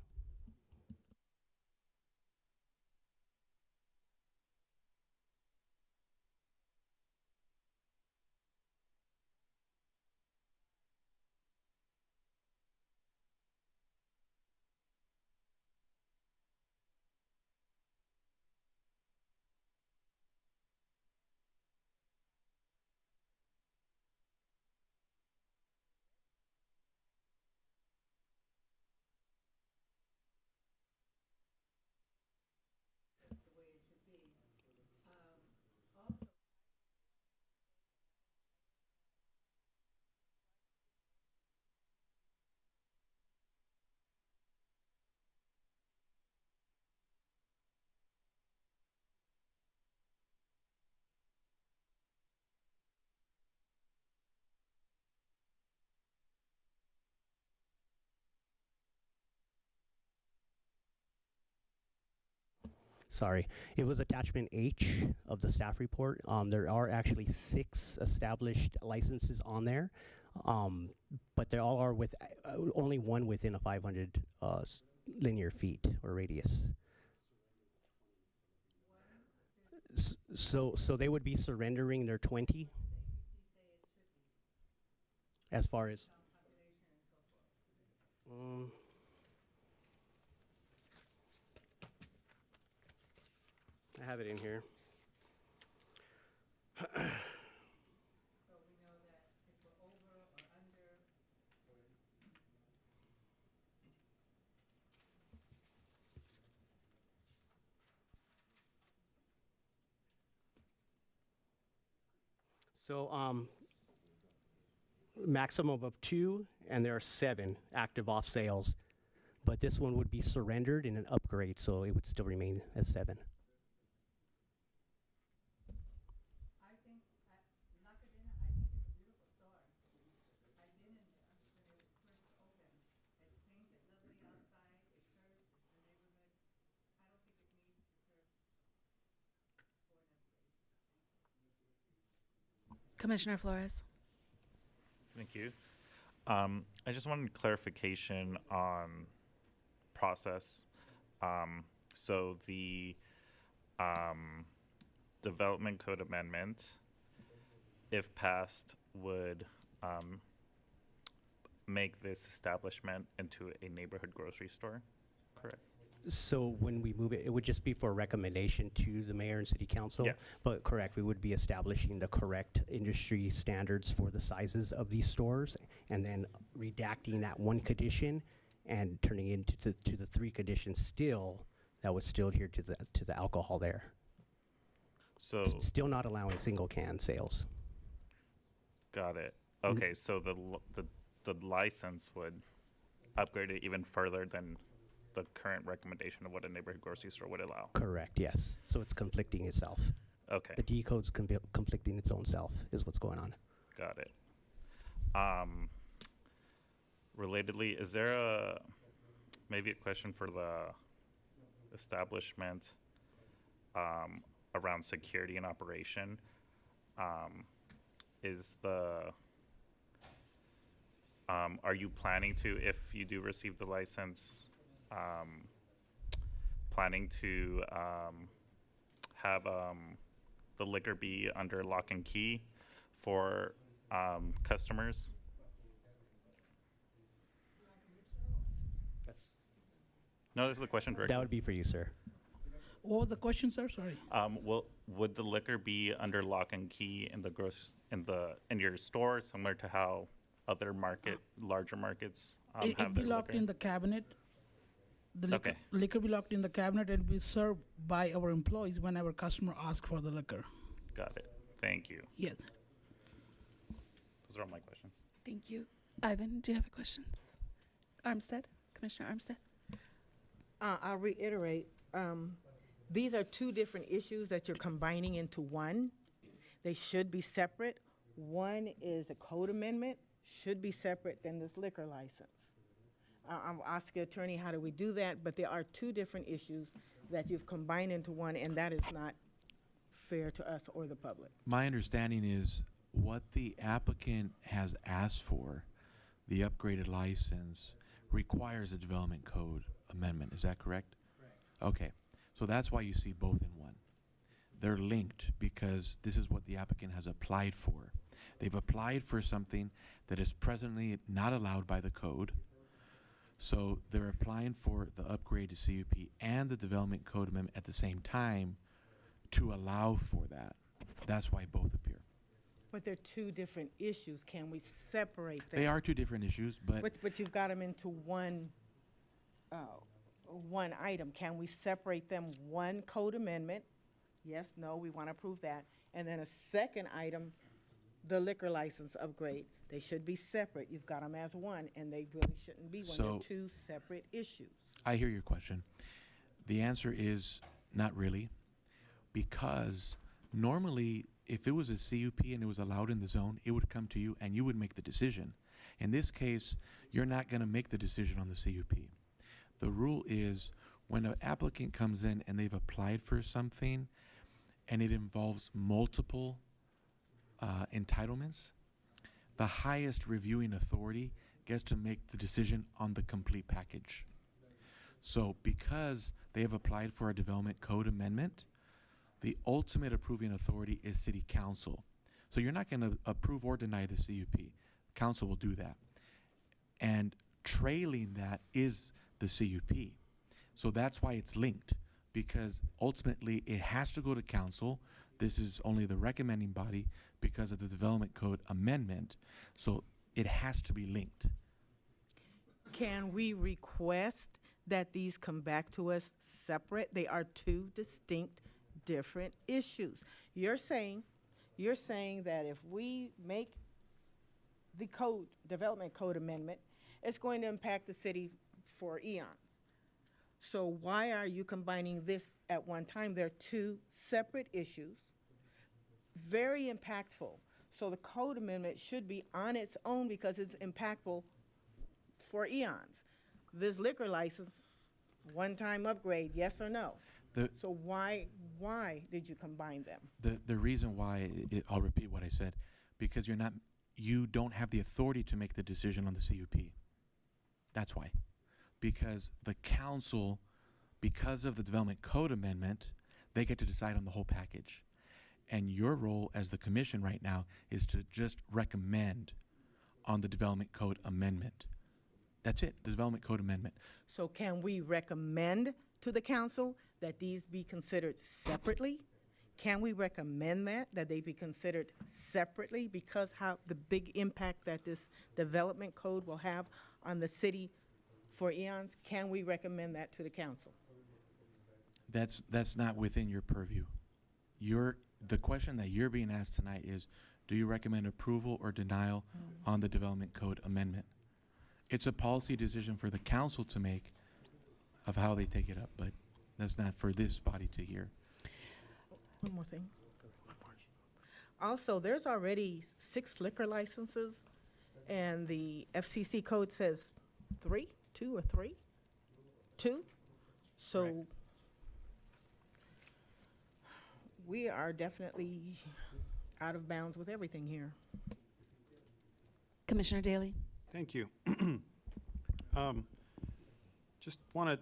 Sorry, it was attachment H of the staff report. There are actually 6 established licenses on there, but they all are with only one within a 500 linear feet or radius. So they would be surrendering their 20 as far as. I have it in here. So, maximum of 2, and there are 7 active off sales. But this one would be surrendered in an upgrade, so it would still remain as 7. Commissioner Flores. Thank you. I just wanted clarification on process. So the development code amendment, if passed, would make this establishment into a neighborhood grocery store, correct? So when we move it, it would just be for recommendation to the mayor and city council? Yes. But correct, we would be establishing the correct industry standards for the sizes of these stores, and then redacting that one condition and turning it into to the 3 conditions still, that would still adhere to the alcohol there. So Still not allowing single can sales. got it. Okay, so the license would upgrade it even further than the current recommendation of what a neighborhood grocery store would allow. Correct, yes. So it's conflicting itself. Okay, The D code's conflicting its own self is what's going on. got it. Relatedly, is there maybe a question for the establishment around security and operation? Are you planning to, if you do receive the license, planning to have the liquor be under lock and key for customers? No, this is a question directly. That would be for you, sir. What was the question, sir? Sorry. Would the liquor be under lock and key in your store, similar to how other larger markets It'd have be their locked liquor? in the cabinet. The Okay. liquor be locked in the cabinet and be served by our employees whenever customer asks for the liquor. Got it. Thank you. Yes. Those are all my questions. Thank you. Ivan, do you have questions? Armstead, Commissioner Armstead. I'll reiterate, these are 2 different issues that you're combining into one. They should be separate. One is the code amendment, should be separate than this liquor license. I'll ask the attorney, how do we do that? But there are 2 different issues that you've combined into one, and that is not fair to us or the public. My understanding is what the applicant has asked for, the upgraded license, requires a development code amendment. Is that correct? Correct. Okay. So that's why you see both in one. They're linked because this is what the applicant has applied for. They've applied for something that is presently not allowed by the code. So they're applying for the upgrade to CUP and the development code amendment at the same time to allow for that. That's why both appear. But they're 2 different issues. Can we separate them? They are 2 different issues, but But you've got them into one item. Can we separate them? One code amendment? Yes, no, we want to approve that. And then a second item, the liquor license upgrade. They should be separate. You've got them as one, and they really shouldn't be when they're So- 2 separate issues. I hear your question. The answer is not really, because normally if it was a CUP and it was allowed in the zone, it would come to you and you would make the decision. In this case, you're not going to make the decision on the CUP. The rule is when an applicant comes in and they've applied for something and it involves multiple entitlements, the highest reviewing authority gets to make the decision on the complete package. So because they have applied for a development code amendment, the ultimate approving authority is city council. So you're not going to approve or deny the CUP. Council will do that. And trailing that is the CUP. So that's why it's linked, because ultimately it has to go to council. This is only the recommending body because of the development code amendment. So it has to be linked. Can we request that these come back to us separate? They are two distinct, different issues. You're saying that if we make the development code amendment, it's going to impact the city for eons. So why are you combining this at one time? They're two separate issues, very impactful. So the code amendment should be on its own because it's impactful for eons. This liquor license, one-time upgrade, yes or no? So why did you combine them? The reason why, I'll repeat what I said, because you don't have the authority to make the decision on the CUP. That's why. Because the council, because of the development code amendment, they get to decide on the whole package. And your role as the commission right now is to just recommend on the development code amendment. That's it, the development code amendment. So can we recommend to the council that these be considered separately? Can we recommend that they be considered separately because how the big impact that this development code will have on the city for eons? Can we recommend that to the council? That's not within your purview. The question that you're being asked tonight is, do you recommend approval or denial on the development code amendment? It's a policy decision for the council to make of how they take it up, but that's not for this body to hear. One more thing. Also, there's already 6 liquor licenses, and the FCC code says 3, 2 or 3? 2? So Right. we are definitely out of bounds with everything here. Commissioner Daly. Thank you. Just want to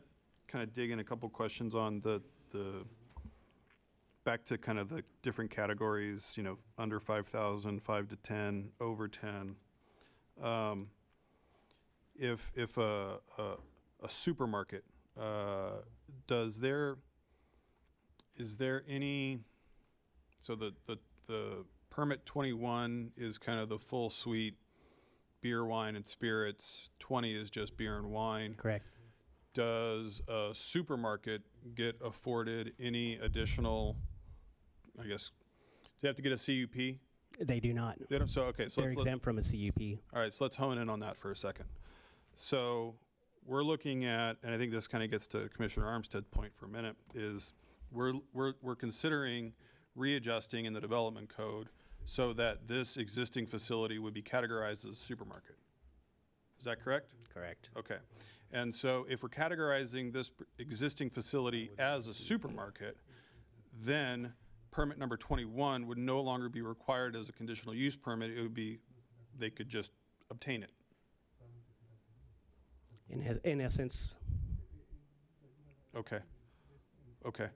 kind of dig in a couple questions on the back to kind of the different categories, under 5,000, 5 to 10, over 10. If a supermarket, is there any, so the permit 21 is kind of the full suite, beer, wine, and spirits. 20 is just beer and wine. Correct. Does a supermarket get afforded any additional, I guess, do they have to get a CUP? They do not. They don't, so, okay. So They're exempt from a CUP. All right, so let's hone in on that for a second. So we're looking at, and I think this kind of gets to Commissioner Armstead's point for a minute, is we're considering readjusting in the development code so that this existing facility would be categorized as a supermarket. Is that correct? Correct. Okay. And so if we're categorizing this existing facility as a supermarket, then permit number 21 would no longer be required as a conditional use permit. It would be, they could just obtain it. In essence. Okay. Okay.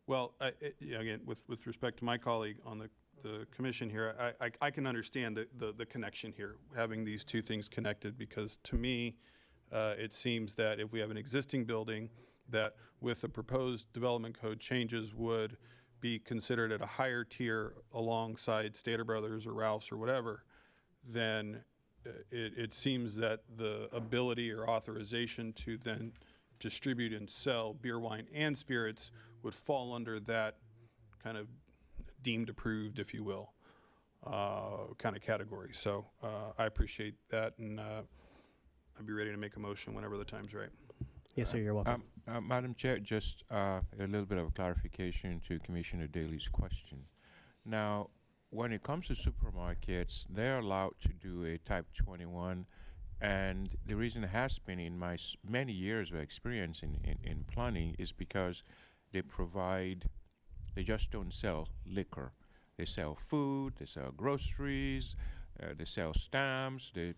Well, again, with respect to my colleague on the commission here, I can understand the connection here, having these two things connected, because to me, it seems that if we have an existing building that with the proposed development code changes would be considered at a higher tier alongside Stater Brothers or Ralph's or whatever, then it seems that the ability or authorization to then distribute and sell beer, wine, and spirits would fall under that kind of deemed approved, if you will, kind of category. So I appreciate that, and I'd be ready to make a motion whenever the time's right. Yes, sir, you're welcome. Madam Chair, just a little bit of clarification to Commissioner Daly's question. Now, when it comes to supermarkets, they're allowed to do a type 21 And the reason it has been in my many years of experience in planning is because they just don't sell liquor. They sell food, they sell groceries, they sell stamps. They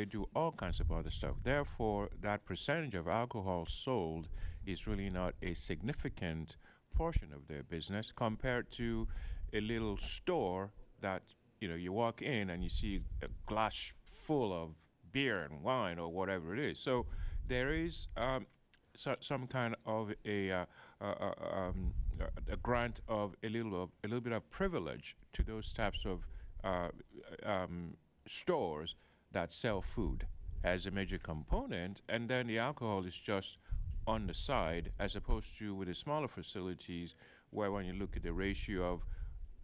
do all kinds of other stuff. Therefore, that percentage of alcohol sold is really not a significant portion of their business compared to a little store that you walk in and you see a glass full of beer and wine or whatever it is. So there is some kind of a grant of a little bit of privilege to those types of stores that sell food as a major component, and then the alcohol is just on the side, as opposed to with the smaller facilities where when you look at the ratio of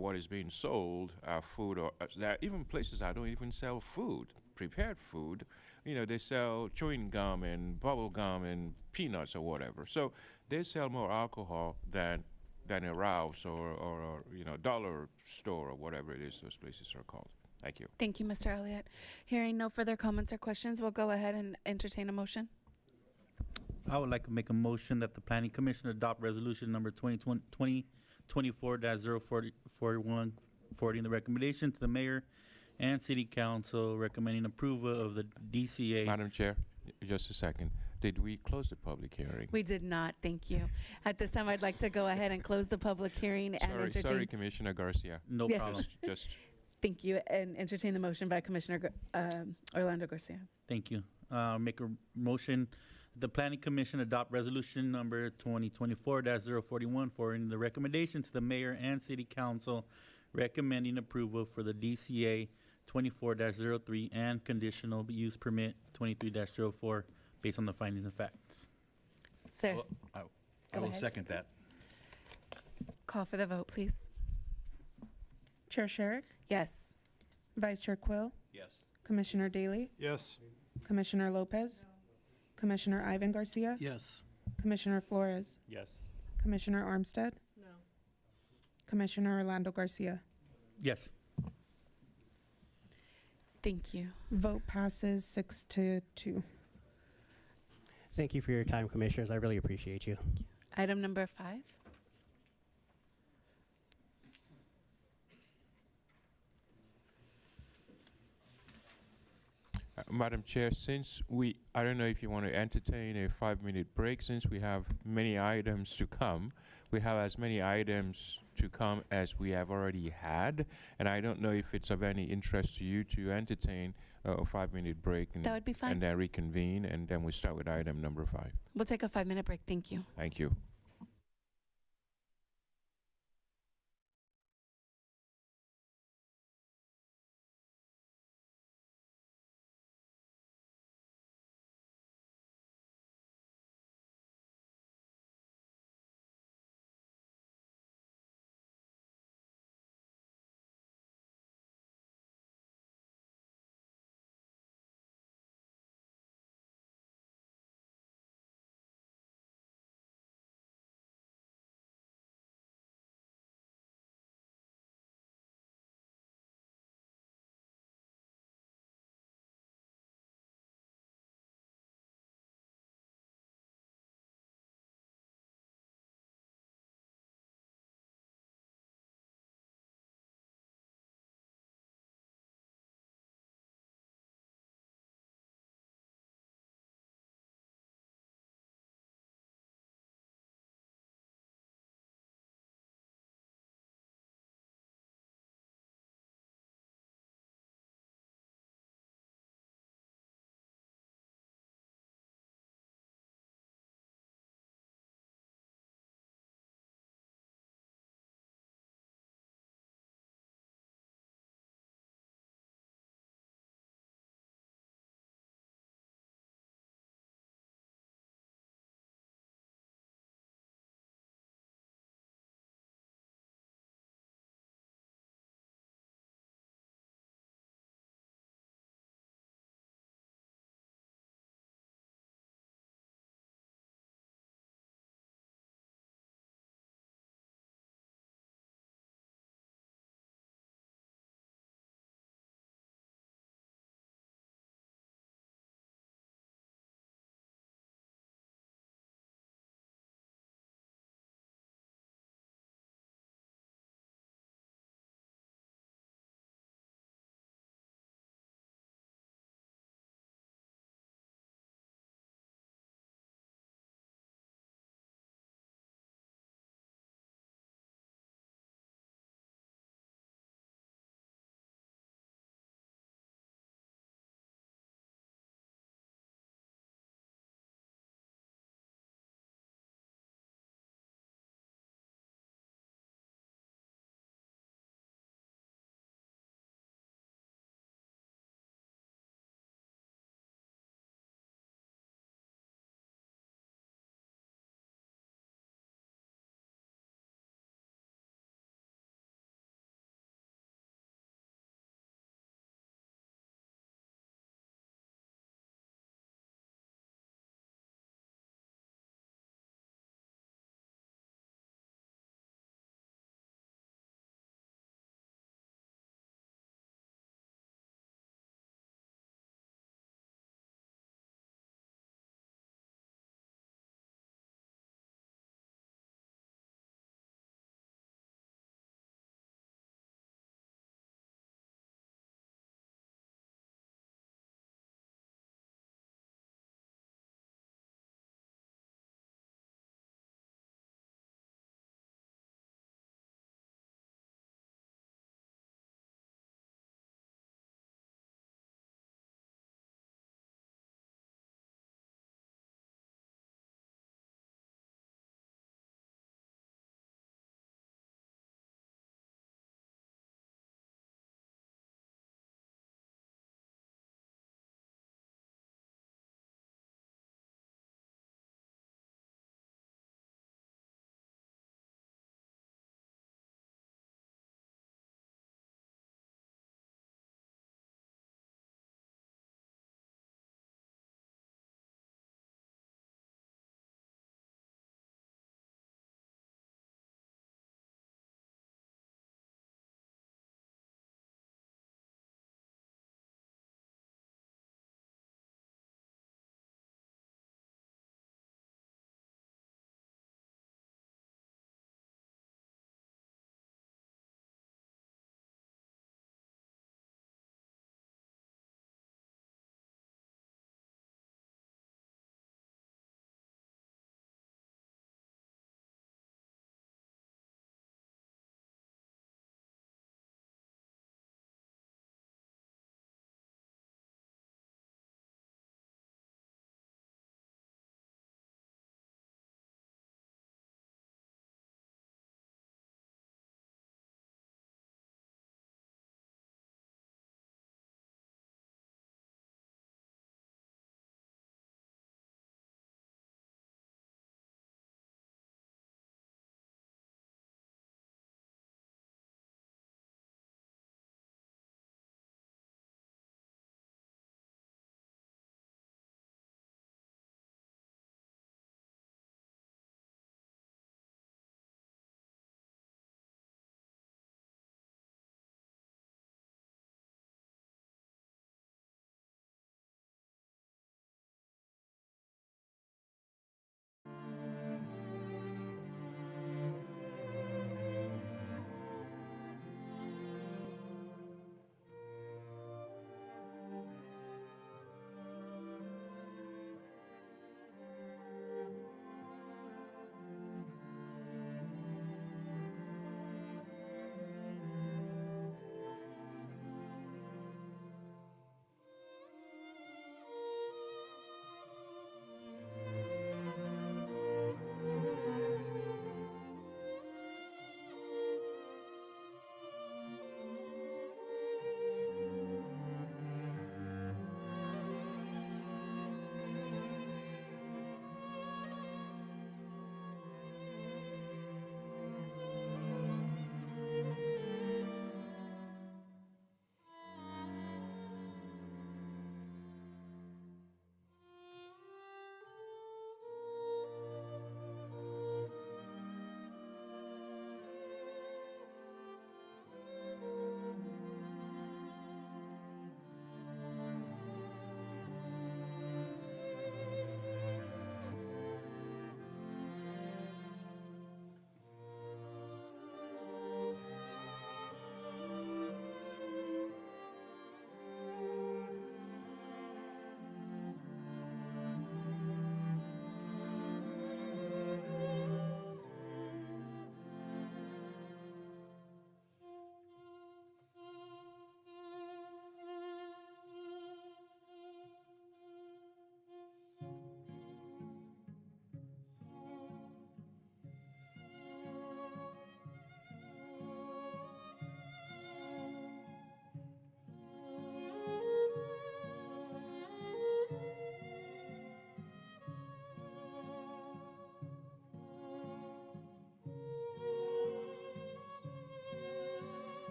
what is being sold, food, or there are even places that don't even sell food, prepared food. They sell chewing gum and bubble gum and peanuts or whatever. So they sell more alcohol than a Ralph's or dollar store or whatever it is those places are called. Thank you. Thank you, Mr. Elliott. Hearing no further comments or questions, we'll go ahead and entertain a motion. I would like to make a motion that the Planning Commission adopt resolution number 2024-041, forwarding the recommendation to the mayor and city council recommending approval of the DCA. Madam Chair, just a second. Did we close the public hearing? We did not, thank you. At this time, I'd like to go ahead and close the public hearing and entertain. Sorry, Commissioner Garcia. No Yes. problem. Just Thank you, and entertain the motion by Commissioner Orlando Garcia. Thank you. Make a motion, the Planning Commission adopt resolution number 2024-041, forwarding the recommendation to the mayor and city council recommending approval for the DCA 24-03 and conditional use permit 23-04 based on the findings and facts. Sir, I Go will ahead. second that. call for the vote, please. Chair Sherrick, Yes. Vice Chair Quill, Yes. Commissioner Daly, Yes. Commissioner Lopez, Commissioner Ivan Garcia, Yes. Commissioner Flores, Yes. Commissioner Armstead, No. Commissioner Orlando Garcia. Yes. Thank you. Vote passes 6-2. Thank you for your time, Commissioners. I really appreciate you. Item number 5. Madam Chair, I don't know if you want to entertain a 5-minute break, since we have many items to come. We have as many items to come as we have already had, and I don't know if it's of any interest to you to entertain a 5-minute break. That would be fine. And then reconvene, and then we start with item number 5. We'll take a 5-minute break. Thank you. Thank you.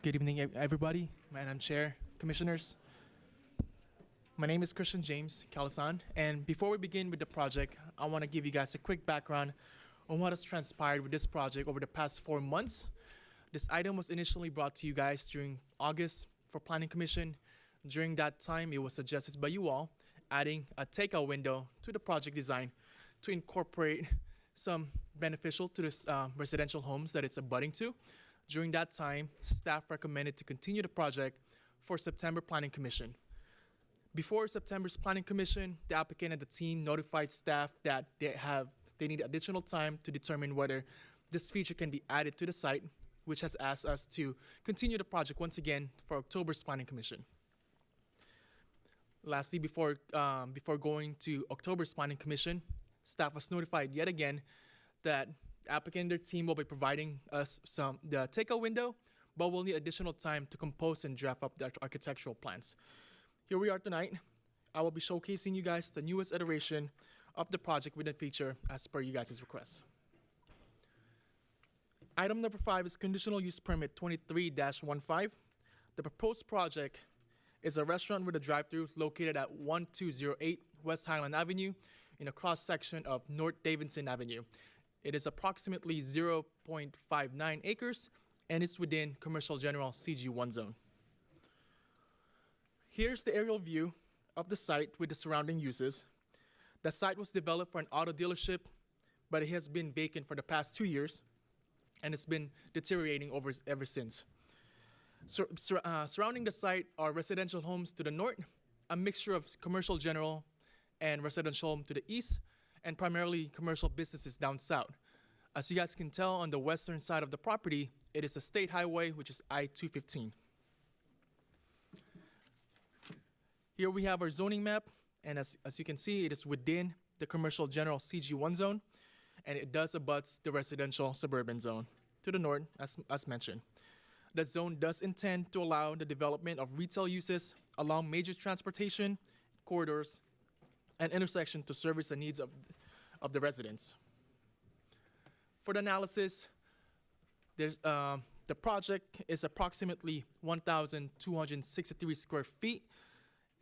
Good evening, everybody. Madam Chair, Commissioners. My name is Christian James Calasan, and before we begin with the project, I want to give you guys a quick background on what has transpired with this project over the past 4 months. This item was initially brought to you guys during August for Planning Commission. During that time, it was suggested by you all adding a takeout window to the project design to incorporate some beneficial to this residential homes that it's abutting to. During that time, staff recommended to continue the project for September Planning Commission. Before September's Planning Commission, the applicant and the team notified staff that they need additional time to determine whether this feature can be added to the site, which has asked us to continue the project once again for October's Planning Commission. Lastly, before going to October's Planning Commission, staff was notified yet again that the applicant and their team will be providing us the takeout window, but we'll need additional time to compose and draft up the architectural plans. Here we are tonight. I will be showcasing you guys the newest iteration of the project with the feature as per you guys' request. Item number 5 is conditional use permit 23-15. The proposed project is a restaurant with a drive-through located at 1208 West Highland Avenue in a cross-section of North Davidson Avenue. It is approximately 0.59 acres and is within Commercial General CG1 zone. Here's the aerial view of the site with the surrounding uses. The site was developed for an auto dealership, but it has been vacant for the past 2 years, and it's been deteriorating ever since. Surrounding the site are residential homes to the north, a mixture of commercial general and residential home to the east, and primarily commercial businesses down south. As you guys can tell, on the western side of the property, it is a state highway, which is I-215. Here we have our zoning map, and as you can see, it is within the Commercial General CG1 zone, and it does abut the residential suburban zone to the north, as mentioned. The zone does intend to allow the development of retail uses along major transportation corridors and intersections to service the needs of the residents. For the analysis, the project is approximately 1,263 square feet,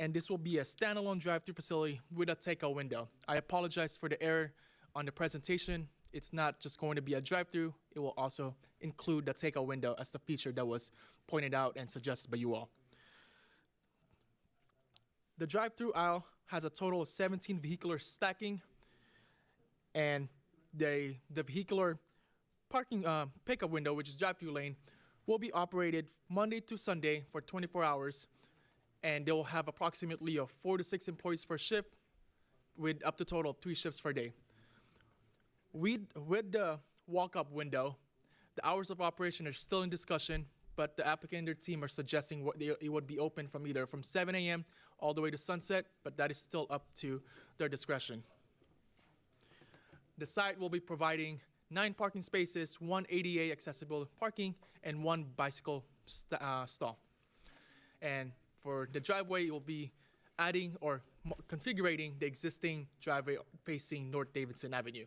and this will be a standalone drive-through facility with a takeout window. I apologize for the error on the presentation. It's not just going to be a drive-through, it will also include the takeout window as the feature that was pointed out and suggested by you all. The drive-through aisle has a total of 17 vehicular stacking, and the vehicular parking pickup window, which is drive-through lane, will be operated Monday to Sunday for 24 hours, and they will have approximately 4 to 6 employees per shift with up to total of 3 shifts per day. With the walk-up window, the hours of operation are still in discussion, but the applicant and their team are suggesting it would be open from either from 7 a.m. all the way to sunset, but that is still up to their discretion. The site will be providing 9 parking spaces, 1 ADA accessible parking, and 1 bicycle stall. And for the driveway, it will be adding or configuring the existing driveway facing North Davidson Avenue.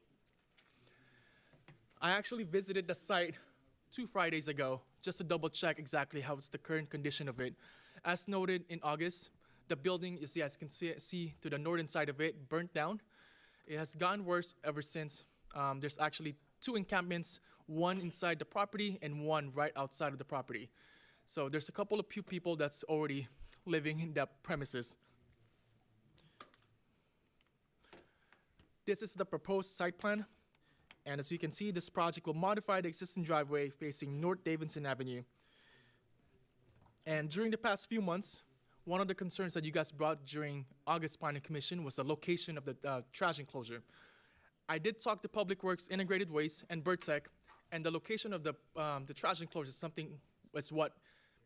I actually visited the site 2 Fridays ago just to double check exactly how's the current condition of it. As noted in August, the building is, as you can see to the northern side of it, burnt down. It has gotten worse ever since. There's actually 2 encampments, 1 inside the property and 1 right outside of the property. So there's a couple of few people that's already living in that premises. This is the proposed site plan. And as you can see, this project will modify the existing driveway facing North Davidson Avenue. And during the past few months, one of the concerns that you guys brought during August Planning Commission was the location of the trash enclosure. I did talk to Public Works, Integrated Waste, and BirdTech, and the location of the trash enclosure is what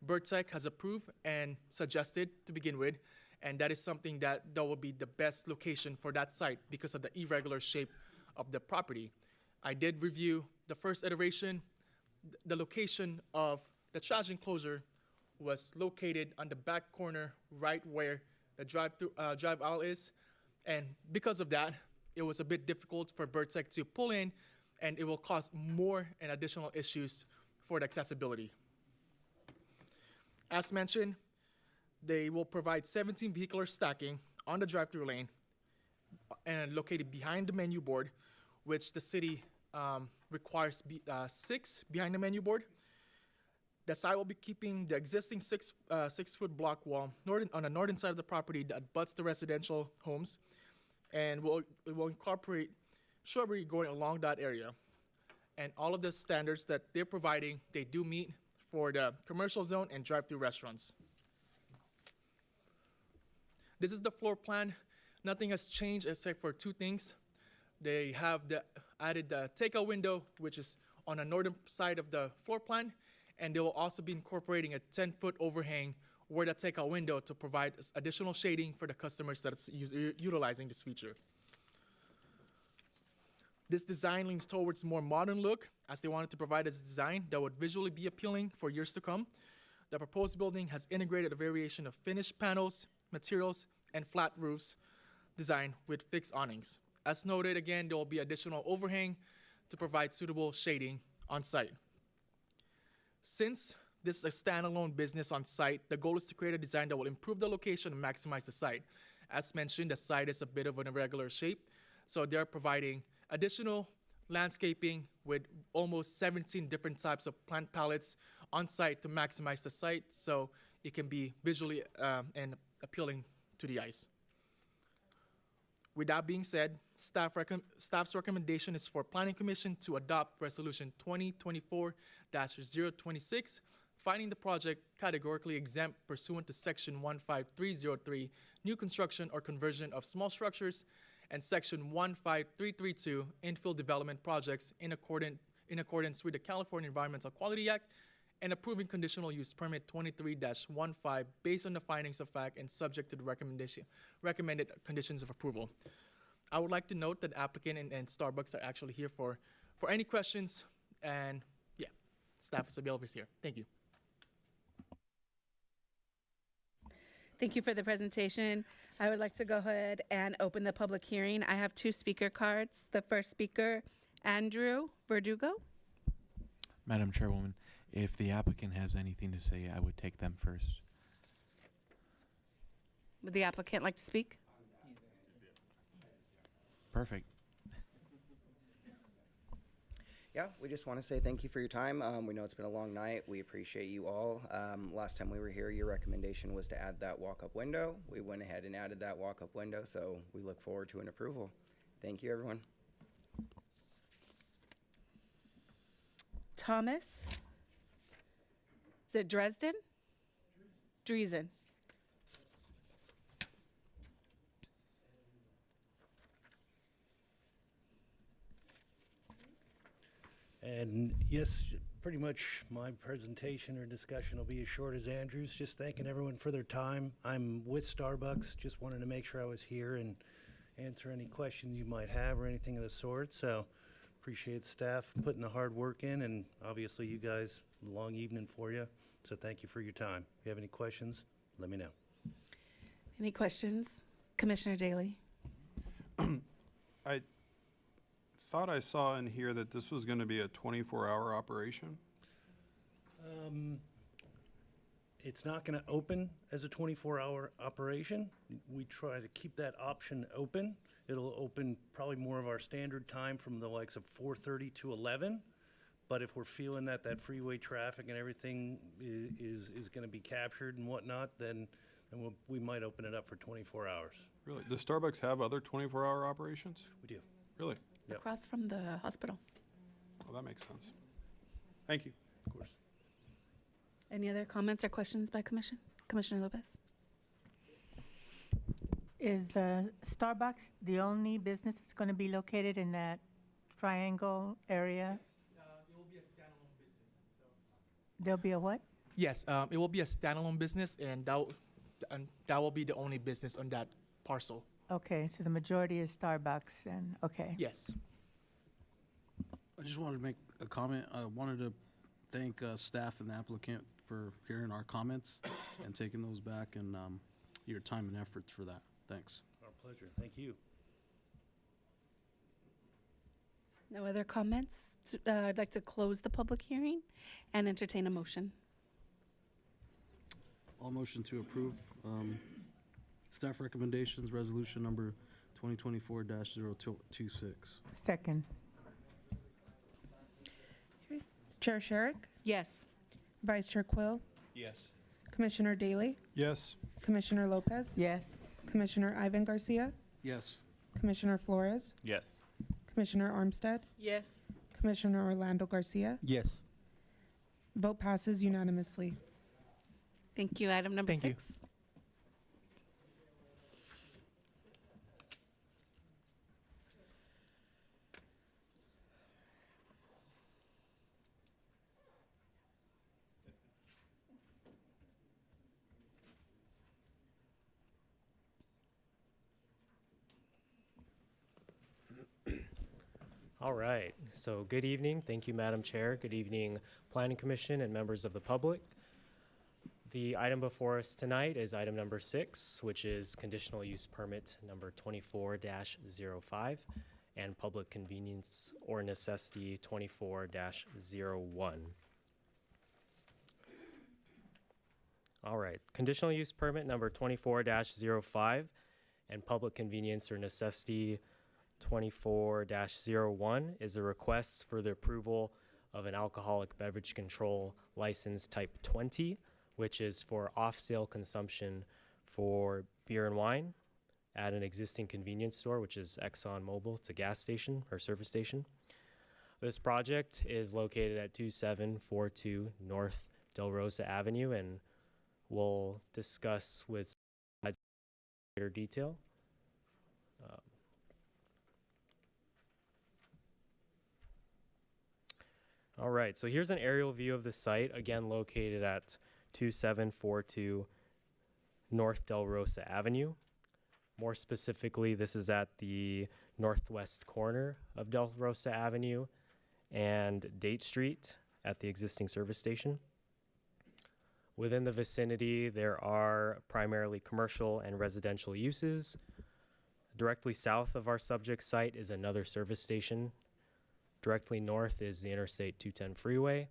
BirdTech has approved and suggested to begin with, and that is something that will be the best location for that site because of the irregular shape of the property. I did review the first iteration. The location of the trash enclosure was located on the back corner, right where the drive aisle is, and because of that, it was a bit difficult for BirdTech to pull in, and it will cause more and additional issues for the accessibility. As mentioned, they will provide 17 vehicular stacking on the drive-through lane and located behind the menu board, which the city requires 6 behind the menu board. The site will be keeping the existing 6-foot block wall on the northern side of the property that butts the residential homes, and it will incorporate shrubbery going along that area. And all of the standards that they're providing, they do meet for the commercial zone and drive-through restaurants. This is the floor plan. Nothing has changed except for 2 things. They have added the takeout window, which is on the northern side of the floor plan, and they will also be incorporating a 10-foot overhang where the takeout window to provide additional shading for the customers that is utilizing this feature. This design leans towards more modern look, as they wanted to provide a design that would visually be appealing for years to come. The proposed building has integrated a variation of finished panels, materials, and flat roofs design with fixed awnings. As noted, again, there will be additional overhang to provide suitable shading on site. Since this is a standalone business on site, the goal is to create a design that will improve the location and maximize the site. As mentioned, the site is a bit of an irregular shape, so they're providing additional landscaping with almost 17 different types of plant palettes on site to maximize the site so it can be visually and appealing to the eyes. With that being said, staff's recommendation is for Planning Commission to adopt Resolution 2024-026, finding the project categorically exempt pursuant to Section 15303, new construction or conversion of small structures, and Section 15332, infill development projects in accordance with the California Environmental Quality Act, and approving conditional use permit 23-15 based on the findings of fact and subject to the recommended conditions of approval. I would like to note that applicant and Starbucks are actually here for any questions, and yeah, staff is available here. Thank you. Thank you for the presentation. I would like to go ahead and open the public hearing. I have 2 speaker cards. The first speaker, Andrew Verdugo. Madam Chairwoman, if the applicant has anything to say, I would take them first. Would the applicant like to speak? Perfect. Yeah, we just want to say thank you for your time. We know it's been a long night. We appreciate you all. Last time we were here, your recommendation was to add that walk-up window. We went ahead and added that walk-up window, so we look forward to an approval. Thank you, everyone. Thomas. Is it Dresden? Driesen. And yes, pretty much my presentation or discussion will be as short as Andrew's. Just thanking everyone for their time. I'm with Starbucks. Just wanted to make sure I was here and answer any questions you might have or anything of the sort. So appreciate staff putting the hard work in, and obviously you guys, long evening for you. So thank you for your time. If you have any questions, let me know. Any questions? Commissioner Daly. I thought I saw in here that this was going to be a 24-hour operation. It's not going to open as a 24-hour operation. We try to keep that option open. It'll open probably more of our standard time from the likes of 4:30 to 11. But if we're feeling that freeway traffic and everything is going to be captured and whatnot, then we might open it up for 24 hours. Really? Does Starbucks have other 24-hour operations? We do. Really? Yep. Across from the hospital. Well, that makes sense. Thank you. Of course. Any other comments or questions by Commissioner Lopez? Is Starbucks the only business that's going to be located in that triangle area? It will be a standalone business. There'll be a what? Yes, it will be a standalone business, and that will be the only business on that parcel. Okay, so the majority is Starbucks, and okay. Yes. I just wanted to make a comment. I wanted to thank staff and the applicant for hearing our comments and taking those back, and your time and efforts for that. Thanks. Our pleasure. Thank you. No other comments? I'd like to close the public hearing and entertain a motion. I'll motion to approve staff recommendations, resolution number 2024-026. Second. Chair Sherrick? Yes. Vice Chair Quill? Yes. Commissioner Daly? Yes. Commissioner Lopez? Yes. Commissioner Ivan Garcia? Yes. Commissioner Flores? Yes. Commissioner Armstead? Yes. Commissioner Orlando Garcia? Yes. Vote passes unanimously. Thank you. Item number Thank you. 6. All right, so good evening. Thank you, Madam Chair. Good evening, Planning Commission and members of the public. The item before us tonight is item number 6, which is conditional use permit number 24-05 and public convenience or necessity 24-01. All right, conditional use permit number 24-05 and public convenience or necessity 24-01 is a request for the approval of an alcoholic beverage control license type 20, which is for off-sale consumption for beer and wine at an existing convenience store, which is ExxonMobil. It's a gas station or service station. This project is located at 2742 North Del Rosa Avenue, and we'll discuss with greater detail. All right, so here's an aerial view of the site, again located at 2742 North Del Rosa Avenue. More specifically, this is at the northwest corner of Del Rosa Avenue and Date Street at the existing service station. Within the vicinity, there are primarily commercial and residential uses. Directly south of our subject site is another service station. Directly north is the Interstate 210 freeway.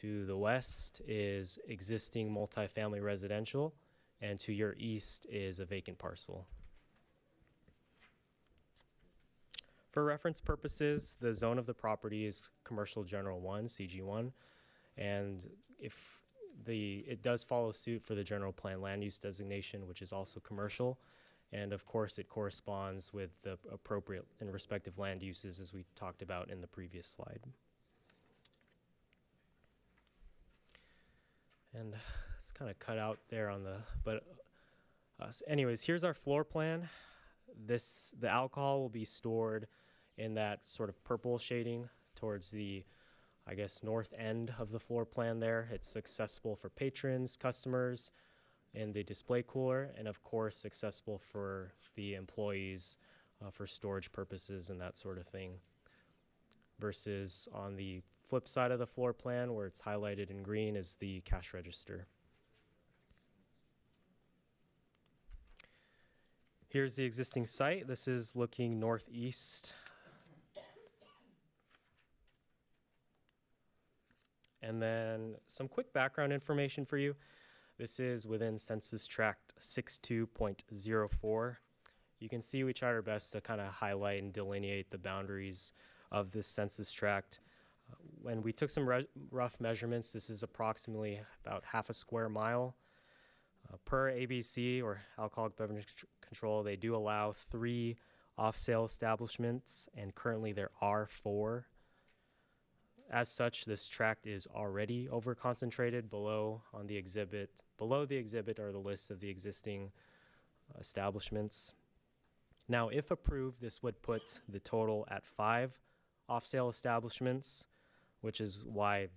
To the west is existing multifamily residential, and to your east is a vacant parcel. For reference purposes, the zone of the property is Commercial General 1, CG1, and it does follow suit for the general plan land use designation, which is also commercial. And of course, it corresponds with the appropriate and respective land uses as we talked about in the previous slide. And it's kind of cut out there on the, but anyways, here's our floor plan. The alcohol will be stored in that sort of purple shading towards the, I guess, north end of the floor plan there. It's accessible for patrons, customers, in the display cooler, and of course accessible for the employees for storage purposes and that sort of thing. Versus on the flip side of the floor plan, where it's highlighted in green, is the cash register. Here's the existing site. This is looking northeast. And then some quick background information for you. This is within Census Tract 62.04. You can see we tried our best to kind of highlight and delineate the boundaries of this census tract. When we took some rough measurements, this is approximately about half a square mile. Per ABC, or Alcoholic Beverage Control, they do allow 3 off-sale establishments, and currently there are 4. As such, this tract is already over-concentrated. Below the exhibit are the list of the existing establishments. Now, if approved, this would put the total at 5 off-sale establishments, which is why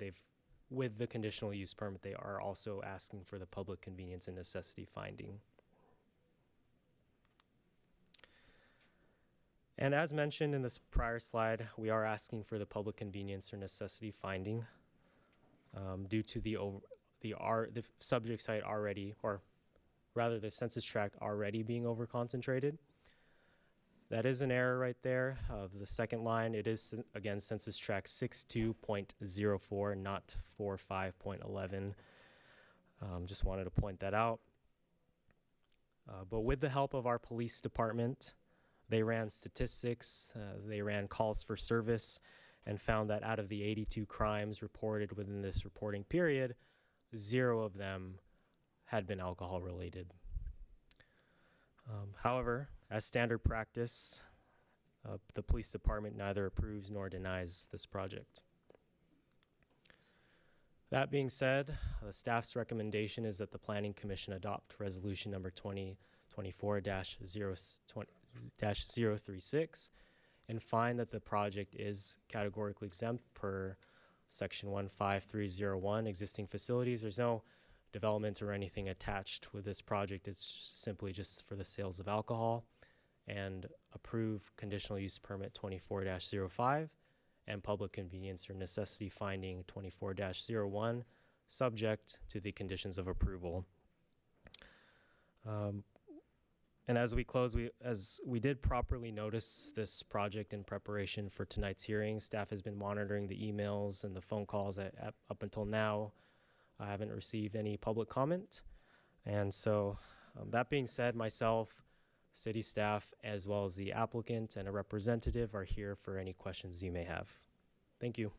with the conditional use permit, they are also asking for the public convenience and necessity finding. And as mentioned in this prior slide, we are asking for the public convenience or necessity finding due to the subject site already, or rather the census tract already being over-concentrated. That is an error right there of the second line. It is, again, Census Tract 62.04, not 45.11. Just wanted to point that out. But with the help of our police department, they ran statistics, they ran calls for service, and found that out of the 82 crimes reported within this reporting period, 0 of them had been alcohol related. However, as standard practice, the police department neither approves nor denies this project. That being said, the staff's recommendation is that the Planning Commission adopt resolution number 2024-036 and find that the project is categorically exempt per section 15301 existing facilities. There's no development or anything attached with this project. It's simply just for the sales of alcohol, and approve conditional use permit 24-05 and public convenience or necessity finding 24-01 subject to the conditions of approval. And as we close, we did properly notice this project in preparation for tonight's hearing. Staff has been monitoring the emails and the phone calls up until now. I haven't received any public comment. And so that being said, myself, city staff, as well as the applicant and a representative are here for any questions you may have. Thank you.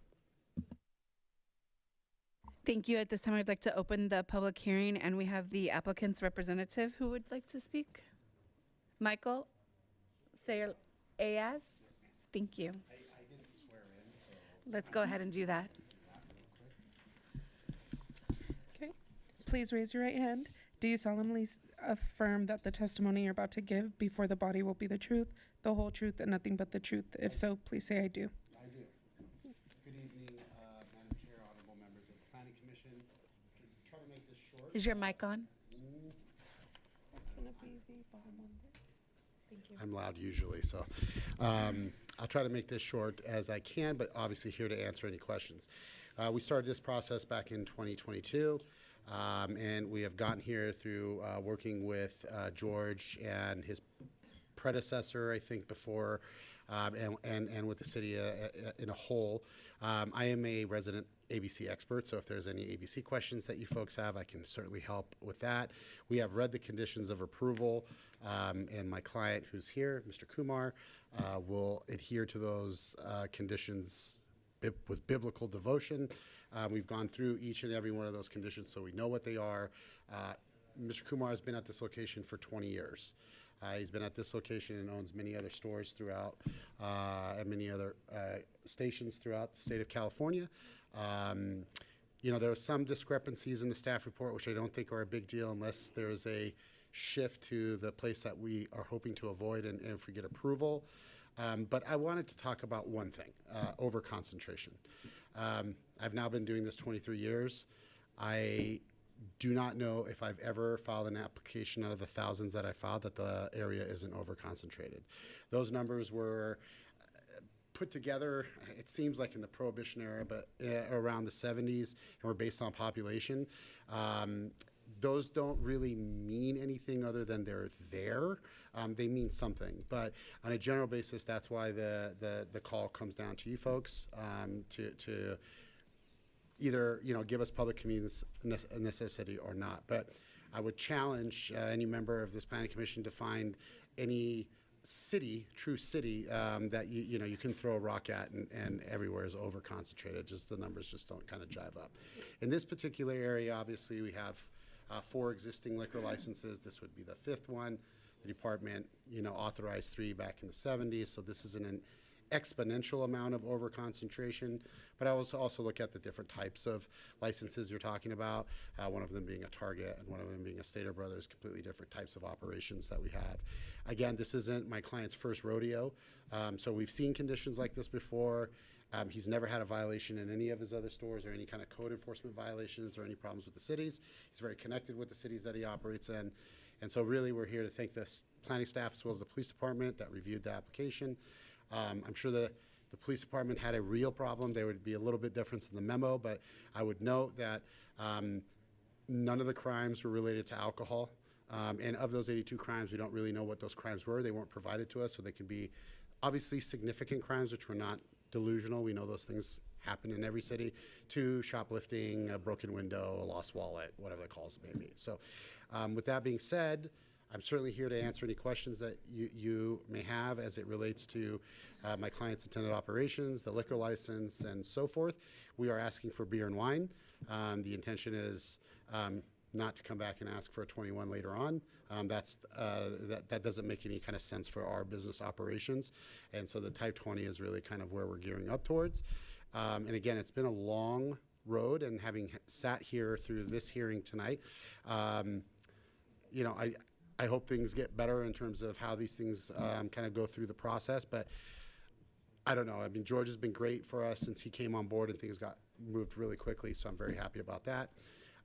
Thank you. At this time, I'd like to open the public hearing, and we have the applicant's representative who would like to speak. Michael Sayas. Thank you. Let's go ahead and do that. Okay. Please raise your right hand. Do you solemnly affirm that the testimony you're about to give before the body will be the truth, the whole truth, and nothing but the truth? If so, please say I do. I do. Good evening, Madam Chair, honorable members of the Planning Commission. Try to make this short. Is your mic on? That's going to be the bottom one there. Thank you. I'm loud usually, so I'll try to make this short as I can, but obviously here to answer any questions. We started this process back in 2022. And we have gotten here through working with George and his predecessor, I think, before, and with the city in a whole. I am a resident ABC expert, so if there's any ABC questions that you folks have, I can certainly help with that. We have read the conditions of approval, and my client who's here, Mr. Kumar, will adhere to those conditions with biblical devotion. We've gone through each and every one of those conditions, so we know what they are. Mr. Kumar has been at this location for 20 years. He's been at this location and owns many other stores throughout, and many other stations throughout the state of California. You know, there are some discrepancies in the staff report, which I don't think are a big deal unless there's a shift to the place that we are hoping to avoid and if we get approval. But I wanted to talk about one thing, over-concentration. I've now been doing this 23 years. I do not know if I've ever filed an application out of the thousands that I filed that the area isn't over-concentrated. Those numbers were put together, it seems like in the Prohibition era, but around the 70s, and were based on population. Those don't really mean anything other than they're there. They mean something, but on a general basis, that's why the call comes down to you folks to either give us public convenience necessity or not. But I would challenge any member of this planning commission to find any city, true city, that you can throw a rock at and everywhere is over concentrated. Just the numbers just don't kind of jive up. In this particular area, obviously we have 4 existing liquor licenses. This would be the 5th one. The department, authorized 3 back in the 70s. So this isn't an exponential amount of over concentration. But I also look at the different types of licenses you're talking about. One of them being a Target and one of them being a Stater Brothers. Completely different types of operations that we have. Again, this isn't my client's first rodeo. So we've seen conditions like this before. He's never had a violation in any of his other stores or any kind of code enforcement violations or any problems with the cities. He's very connected with the cities that he operates in. And so really we're here to thank the planning staff as well as the police department that reviewed the application. I'm sure the police department had a real problem. There would be a little bit difference in the memo, but I would note that none of the crimes were related to alcohol. And of those 82 crimes, we don't really know what those crimes were. They weren't provided to us, so they could be obviously significant crimes which were not delusional. We know those things happen in every city, to shoplifting, a broken window, a lost wallet, whatever the calls may be. So with that being said, I'm certainly here to answer any questions that you may have as it relates to my client's intended operations, the liquor license, and so forth. We are asking for beer and wine. The intention is not to come back and ask for a 21 later on. That doesn't make any kind of sense for our business operations. And so the type 20 is really kind of where we're gearing up towards. And again, it's been a long road, and having sat here through this hearing tonight, you know, I hope things get better in terms of how these things kind of go through the process. But I don't know. I mean, George has been great for us since he came on board, and things got moved really quickly. So I'm very happy about that.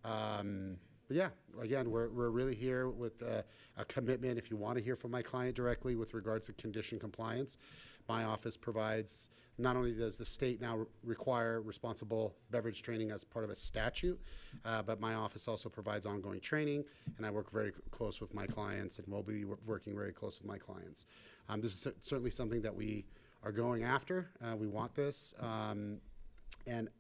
But yeah, again, we're really here with a commitment. If you want to hear from my client directly with regards to condition compliance, my office provides, not only does the state now require responsible beverage training as part of a statute, but my office also provides ongoing training, and I work very close with my clients, and will be working very close with my clients. This is certainly something that we are going after. We want this, and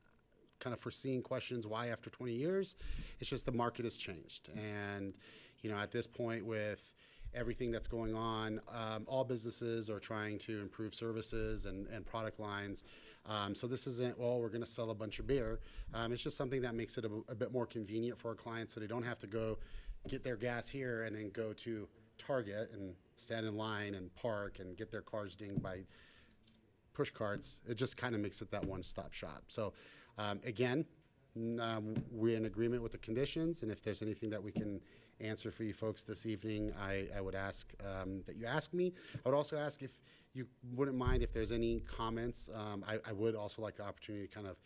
kind of foreseeing questions why after 20 years. It's just the market has changed, and you know, at this point, with everything that's going on, all businesses are trying to improve services and product lines. So this isn't, well, we're going to sell a bunch of beer. It's just something that makes it a bit more convenient for our clients, so they don't have to go get their gas here and then go to Target and stand in line and park and get their cars dinged by push carts. It just kind of makes it that one-stop shop. So again, we're in agreement with the conditions, and if there's anything that we can answer for you folks this evening, I would ask that you ask me. I would also ask if you wouldn't mind if there's any comments. I would also like the opportunity to kind of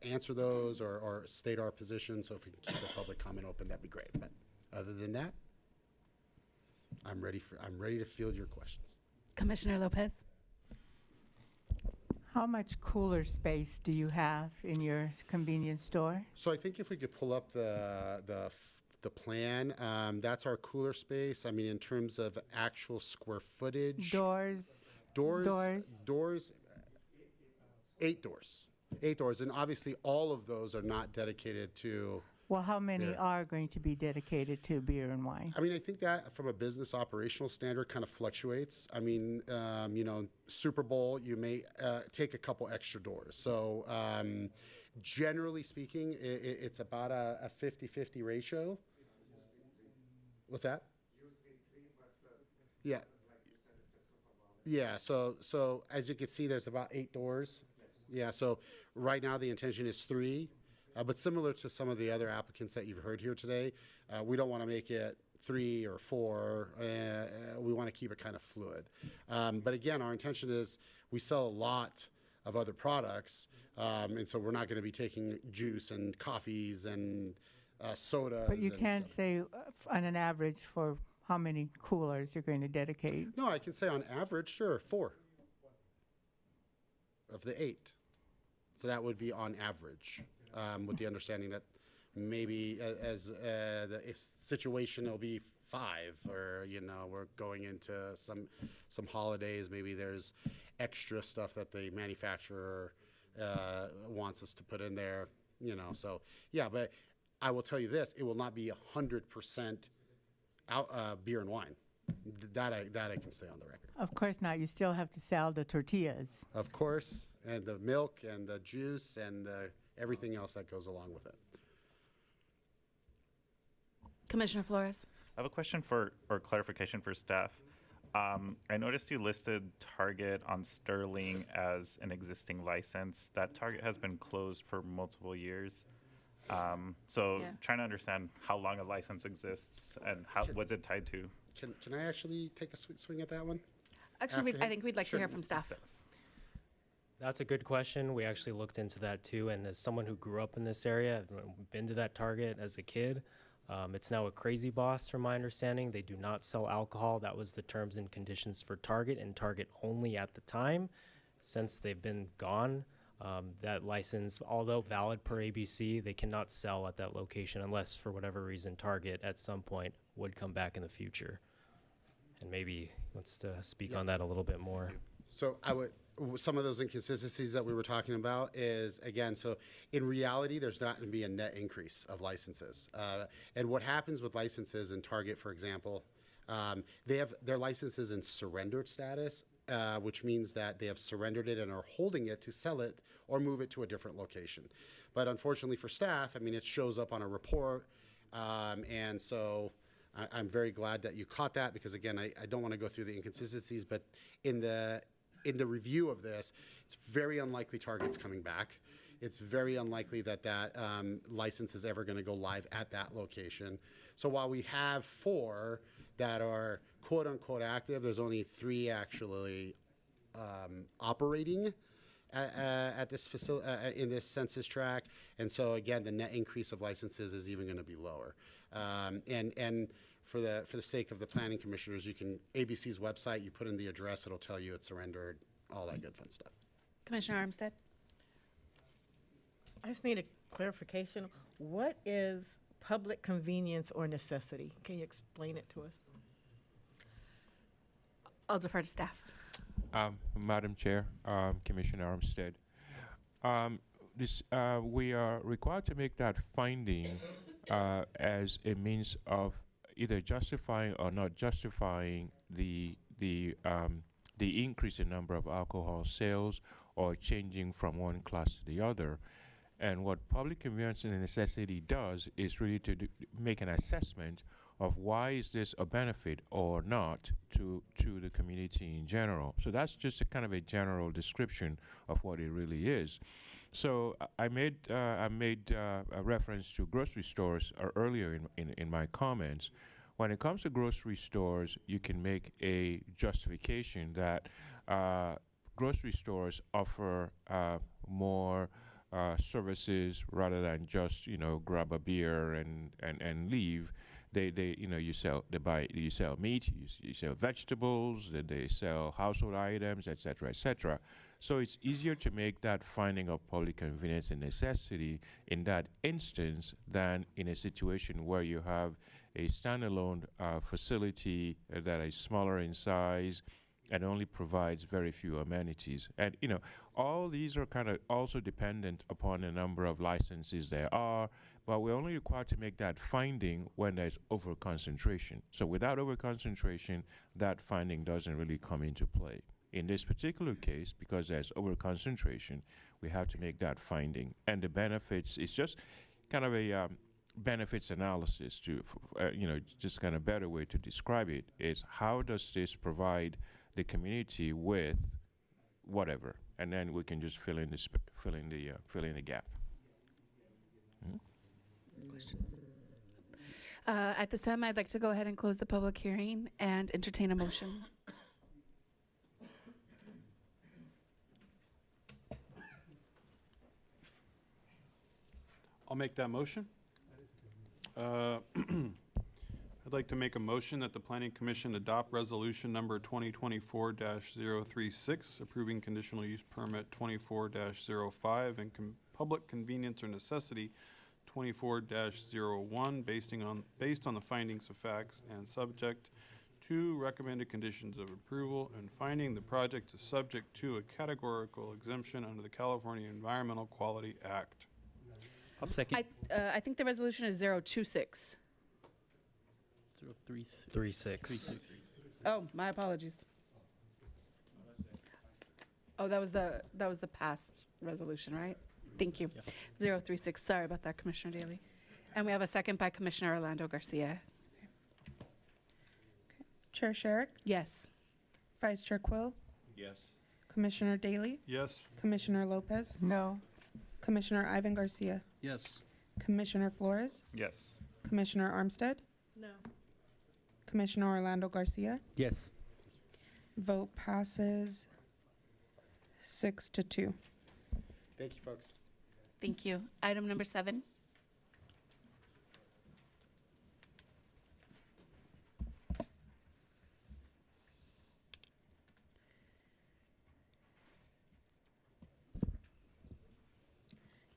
answer those or state our position. So if we can keep the public comment open, that'd be great. But other than that, I'm ready to field your questions. Commissioner Lopez. How much cooler space do you have in your convenience store? So I think if we could pull up the plan, that's our cooler space. I mean, in terms of actual square footage. Doors. 8 doors. 8 doors, and obviously all of those are not dedicated to. Well, how many beer. are going to be dedicated to beer and wine? I mean, I think that from a business operational standard kind of fluctuates. I mean, you know, Super Bowl, you may take a couple extra doors. So generally speaking, it's about a 50-50 ratio. What's that? Yeah. Yeah, so as you can see, there's about 8 doors. Yeah, so right now the intention is 3. But similar to some of the other applicants that you've heard here today, we don't want to make it 3 or 4. We want to keep it kind of fluid. But again, our intention is we sell a lot of other products, and so we're not going to be taking juice and coffees and sodas. But you can't say on an average for how many coolers you're going to dedicate. No, I can say on average, sure, 4 of the 8. So that would be on average. With the understanding that maybe as the situation will be 5, or you know, we're going into some holidays. Maybe there's extra stuff that the manufacturer wants us to put in there. You know, so yeah. But I will tell you this: it will not be 100% beer and wine. That I can say on the record. Of course not. You still have to sell the tortillas. Of course, and the milk and the juice and everything else that goes along with it. Commissioner Flores. I have a question or clarification for staff. I noticed you listed Target on Sterling as an existing license. That Target has been closed for multiple years. So trying to understand how long a license exists and what's it tied to. Can I actually take a swing at that one? Actually, I think we'd like to hear from staff. That's a good question. We actually looked into that too, and as someone who grew up in this area, I've been to that Target as a kid. It's now a Crazy Boss, from my understanding. They do not sell alcohol. That was the terms and conditions for Target, and Target only at the time. Since they've been gone, that license, although valid per ABC, they cannot sell at that location unless, for whatever reason, Target at some point would come back in the future. And maybe he wants to speak on that a little bit more. So some of those inconsistencies that we were talking about is, again, so in reality, there's not going to be a net increase of licenses. And what happens with licenses in Target, for example, they have their licenses in surrendered status, which means that they have surrendered it and are holding it to sell it or move it to a different location. But unfortunately for staff, I mean, it shows up on a report. And so I'm very glad that you caught that, because again, I don't want to go through the inconsistencies, but in the review of this, it's very unlikely Target's coming back. It's very unlikely that license is ever going to go live at that location. So while we have 4 that are quote unquote active, there's only 3 actually operating at this facility in this census tract. And so again, the net increase of licenses is even going to be lower. And for the sake of the planning commissioners, you can, ABC's website, you put in the address, it'll tell you it's surrendered, all that good fun stuff. Commissioner Armstead? I just need a clarification. What is public convenience or necessity? Can you explain it to us? I'll defer to staff. Madam Chair, Commissioner Armstead, we are required to make that finding as a means of either justifying or not justifying the increase in number of alcohol sales or changing from one class to the other. And what public convenience and necessity does is really to make an assessment of why is this a benefit or not to the community in general. So that's just a kind of a general description of what it really is. So I made a reference to grocery stores earlier in my comments. When it comes to grocery stores, you can make a justification that grocery stores offer more services rather than just grab a beer and leave. You sell meat, you sell vegetables, they sell household items, etc., etc. So it's easier to make that finding of public convenience and necessity in that instance than in a situation where you have a standalone facility that is smaller in size and only provides very few amenities. And all these are kind of also dependent upon the number of licenses there are, but we're only required to make that finding when there's over-concentration. So without over-concentration, that finding doesn't really come into play. In this particular case, because there's over-concentration, we have to make that finding. And the benefits, it's just kind of a benefits analysis just kind of better way to describe it is how does this provide the community with whatever, and then we can just fill in the gap. Questions? At this time, I'd like to go ahead and close the public hearing and entertain a motion. I'll make that motion. I'd like to make a motion that the Planning Commission adopt resolution number 2024-036, approving conditional use permit 24-05 and public convenience or necessity 24-01 based on the findings of facts and subject to recommended conditions of approval, and finding the project is subject to a categorical exemption under the California Environmental Quality Act. I'll second. I think the resolution is 026. 36. Oh, my apologies. Oh, that was the past resolution, right? Thank you. 036. Sorry about that, Commissioner Daly. And we have a second by Commissioner Orlando Garcia. Chair Sherrick? Yes. Vice Chair Quill? Yes. Commissioner Daly? Yes. Commissioner Lopez? No. Commissioner Ivan Garcia? Yes. Commissioner Flores? Yes. Commissioner Armstead? No. Commissioner Orlando Garcia? Yes. Vote passes 6-2. Thank you, folks. Thank you. Item number 7.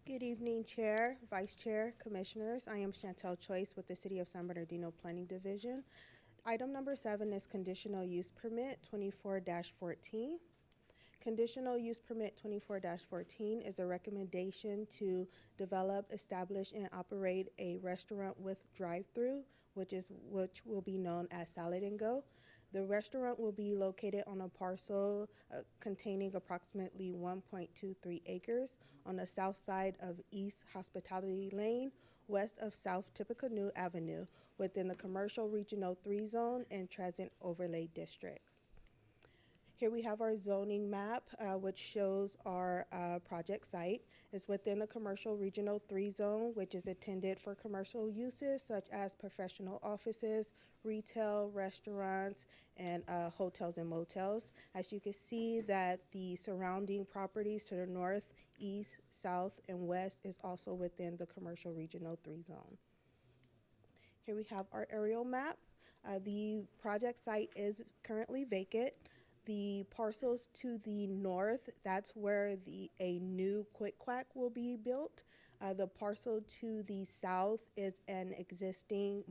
Good evening, Chair, Vice Chair, Commissioners. I am Chantel Choice with the City of San Bernardino Planning Division. Item number 7 is conditional use permit 24-14. Conditional use permit 24-14 is a recommendation to develop, establish, and operate a restaurant with drive-through, which will be known as Salad and Go. The restaurant will be located on a parcel containing approximately 1.23 acres on the south side of East Hospitality Lane, west of South Tippecanoe Avenue, within the Commercial Regional 3 Zone and Transit Overlay District. Here we have our zoning map, which shows our project site. It's within the Commercial Regional 3 Zone, which is intended for commercial uses such as professional offices, retail, restaurants, and hotels and motels. As you can see that the surrounding properties to the north, east, south, and west is also within the Commercial Regional 3 Zone. Here we have our aerial map. The project site is currently vacant. The parcels to the north, that's where a new Quick Quack will be built. The parcel to the south is an existing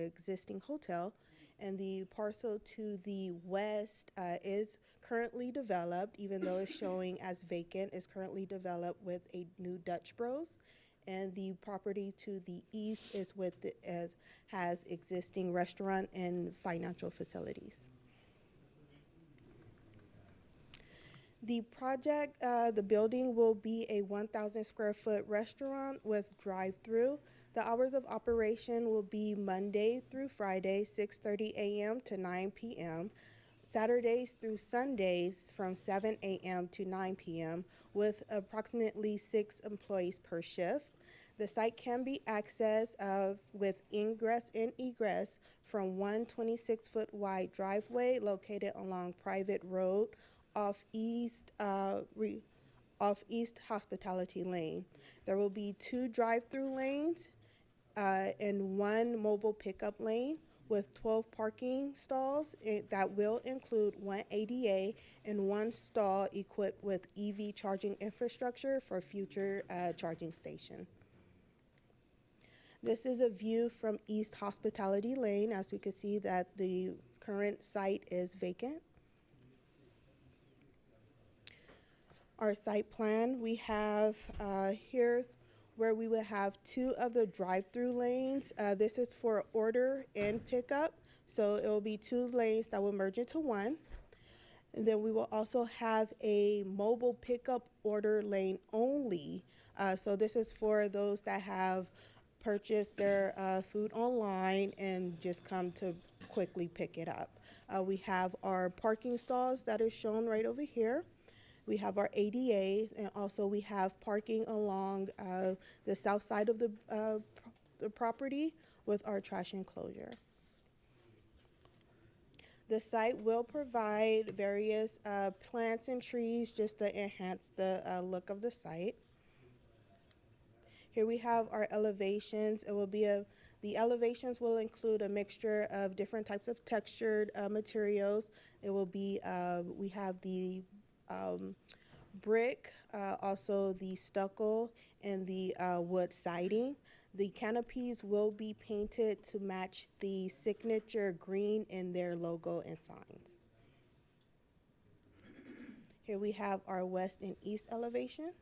existing hotel. And the parcel to the west is currently developed, even though it's showing as vacant, is currently developed with a new Dutch Bros. And the property to the east is has existing restaurant and financial facilities. The project, the building will be a 1,000 square foot restaurant with drive-through. The hours of operation will be Monday through Friday, 6:30 a.m. to 9 p.m., Saturdays through Sundays from 7 a.m. to 9 p.m., with approximately 6 employees per shift. The site can be accessed with ingress and egress from one 26-foot wide driveway located along private road off East Hospitality Lane. There will be 2 drive-through lanes and 1 mobile pickup lane with 12 parking stalls that will include 1 ADA and 1 stall equipped with EV charging infrastructure for future charging station. This is a view from East Hospitality Lane. As we can see that the current site is vacant. Our site plan, we have here's where we will have 2 of the drive-through lanes. This is for order and pickup, so it will be 2 lanes that will merge into 1. And then we will also have a mobile pickup order lane only. So this is for those that have purchased their food online and just come to quickly pick it up. We have our parking stalls that are shown right over here. We have our ADA, and also we have parking along the south side of the property with our trash enclosure. The site will provide various plants and trees just to enhance the look of the site. Here we have our elevations. It will be the elevations will include a mixture of different types of textured materials. It will be, we have the brick, also the stucco, and the wood siding. The canopies will be painted to match the signature green in their logo and signs. Here we have our west and east elevation.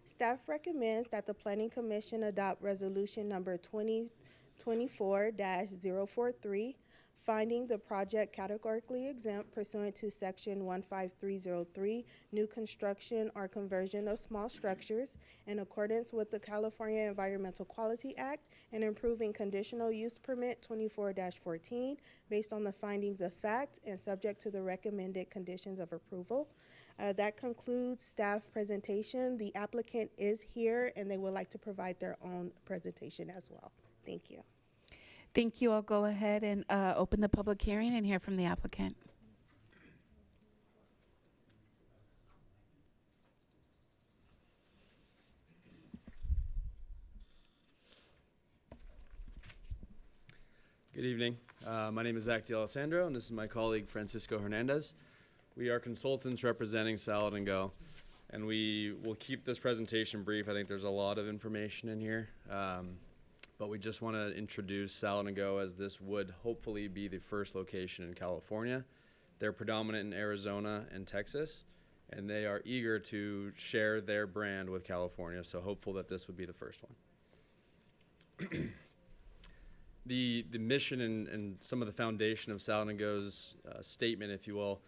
Staff recommends that the Planning Commission adopt resolution number 2024-043, finding the project categorically exempt pursuant to section 15303, new construction or conversion of small structures, in accordance with the California Environmental Quality Act, and improving conditional use permit 24-14 based on the findings of fact and subject to the recommended conditions of approval. That concludes staff presentation. The applicant is here and they would like to provide their own presentation as well. Thank you. Thank you. I'll go ahead and open the public hearing and hear from the applicant. Good evening. My name is Zach D'Alessandro, and this is my colleague Francisco Hernandez. We are consultants representing Salad and Go, and we will keep this presentation brief. I think there's a lot of information in here. But we just want to introduce Salad and Go, as this would hopefully be the first location in California They're predominant in Arizona and Texas, and they are eager to share their brand with California, so hopeful that this would be the first one. The mission and some of the foundation of Salad & Go's statement, if you will,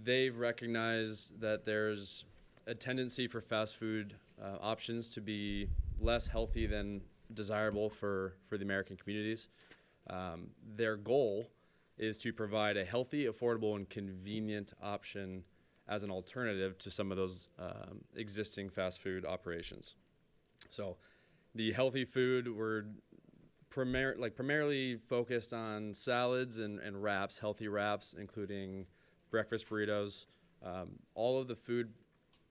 they've recognized that there's a tendency for fast food options to be less healthy than desirable for the American communities. Their goal is to provide a healthy, affordable, and convenient option as an alternative to some of those existing fast food operations. So the healthy food, we're primarily focused on salads and wraps, healthy wraps, including breakfast burritos. All of the food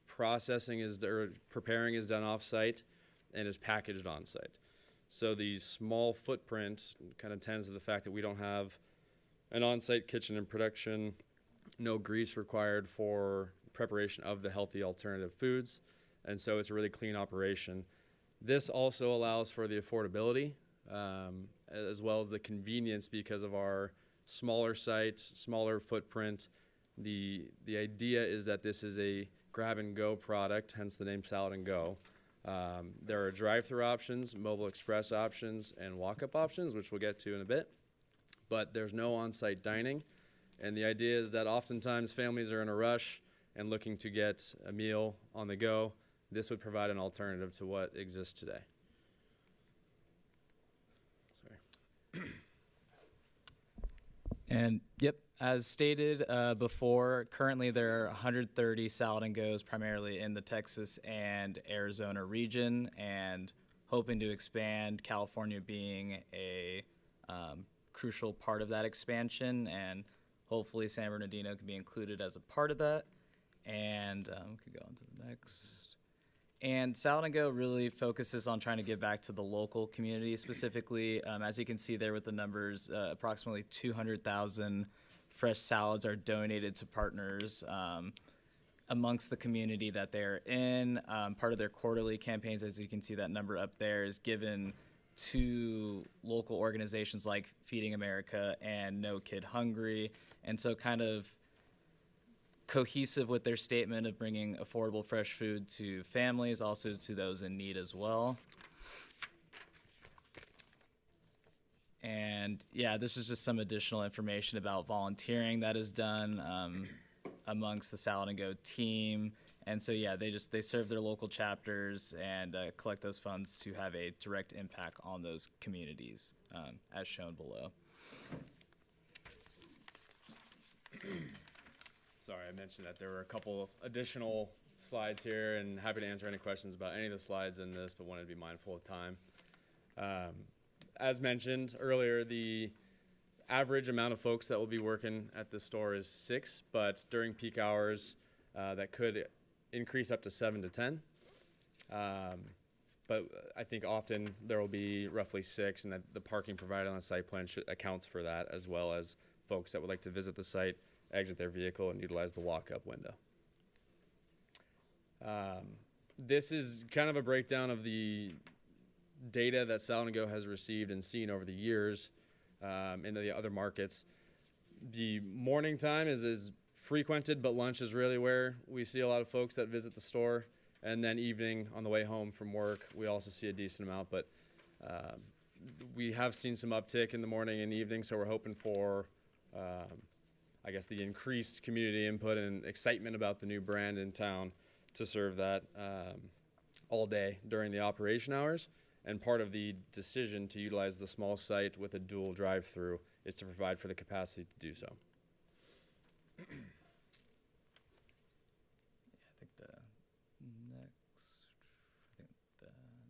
processing or preparing is done off-site and is packaged on-site. So the small footprint kind of tends to the fact that we don't have an on-site kitchen and production, no grease required for preparation of the healthy alternative foods, and so it's a really clean operation. This also allows for the affordability as well as the convenience because of our smaller site, smaller footprint. The idea is that this is a grab-and-go product, hence the name Salad & Go. There are drive-through options, mobile express options, and walk-up options, which we'll get to in a bit. But there's no on-site dining. And the idea is that oftentimes families are in a rush and looking to get a meal on the go. This would provide an alternative to what exists today. And yep, as stated before, currently there are 130 Salad & Go's primarily in the Texas and Arizona region, and hoping to expand, California being a crucial part of that expansion, and hopefully San Bernardino can be included as a part of that. And we could go on to the next. And Salad & Go really focuses on trying to give back to the local community specifically. As you can see there with the numbers, approximately 200,000 fresh salads are donated to partners amongst the community that they're in. Part of their quarterly campaigns, as you can see that number up there, is given to local organizations like Feeding America and No Kid Hungry. And so kind of cohesive with their statement of bringing affordable fresh food to families, also to those in need as well. And yeah, this is just some additional information about volunteering that is done amongst the Salad & Go team. And so yeah, they serve their local chapters and collect those funds to have a direct impact on those communities, as shown below. Sorry, I mentioned that there were a couple of additional slides here, and happy to answer any questions about any of the slides in this, but wanted to be mindful of time. As mentioned earlier, the average amount of folks that will be working at this store is 6, but during peak hours, that could increase up to 7 to 10. But I think often there will be roughly 6, and that the parking provided on the site plan accounts for that, as well as folks that would like to visit the site, exit their vehicle, and utilize the walk-up window. This is kind of a breakdown of the data that Salad & Go has received and seen over the years in the other markets. The morning time is frequented, but lunch is really where we see a lot of folks that visit the store. And then evening on the way home from work, we also see a decent amount, but we have seen some uptick in the morning and evening, so we're hoping for I guess the increased community input and excitement about the new brand in town to serve that all day during the operation hours. And part of the decision to utilize the small site with a dual drive-through is to provide for the capacity to do so. I think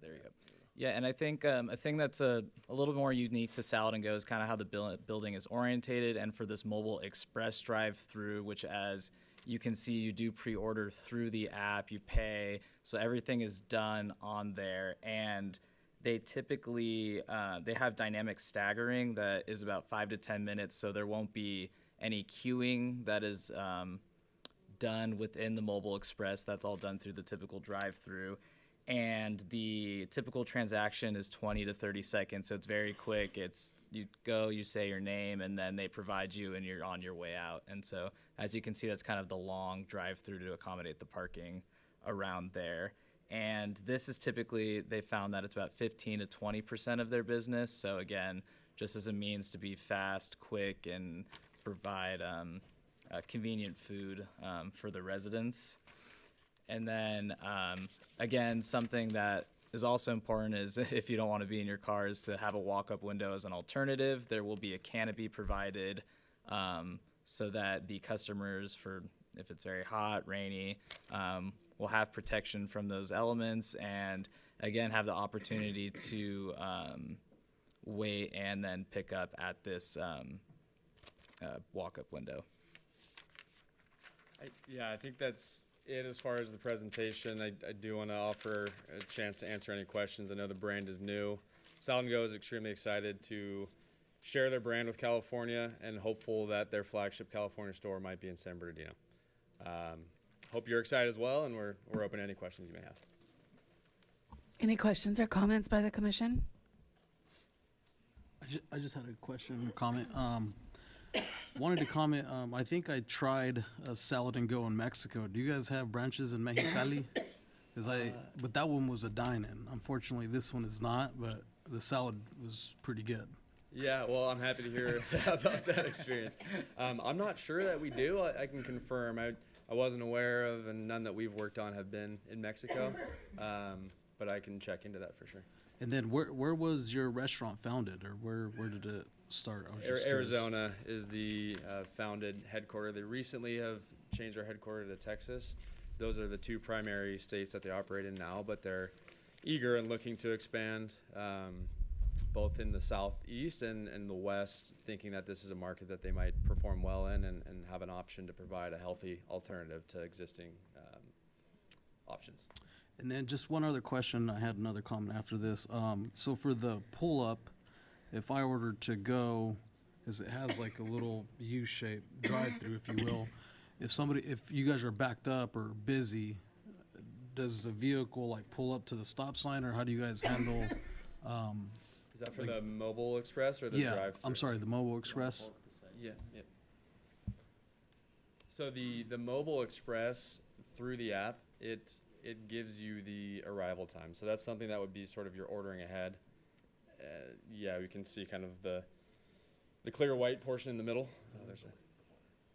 there you go. Yeah, and I think a thing that's a little more unique to Salad & Go is kind of how the building is orientated, and for this mobile express drive-through, which as you can see, you do pre-order through the app, you pay, so everything is done on there. And they typically, they have dynamic staggering that is about 5 to 10 minutes, so there won't be any queuing that is done within the mobile express. That's all done through the typical drive-through. and the typical transaction is 20 to 30 seconds, so it's very quick. It's you go, you say your name, and then they provide you, and you're on your way out. And so, as you can see, that's kind of the long drive-through to accommodate the parking around there. And this is typically, they found that it's about 15 to 20% of their business. So again, just as a means to be fast, quick, and provide convenient food for the residents. And then again, something that is also important is if you don't want to be in your car is to have a walk-up window as an alternative. There will be a canopy provided so that the customers, for if it's very hot, rainy, will have protection from those elements, and again have the opportunity to wait and then pick up at this walk-up window. Yeah, I think that's it as far as the presentation. I do want to offer a chance to answer any questions. I know the brand is new. Salad & Go is extremely excited to share their brand with California and hopeful that their flagship California store might be in San Bernardino. Hope you're excited as well, and we're open to any questions you may have. Any questions or comments by the commission? I just had a question or comment. Wanted to comment, I think I tried a Salad & Go in Mexico. Do you guys have branches in Mexicali? But that one was a dine-in. Unfortunately, this one is not, but the salad was pretty good. Yeah, well, I'm happy to hear about that experience. I'm not sure that we do. I can confirm. I wasn't aware of, and none that we've worked on have been in Mexico, but I can check into that for sure. And then where was your restaurant founded, or where did it start? I was just curious. Arizona is the founded headquarter. They recently have changed their headquarters to Texas. Those are the two primary states that they operate in now, but they're eager and looking to expand both in the southeast and the west, thinking that this is a market that they might perform well in and have an option to provide a healthy alternative to existing options. And then just one other question. I had another comment after this. So for the pull-up, if I ordered to go, because it has like a little U-shaped drive-through, if you will, if you guys are backed up or busy, does the vehicle like pull up to the stop sign, or how do you guys handle? Is that for the Mobile Express or the drive-through? I'm sorry, the Mobile Express. Yeah. So the Mobile Express through the app, it gives you the arrival time. So that's something that would be sort of your ordering ahead. Yeah, we can see kind of the clear white portion in the middle. Oh, there's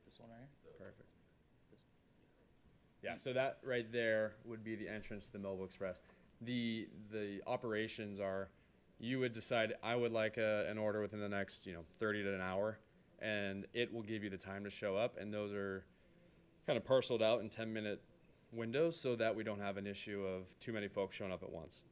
This one right here? Perfect. Yeah, so that right there would be the entrance to the Mobile Express. The operations are, you would decide, I would like an order within the next 30 to an hour, and it will give you the time to show up, and those are kind of parceled out in 10-minute windows so that we don't have an issue of too many folks showing up at once.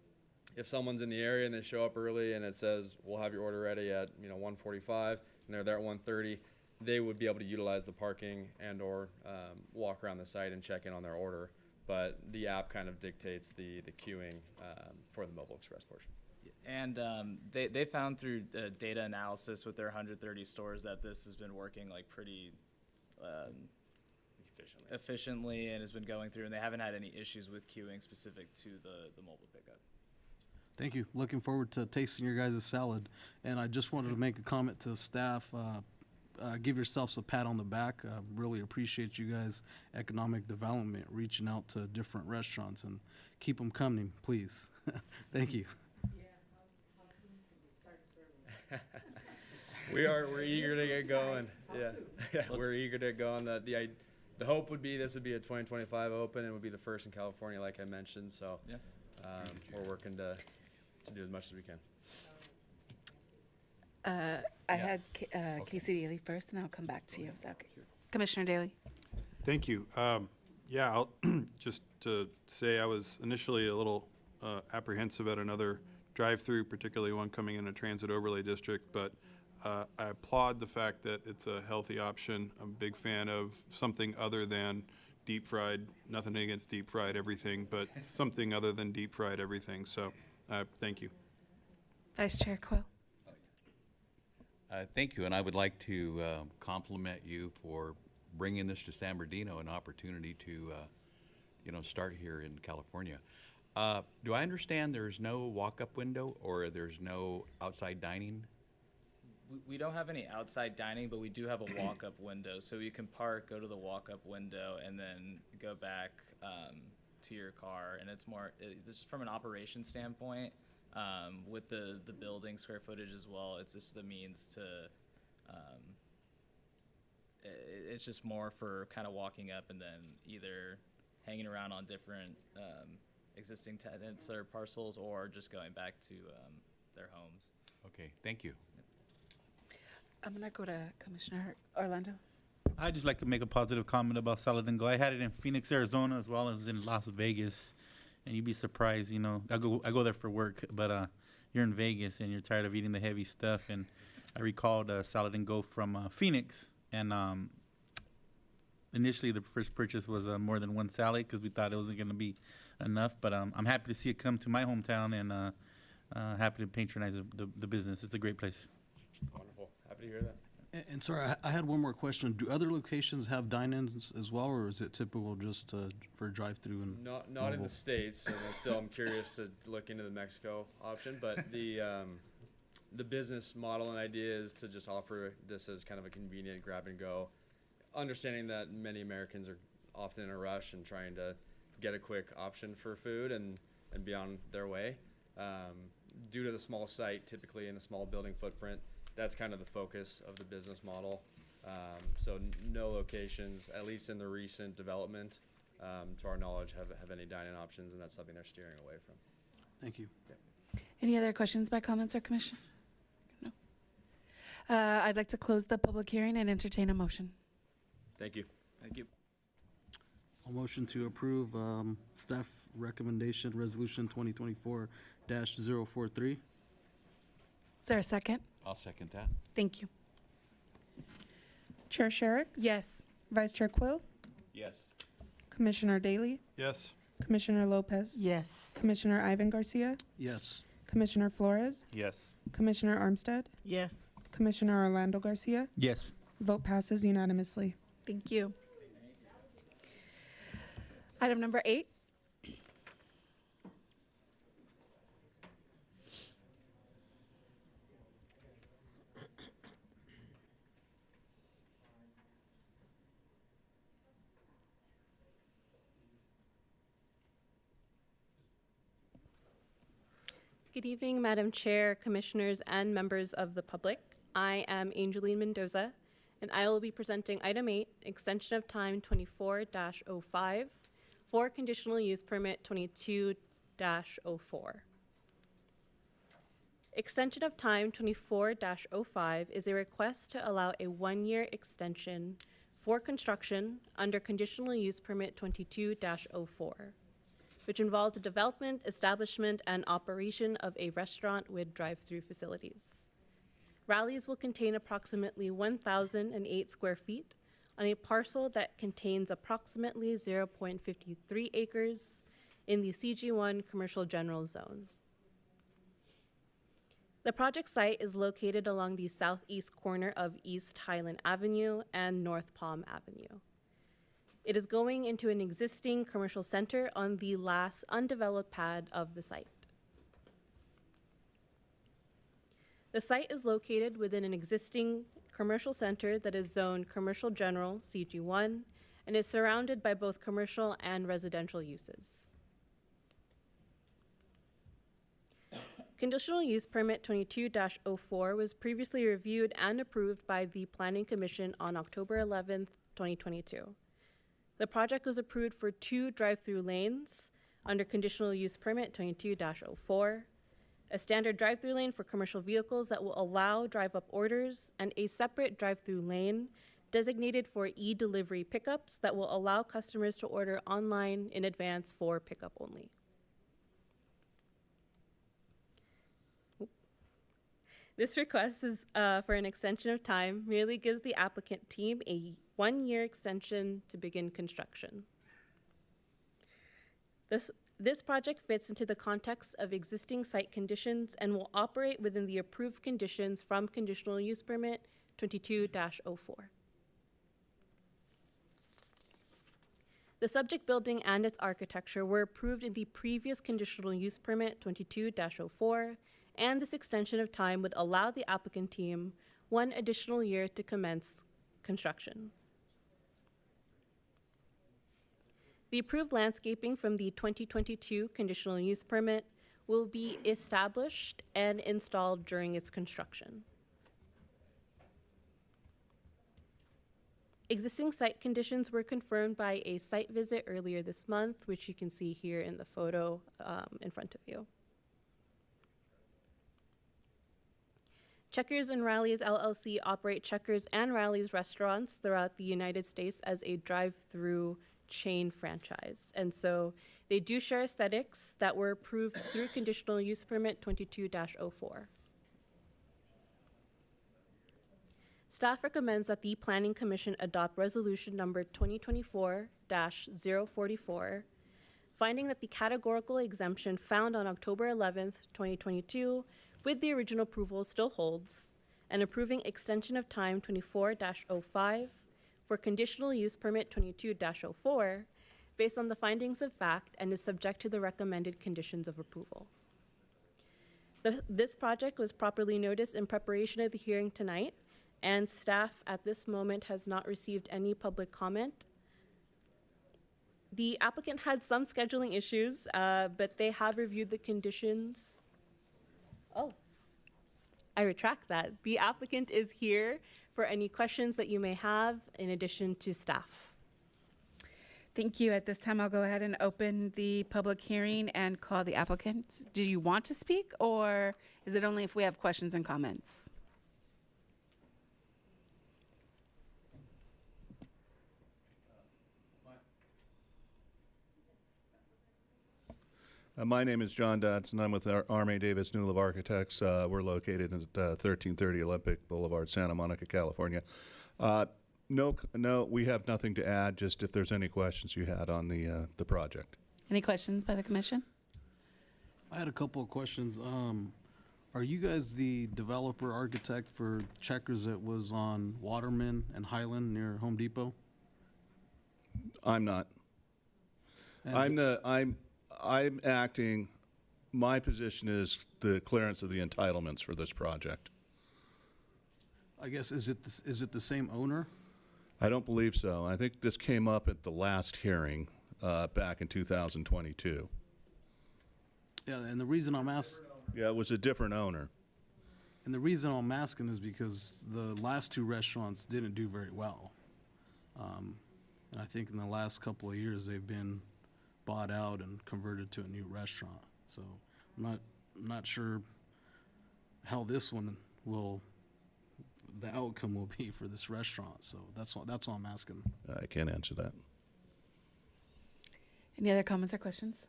If someone's in the area and they show up early and it says, we'll have your order ready at 1:45, and they're there at 1:30, they would be able to utilize the parking and or walk around the site and check in on their order. But the app kind of dictates the queuing for the Mobile Express portion. And they found through data analysis with their 130 stores that this has been working like pretty efficiently and has been going through, and they haven't had any issues with queuing specific to the mobile pickup. Thank you. Looking forward to tasting your guys' salad. And I just wanted to make a comment to the staff. Give yourselves a pat on the back. Really appreciate you guys' economic development, reaching out to different restaurants, and keep them coming, please. Thank you. We're eager to get going. Yeah, we're eager to go on. The hope would be this would be a 2025 open and would be the first in California, like I mentioned. So yeah, we're working to do as much as we can. I had Casey Daly first, and then I'll come back to you. Is that okay? Commissioner Daly. Thank you. I'll just to say I was initially a little apprehensive at another drive-through, particularly one coming in a transit overlay district, but I applaud the fact that it's a healthy option. I'm a big fan of something other than deep fried, nothing against deep fried everything, but something other than deep fried everything. So thank you. Vice Chair Quill. Thank you, and I would like to compliment you for bringing this to San Bernardino, an opportunity to, start here in California. Do I understand there's no walk-up window or there's no outside dining? We don't have any outside dining, but we do have a walk-up window. So you can park, go to the walk-up window, and then go back to your car. And it's more, just from an operation standpoint, with the building square footage as well, it's just a means to, it's just more for kind of walking up and then either hanging around on different existing tenants or parcels or just going back to their homes. Okay, thank you. I'm gonna go to Commissioner Orlando. I'd just like to make a positive comment about Salad and Go. I had it in Phoenix, Arizona, as well as in Las Vegas, and you'd be surprised. You know, I go there for work, but you're in Vegas and you're tired of eating the heavy stuff. And I recalled Salad and Go from Phoenix, and initially the first purchase was more than one salad because we thought it wasn't going to be enough. But I'm happy to see it come to my hometown, and happy to patronize the business. It's a great place. Wonderful. Happy to hear that. And sorry, I had one more question. Do other locations have dine-ins as well, or is it typical just for drive-through and Not in mobile? the States, and I'm curious to look into the Mexico option, but the business model and idea is to just offer this as kind of a convenient grab and go, understanding that many Americans are often in a rush and trying to get a quick option for food and be on their way. Due to the small site, typically in a small building footprint, that's kind of the focus of the business model. So no locations, at least in the recent development, to our knowledge, have any dine-in options, and that's something they're steering away from. Thank you. Any other questions by comments or commission? No. I'd like to close the public hearing and entertain a motion. Thank you. Thank you. I'll motion to approve staff recommendation resolution 2024-043. Is there a second? I'll second that. Thank you. Chair Sherrick, Yes. Vice Chair Quill, Yes. Commissioner Daly, Yes. Commissioner Lopez, Yes. Commissioner Ivan Garcia, Yes. Commissioner Flores, Yes. Commissioner Armstead, Yes. Commissioner Orlando Garcia. Yes. Vote passes unanimously. Thank you. Item number 8. Good evening, Madam Chair, Commissioners, and members of the public. I am Angeline Mendoza, and I will be presenting Item 8, Extension of Time 24-05 for Conditional Use Permit 22-04. Extension of Time 24-05 is a request to allow a one-year extension for construction under Conditional Use Permit 22-04. Which involves the development, establishment, and operation of a restaurant with drive-through facilities. Rallies will contain approximately 1,008 square feet on a parcel that contains approximately 0.53 acres in the CG1 Commercial General Zone. The project site is located along the southeast corner of East Highland Avenue and North Palm Avenue. It is going into an existing commercial center on the last undeveloped pad of the site. The site is located within an existing commercial center that is zoned Commercial General CG1 and is surrounded by both commercial and residential uses. Conditional Use Permit 22-04 was previously reviewed and approved by the Planning Commission on October 11th, 2022. The project was approved for 2 drive-through lanes under Conditional Use Permit 22-04, a standard drive-through lane for commercial vehicles that will allow drive-up orders, and a separate drive-through lane designated for e-delivery pickups that will allow customers to order online in advance for pickup only. This request is for an extension of time, merely gives the applicant team a one-year extension to begin construction. This project fits into the context of existing site conditions and will operate within the approved conditions from Conditional Use Permit 22-04. The subject building and its architecture were approved in the previous conditional use permit 22-04, and this extension of time would allow the applicant team 1 additional year to commence construction. The approved landscaping from the 2022 conditional use permit will be established and installed during its construction. Existing site conditions were confirmed by a site visit earlier this month, which you can see here in the photo in front of you. Checkers and Rallies LLC operate Checkers and Rallies restaurants throughout the United States as a drive-through chain franchise. And so they do share aesthetics that were approved through conditional use permit 22-04. Staff recommends that the Planning Commission adopt resolution number 2024-044, finding that the categorical exemption found on October 11th, 2022, with the original approval still holds, and approving extension of time 24-05 for conditional use permit 22-04 based on the findings of fact and is subject to the recommended conditions of approval. This project was properly noticed in preparation of the hearing tonight, and staff at this moment has not received any public comment. The applicant had some scheduling issues, but they have reviewed the conditions. Oh, I retract that. The applicant is here for any questions that you may have in addition to staff. Thank you. At this time, I'll go ahead and open the public hearing and call the applicant. Do you want to speak, or is it only if we have questions and comments? My name is John Dodson. I'm with R.M.A. Davis Newell of Architects. We're located at 1330 Olympic Boulevard, Santa Monica, California. No, we have nothing to add, just if there's any questions you had on the project. Any questions by the commission? I had a couple of questions. Are you guys the developer architect for Checkers that was on Waterman and Highland near Home Depot? I'm not. And I'm acting, my position is the clearance of the entitlements for this project. I guess, is it the same owner? I don't believe so. I think this came up at the last hearing back in 2022. Yeah, and the reason I'm asking. Yeah, it was a different owner. And the reason I'm asking is because the last 2 restaurants didn't do very well. And I think in the last couple of years, they've been bought out and converted to a new restaurant. So I'm not sure how this one the outcome will be for this restaurant. So that's all I'm asking. I can't answer that. Any other comments or questions?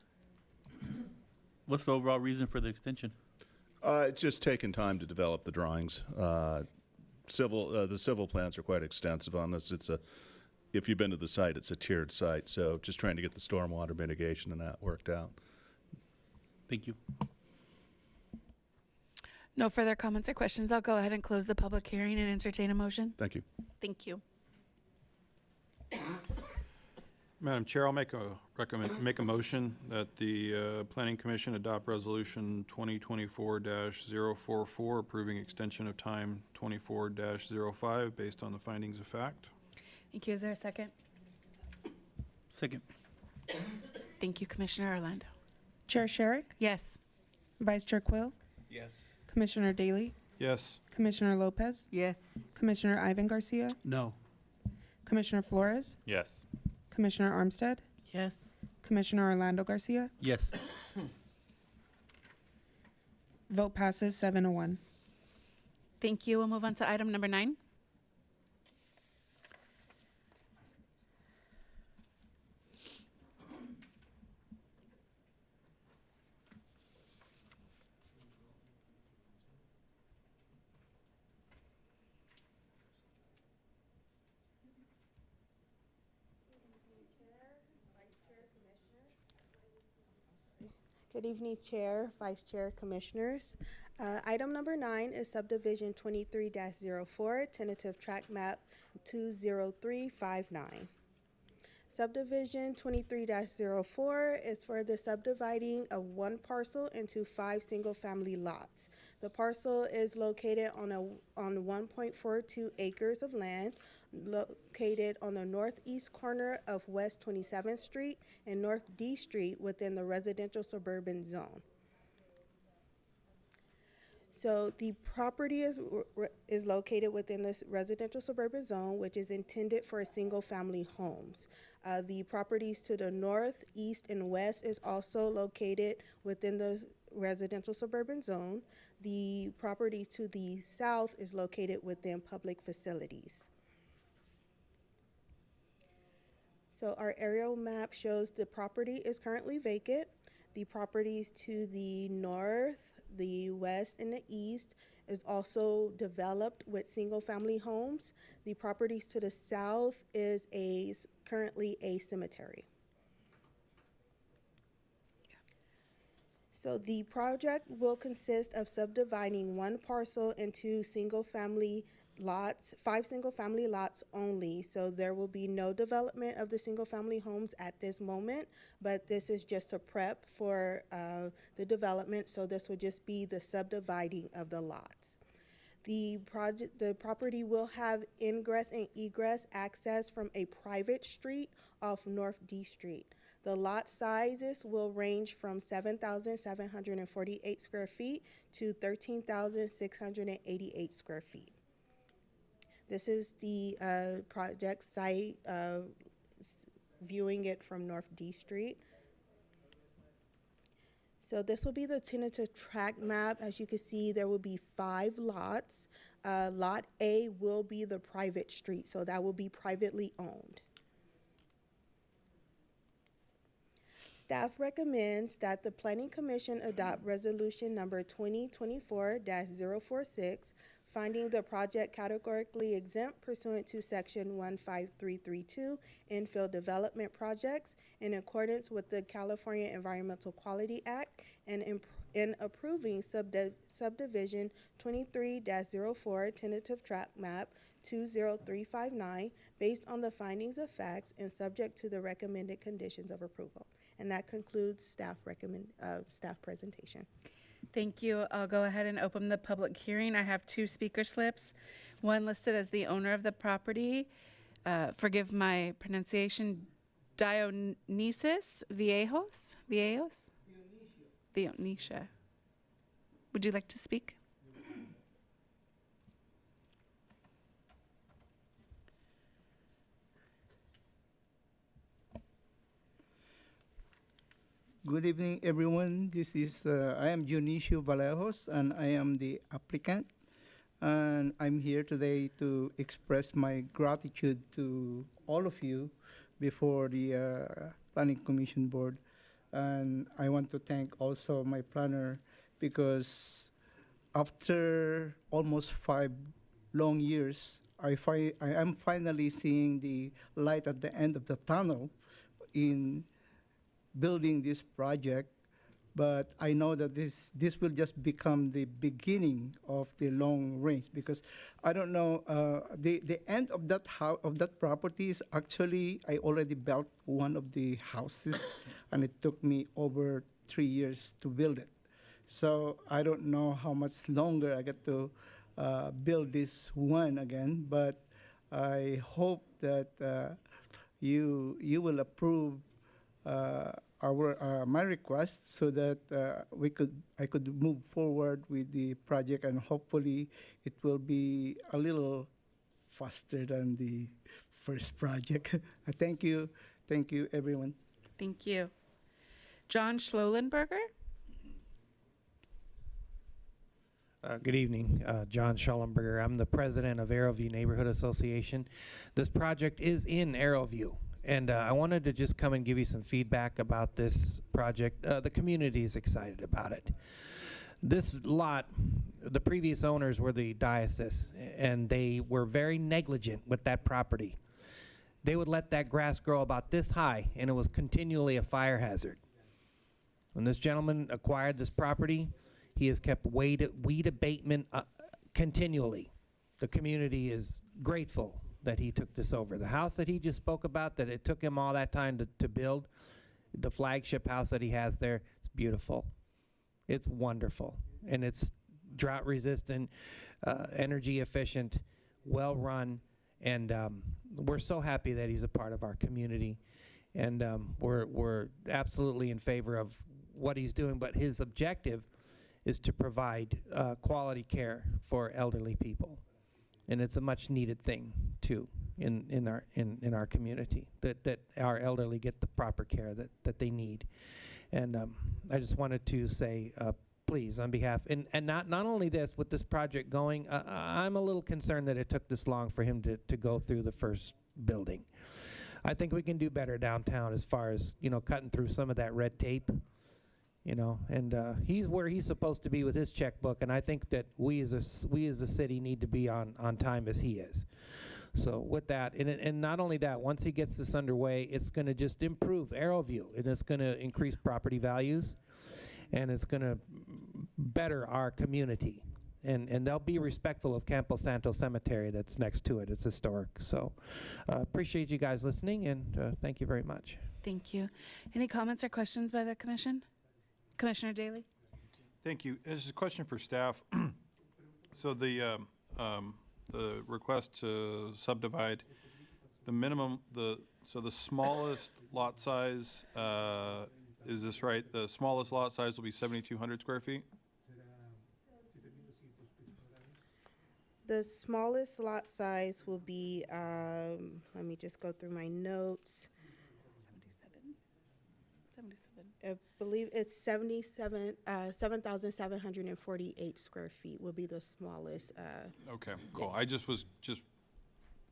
What's the overall reason for the extension? It's just taken time to develop the drawings. The civil plans are quite extensive on this. If you've been to the site, it's a tiered site, so just trying to get the stormwater mitigation and that worked out. Thank you. No further comments or questions. I'll go ahead and close the public hearing and entertain a motion. Thank you. Thank you. Madam Chair, I'll make a motion that the Planning Commission adopt Resolution 2024-044, approving extension of time 24-05 based on the findings of fact. Thank you. Is there a second? Second. Thank you, Commissioner Orlando. Chair Sherrick? Yes. Vice Chair Quill? Yes. Commissioner Daly? Yes. Commissioner Lopez? Yes. Commissioner Ivan Garcia? No. Commissioner Flores? Yes. Commissioner Armstead? Yes. Commissioner Orlando Garcia? Yes. Vote passes 7-1. Thank you. We'll move on to item number 9. Good evening, Chair, Vice Chair, Commissioners. Item number 9 is subdivision 23-04, tentative track map 20359. Subdivision 23-04 is for the subdividing of one parcel into 5 single-family lots. The parcel is located on 1.42 acres of land located on the northeast corner of West 27th Street and North D Street within the residential suburban zone. So the property is located within this residential suburban zone, which is intended for single-family homes. The properties to the north, east, and west is also located within the residential suburban zone. The property to the south is located within public facilities. So our aerial map shows the property is currently vacant. The properties to the north, the west, and the east is also developed with single-family homes. The properties to the south is currently a cemetery. So the project will consist of subdividing one parcel into single-family lots, 5 single-family lots only. So there will be no development of the single-family homes at this moment, but this is just a prep for the development. So this will just be the subdividing of the lots. The property will have ingress and egress access from a private street off North D Street. The lot sizes will range from 7,748 square feet to 13,688 square feet. This is the project site, viewing it from North D Street. So this will be the tentative tract map. As you can see, there will be 5 lots. Lot A will be the private street, so that will be privately owned. Staff recommends that the Planning Commission adopt resolution number 2024-046, finding the project categorically exempt pursuant to section 15332 infill development projects in accordance with the California Environmental Quality Act and in approving subdivision 23-04 tentative tract map 20359 based on the findings of facts and subject to the recommended conditions of approval. And that concludes staff presentation. Thank you. I'll go ahead and open the public hearing. I have 2 speaker slips. One listed as the owner of the property. Forgive my pronunciation. Dionysus Viejos? Dionisha. Would you like to speak? Good evening, everyone. This is I am Dionisio Vallejos, and I am the applicant. And I'm here today to express my gratitude to all of you before the Planning Commission Board. And I want to thank also my planner because after almost 5 long years, I am finally seeing the light at the end of the tunnel in building this project, but I know that this will just become the beginning of the long range because I don't know the end of that property is actually I already built one of the houses and it took me over 3 years to build it. So I don't know how much longer I get to build this one again, but I hope that you will approve my request so that I could move forward with the project and hopefully it will be a little faster than the first project. Thank you everyone. Thank you. John Schlolenberger. Good evening, John Schollenberger. I'm the president of Arrowview Neighborhood Association. This project is in Arrowview. And I wanted to just come and give you some feedback about this project. The community is excited about it. This lot, the previous owners were the diocese, and they were very negligent with that property. They would let that grass grow about this high, and it was continually a fire hazard. When this gentleman acquired this property, he has kept weed abatement continually. The community is grateful that he took this over. The house that he just spoke about, that it took him all that time to build, the flagship house that he has there, it's beautiful. It's wonderful. And it's drought resistant, energy efficient, well run. And we're so happy that he's a part of our community. And we're absolutely in favor of what he's doing. But his objective is to provide quality care for elderly people. And it's a much needed thing too in our community, that our elderly get the proper care that they need. And I just wanted to say, please, on behalf, and not only this, with this project going, I'm a little concerned that it took this long for him to go through the first building. I think we can do better downtown as far as, cutting through some of that red tape, and he's where he's supposed to be with his checkbook, and I think that we as a city need to be on time as he is. So with that, and not only that, once he gets this underway, it's going to just improve Arrowview, and it's going to increase property values, and it's going to better our community. And they'll be respectful of Campo Santo Cemetery that's next to it. It's historic. So appreciate you guys listening, and thank you very much. Thank you. Any comments or questions by the commission? Commissioner Daly? Thank you. This is a question for staff. So the request to subdivide the minimum, so the smallest lot size, is this right? The smallest lot size will be 7,200 square feet? The smallest lot size will be, let me just go through my notes. 77. I believe it's 7,748 square feet will be the smallest. Okay, cool. Yes. I just was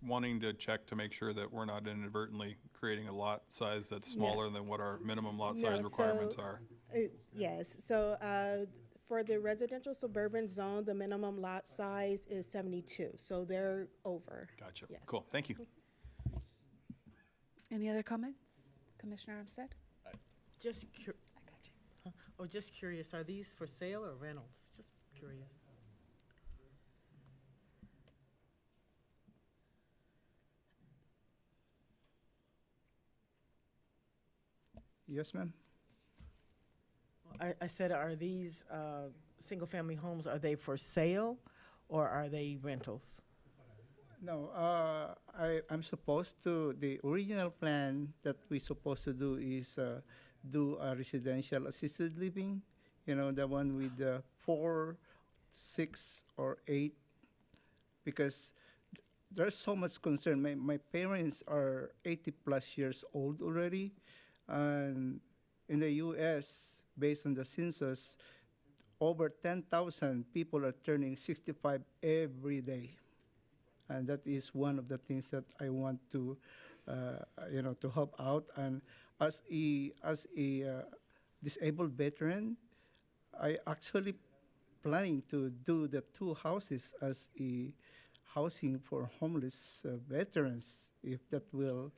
wanting to check to make sure that we're not inadvertently creating a lot size that's smaller than what our minimum lot size requirements are. Yes, so for the residential suburban zone, the minimum lot size is 72, so they're over. Gotcha. Yes. Cool. Thank you. Any other comments? Commissioner Armstead? Just just curious, are these for sale or rentals? Just curious. Yes, ma'am. I said, are these single-family homes, are they for sale or are they rentals? No, I'm supposed to, the original plan that we're supposed to do is do a residential assisted living, the one with 4, 6, or 8, because there's so much concern. My parents are 80 plus years old already, and in the U.S., based on the census, over 10,000 people are turning 65 every day. And that is one of the things that I want to, to help out. And as a disabled veteran, I actually planning to do the 2 houses as a housing for homeless veterans, if that will,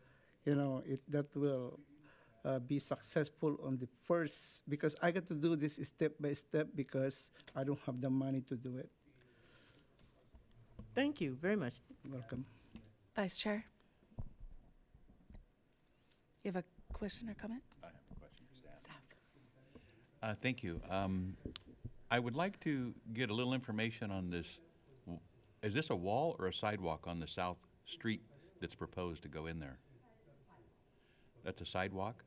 be successful on the first, because I got to do this step by step because I don't have the money to do it. Thank you very much. Welcome. Vice Chair? You have a question or comment? I have a question for staff. Thank you. I would like to get a little information on this. Is this a wall or a sidewalk on the south street that's proposed to go in there? That's a sidewalk?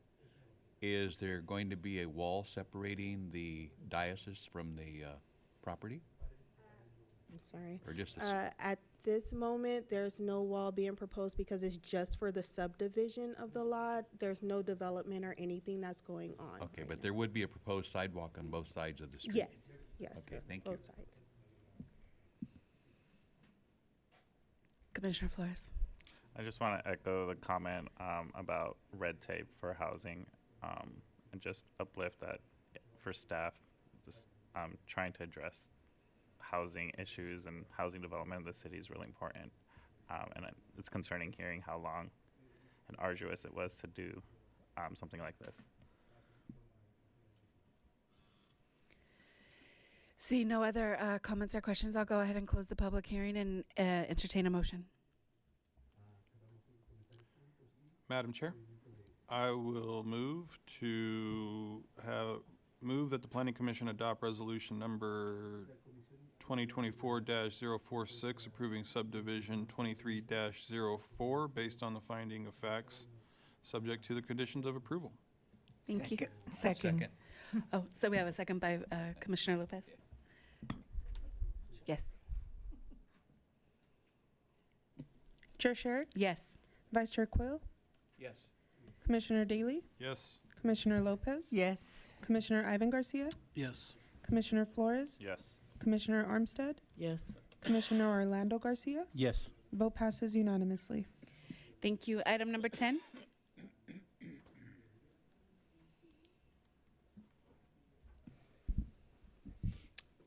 Is there going to be a wall separating the diocese from the property? I'm sorry. Or just At this moment, there's no wall being proposed because it's just for the subdivision of the lot. There's no development or anything that's going on. Okay, but there would be a proposed sidewalk on both sides of the street? Yes, yes. Okay, thank you. Both sides. Commissioner Flores? I just want to echo the comment about red tape for housing and just uplift that for staff, just trying to address housing issues and housing development in the city is really important. And it's concerning hearing how long and arduous it was to do something like this. See no other comments or questions, I'll go ahead and close the public hearing and entertain a motion. Madam Chair, I will move that the Planning Commission adopt resolution number 2024-046, approving subdivision 23-04 based on the finding of facts, subject to the conditions of approval. Thank you. Second. Oh, so we have a second by Commissioner Lopez. Yes. Chair Sherrick, Yes. Vice Chair Quill, Yes. Commissioner Daly, Yes. Commissioner Lopez, Yes. Commissioner Ivan Garcia, Yes. Commissioner Flores, Yes. Commissioner Armstead, Yes. Commissioner Orlando Garcia. Yes. Vote passes unanimously. Thank you. Item number 10.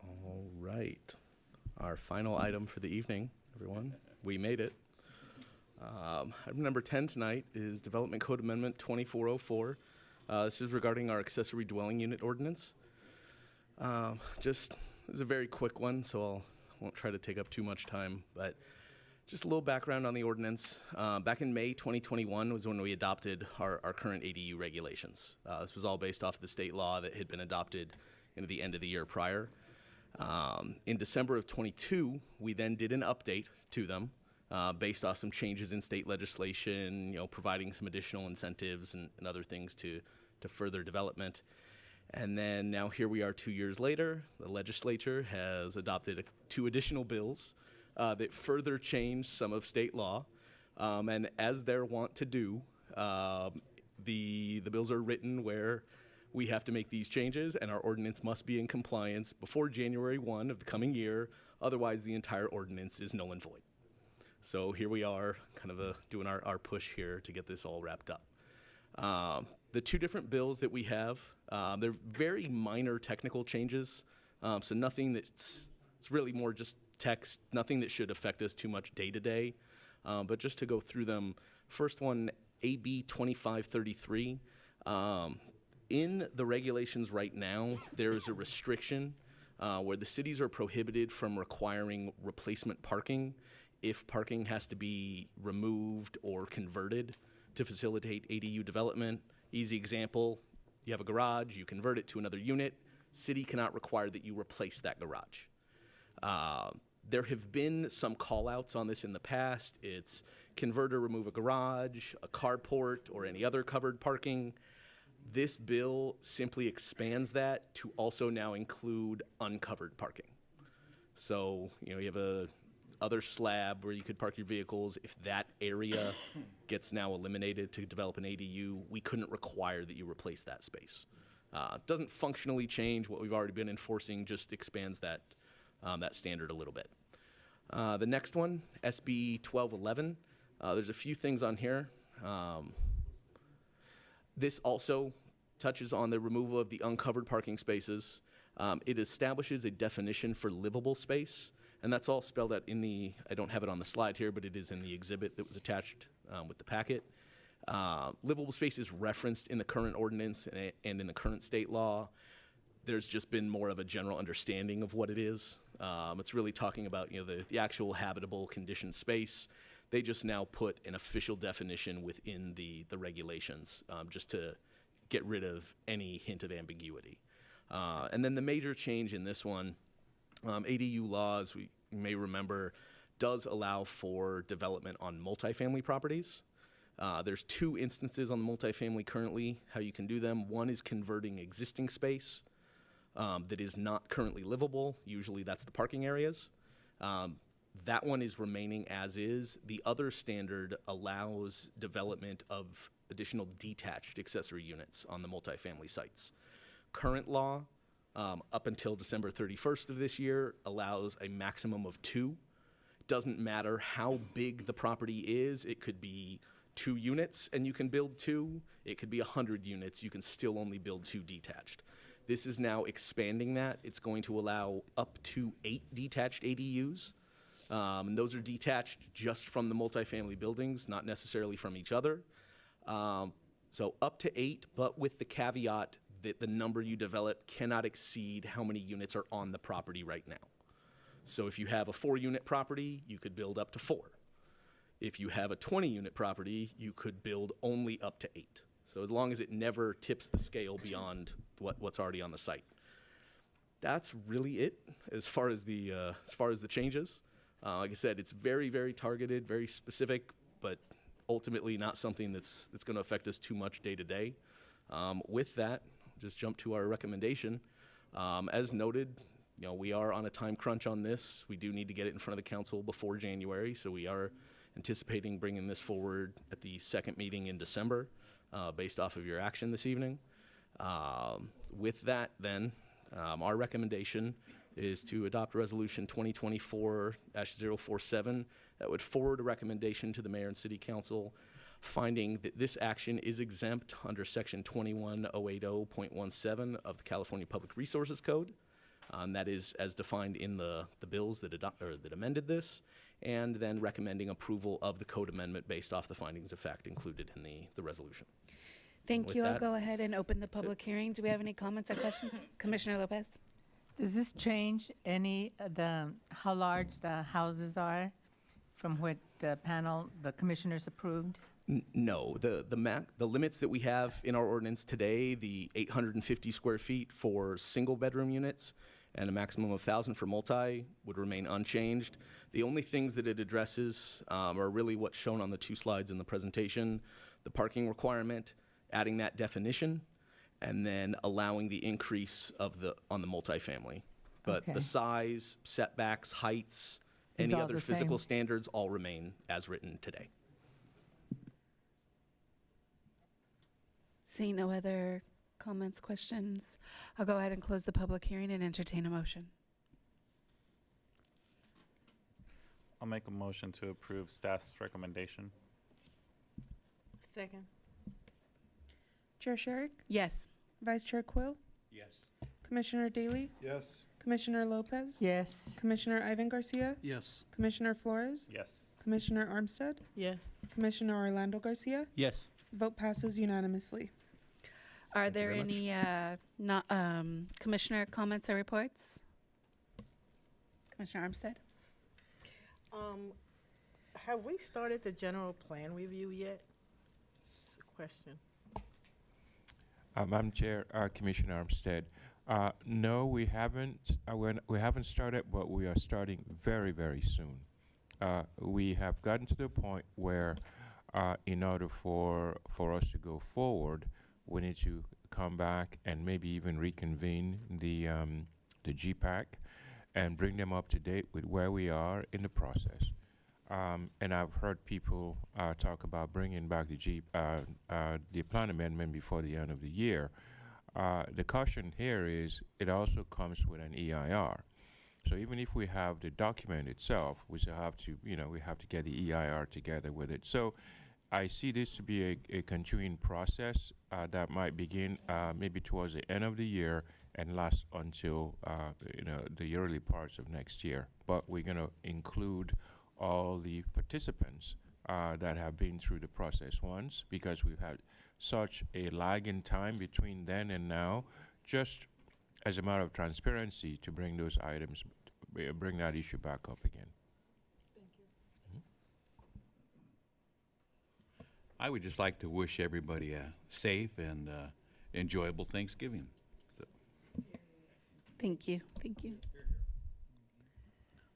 All right. Our final item for the evening, everyone. We made it. Item number 10 tonight is Development Code Amendment 2404. This is regarding our accessory dwelling unit ordinance. This is a very quick one, so I won't try to take up too much time, but just a little background on the ordinance. Back in May 2021 was when we adopted our current ADU regulations. This was all based off of the state law that had been adopted into the end of the year prior. In December of 22, we then did an update to them based off some changes in state legislation, providing some additional incentives and other things to further development. And then now here we are 2 years later. The legislature has adopted 2 additional bills that further change some of state law. And as they're wont to do, the bills are written where we have to make these changes and our ordinance must be in compliance before January 1 of the coming year. Otherwise, the entire ordinance is null and void. So here we are kind of doing our push here to get this all wrapped up. The 2 different bills that we have, they're very minor technical changes. So nothing it's really more just text, nothing that should affect us too much day to day. But just to go through them, first one, AB 2533. In the regulations right now, there is a restriction where the cities are prohibited from requiring replacement parking if parking has to be removed or converted to facilitate ADU development. Easy example, you have a garage, you convert it to another unit, city cannot require that you replace that garage. There have been some call-outs on this in the past. It's convert or remove a garage, a carport, or any other covered parking. This bill simply expands that to also now include uncovered parking. So, you have a other slab where you could park your vehicles. If that area gets now eliminated to develop an ADU, we couldn't require that you replace that space. Doesn't functionally change what we've already been enforcing, just expands that standard a little bit. The next one, SB 1211. There's a few things on here. This also touches on the removal of the uncovered parking spaces. It establishes a definition for livable space, and that's all spelled out in I don't have it on the slide here, but it is in the exhibit that was attached with the packet. Livable space is referenced in the current ordinance and in the current state law. There's just been more of a general understanding of what it is. It's really talking about the actual habitable conditioned space. They just now put an official definition within the regulations just to get rid of any hint of ambiguity. And then the major change in this one, ADU laws, we may remember, does allow for development on multifamily properties. There's 2 instances on the multifamily currently, how you can do them. One is converting existing space that is not currently livable. Usually that's the parking areas. That one is remaining as is. The other standard allows development of additional detached accessory units on the multifamily sites. Current law, up until December 31st of this year, allows a maximum of 2. Doesn't matter how big the property is. It could be 2 units and you can build 2. It could be 100 units. You can still only build 2 detached. This is now expanding that. It's going to allow up to 8 detached ADUs. And those are detached just from the multifamily buildings, not necessarily from each other. So up to 8, but with the caveat that the number you develop cannot exceed how many units are on the property right now. So if you have a 4-unit property, you could build up to 4. If you have a 20-unit property, you could build only up to 8. So as long as it never tips the scale beyond what's already on the site. That's really it as far as the changes. Like I said, it's very, very targeted, very specific, but ultimately not something that's going to affect us too much day to day. With that, just jump to our recommendation. As noted, we are on a time crunch on this. We do need to get it in front of the council before January, so we are anticipating bringing this forward at the second meeting in December, based off of your action this evening. With that, then, our recommendation is to adopt Resolution 2024-047 that would forward a recommendation to the mayor and city council finding that this action is exempt under Section 21080.17 of the California Public Resources Code. That is as defined in the bills that amended this, and then recommending approval of the code amendment based off the findings of fact included in the resolution. Thank With you. I'll that- go ahead and open the public hearing. Do we have any comments or questions? Commissioner Lopez? Does this change any of how large the houses are from what the commissioners approved? No, the limits that we have in our ordinance today, the 850 square feet for single bedroom units and a maximum of 1,000 for multi, would remain unchanged. The only things that it addresses are really what's shown on the 2 slides in the presentation: the parking requirement, adding that definition, and then allowing the increase on the multifamily. But Okay. the size, setbacks, heights, Is any all other the physical same. standards all remain as written today. Seeing no other comments, questions, I'll go ahead and close the public hearing and entertain a motion. I'll make a motion to approve staff's recommendation. Second. Chair Sherrick? Yes. Vice Chair Quill? Yes. Commissioner Daly? Yes. Commissioner Lopez? Yes. Commissioner Ivan Garcia? Yes. Commissioner Flores? Yes. Commissioner Armstead? Yes. Commissioner Orlando Garcia? Yes. Vote passes unanimously. Are Thank you there very much. any commissioner comments or reports? Commissioner Armstead? Have we started the general plan review yet? It's a question. Madam Chair, Commissioner Armstead, no, we haven't. We haven't started, but we are starting very, very soon. We have gotten to the point where, in order for us to go forward, we need to come back and maybe even reconvene the GPAC and bring them up to date with where we are in the process. And I've heard people talk about bringing back the plan amendment before the end of the year. The caution here is it also comes with an EIR. So even if we have the document itself, we still have to, we have to get the EIR together with it. So I see this to be a continuing process that might begin maybe towards the end of the year and last until the early parts of next year. But we're going to include all the participants that have been through the process once, because we've had such a lag in time between then and now, just as a matter of transparency, to bring those items, bring that issue back up again. I would just like to wish everybody a safe and enjoyable Thanksgiving. So. Thank you. Thank you.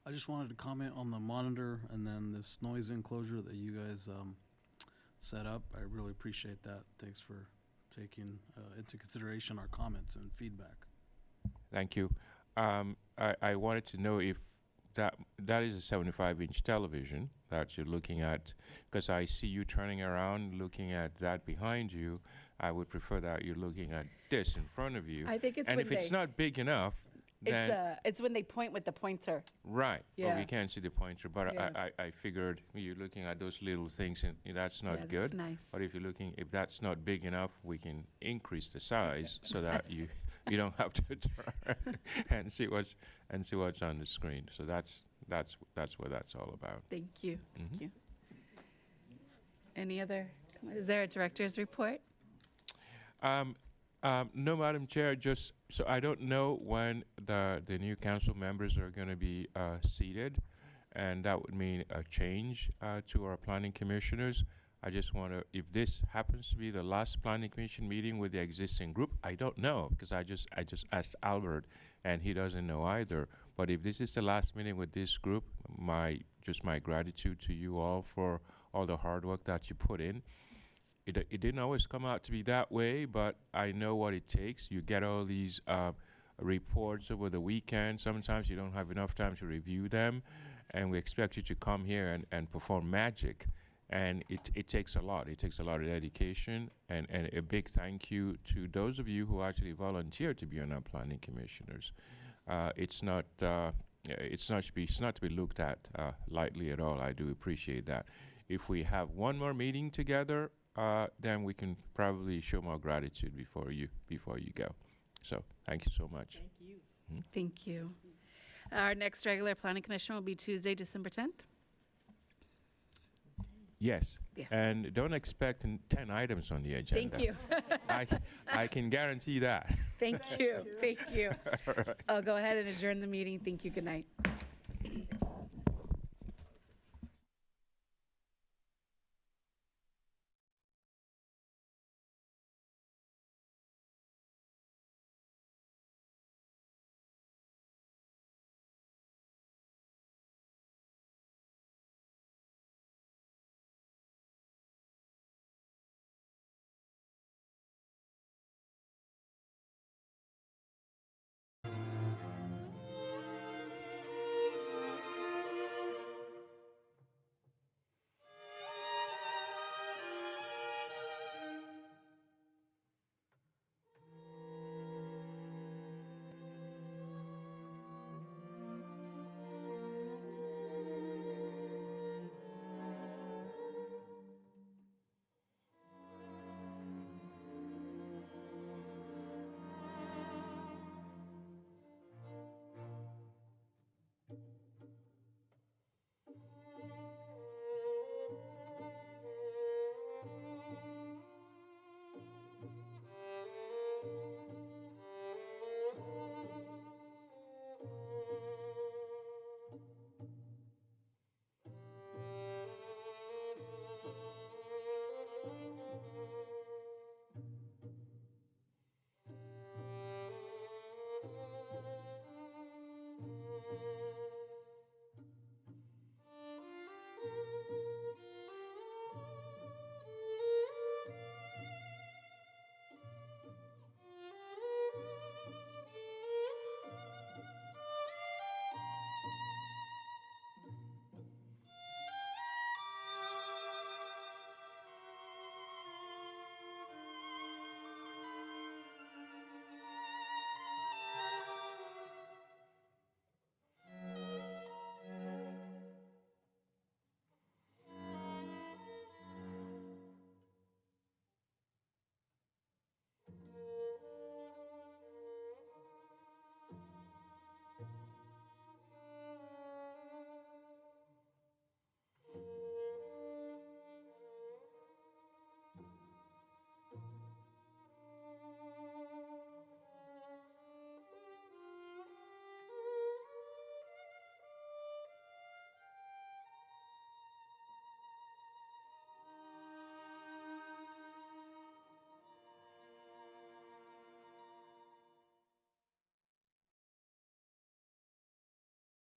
I just wanted to comment on the monitor and then this noise enclosure that you guys set up. I really appreciate that. Thanks for taking into consideration our comments and feedback. Thank you. I wanted to know if that is a 75-inch television that you're looking at, because I see you turning around looking at that behind you. I would prefer that you're looking at this in front of you. I think it's and when if it's they- not big enough, then It's when they point with the pointer. right. But Yeah. we can't see the pointer. But Yeah. I figured you're looking at those little things, and that's not Yeah, good. that's nice. But if that's not big enough, we can increase the size so that you don't have to turn and see what's on the screen. So that's what that's all about. Thank you. Mhm. Thank you. Any other? Is there a director's report? No, Madam Chair, just, so I don't know when the new council members are going to be seated. and that would mean a change to our planning commissioners. I just want to, if this happens to be the last planning commission meeting with the existing group, I don't know, because I just asked Albert, and he doesn't know either. But if this is the last meeting with this group, my gratitude to you all for all the hard work that you put in. It didn't always come out to be that way, but I know what it takes. You get all these reports over the weekend. Sometimes you don't have enough time to review them, and we expect you to come here and perform magic. And it takes a lot. It takes a lot of dedication, and a big thank you to those of you who actually volunteer to be on our planning commissioners. It's not to be looked at lightly at all. I do appreciate that. If we have one more meeting together, then we can probably show more gratitude before you go. So thank you so much. Thank you. Thank you. Our next regular planning commission will be Tuesday, December 10th. Yes. Yes. And don't expect 10 items on the agenda. Thank you. I can guarantee that. Thank you. Thank you. All right. I'll go ahead and adjourn the meeting. Thank you. Good night.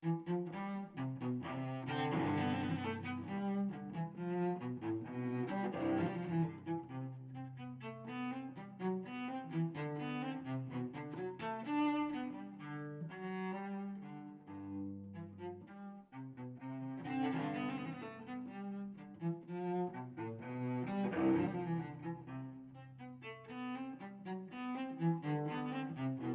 Mm-hmm.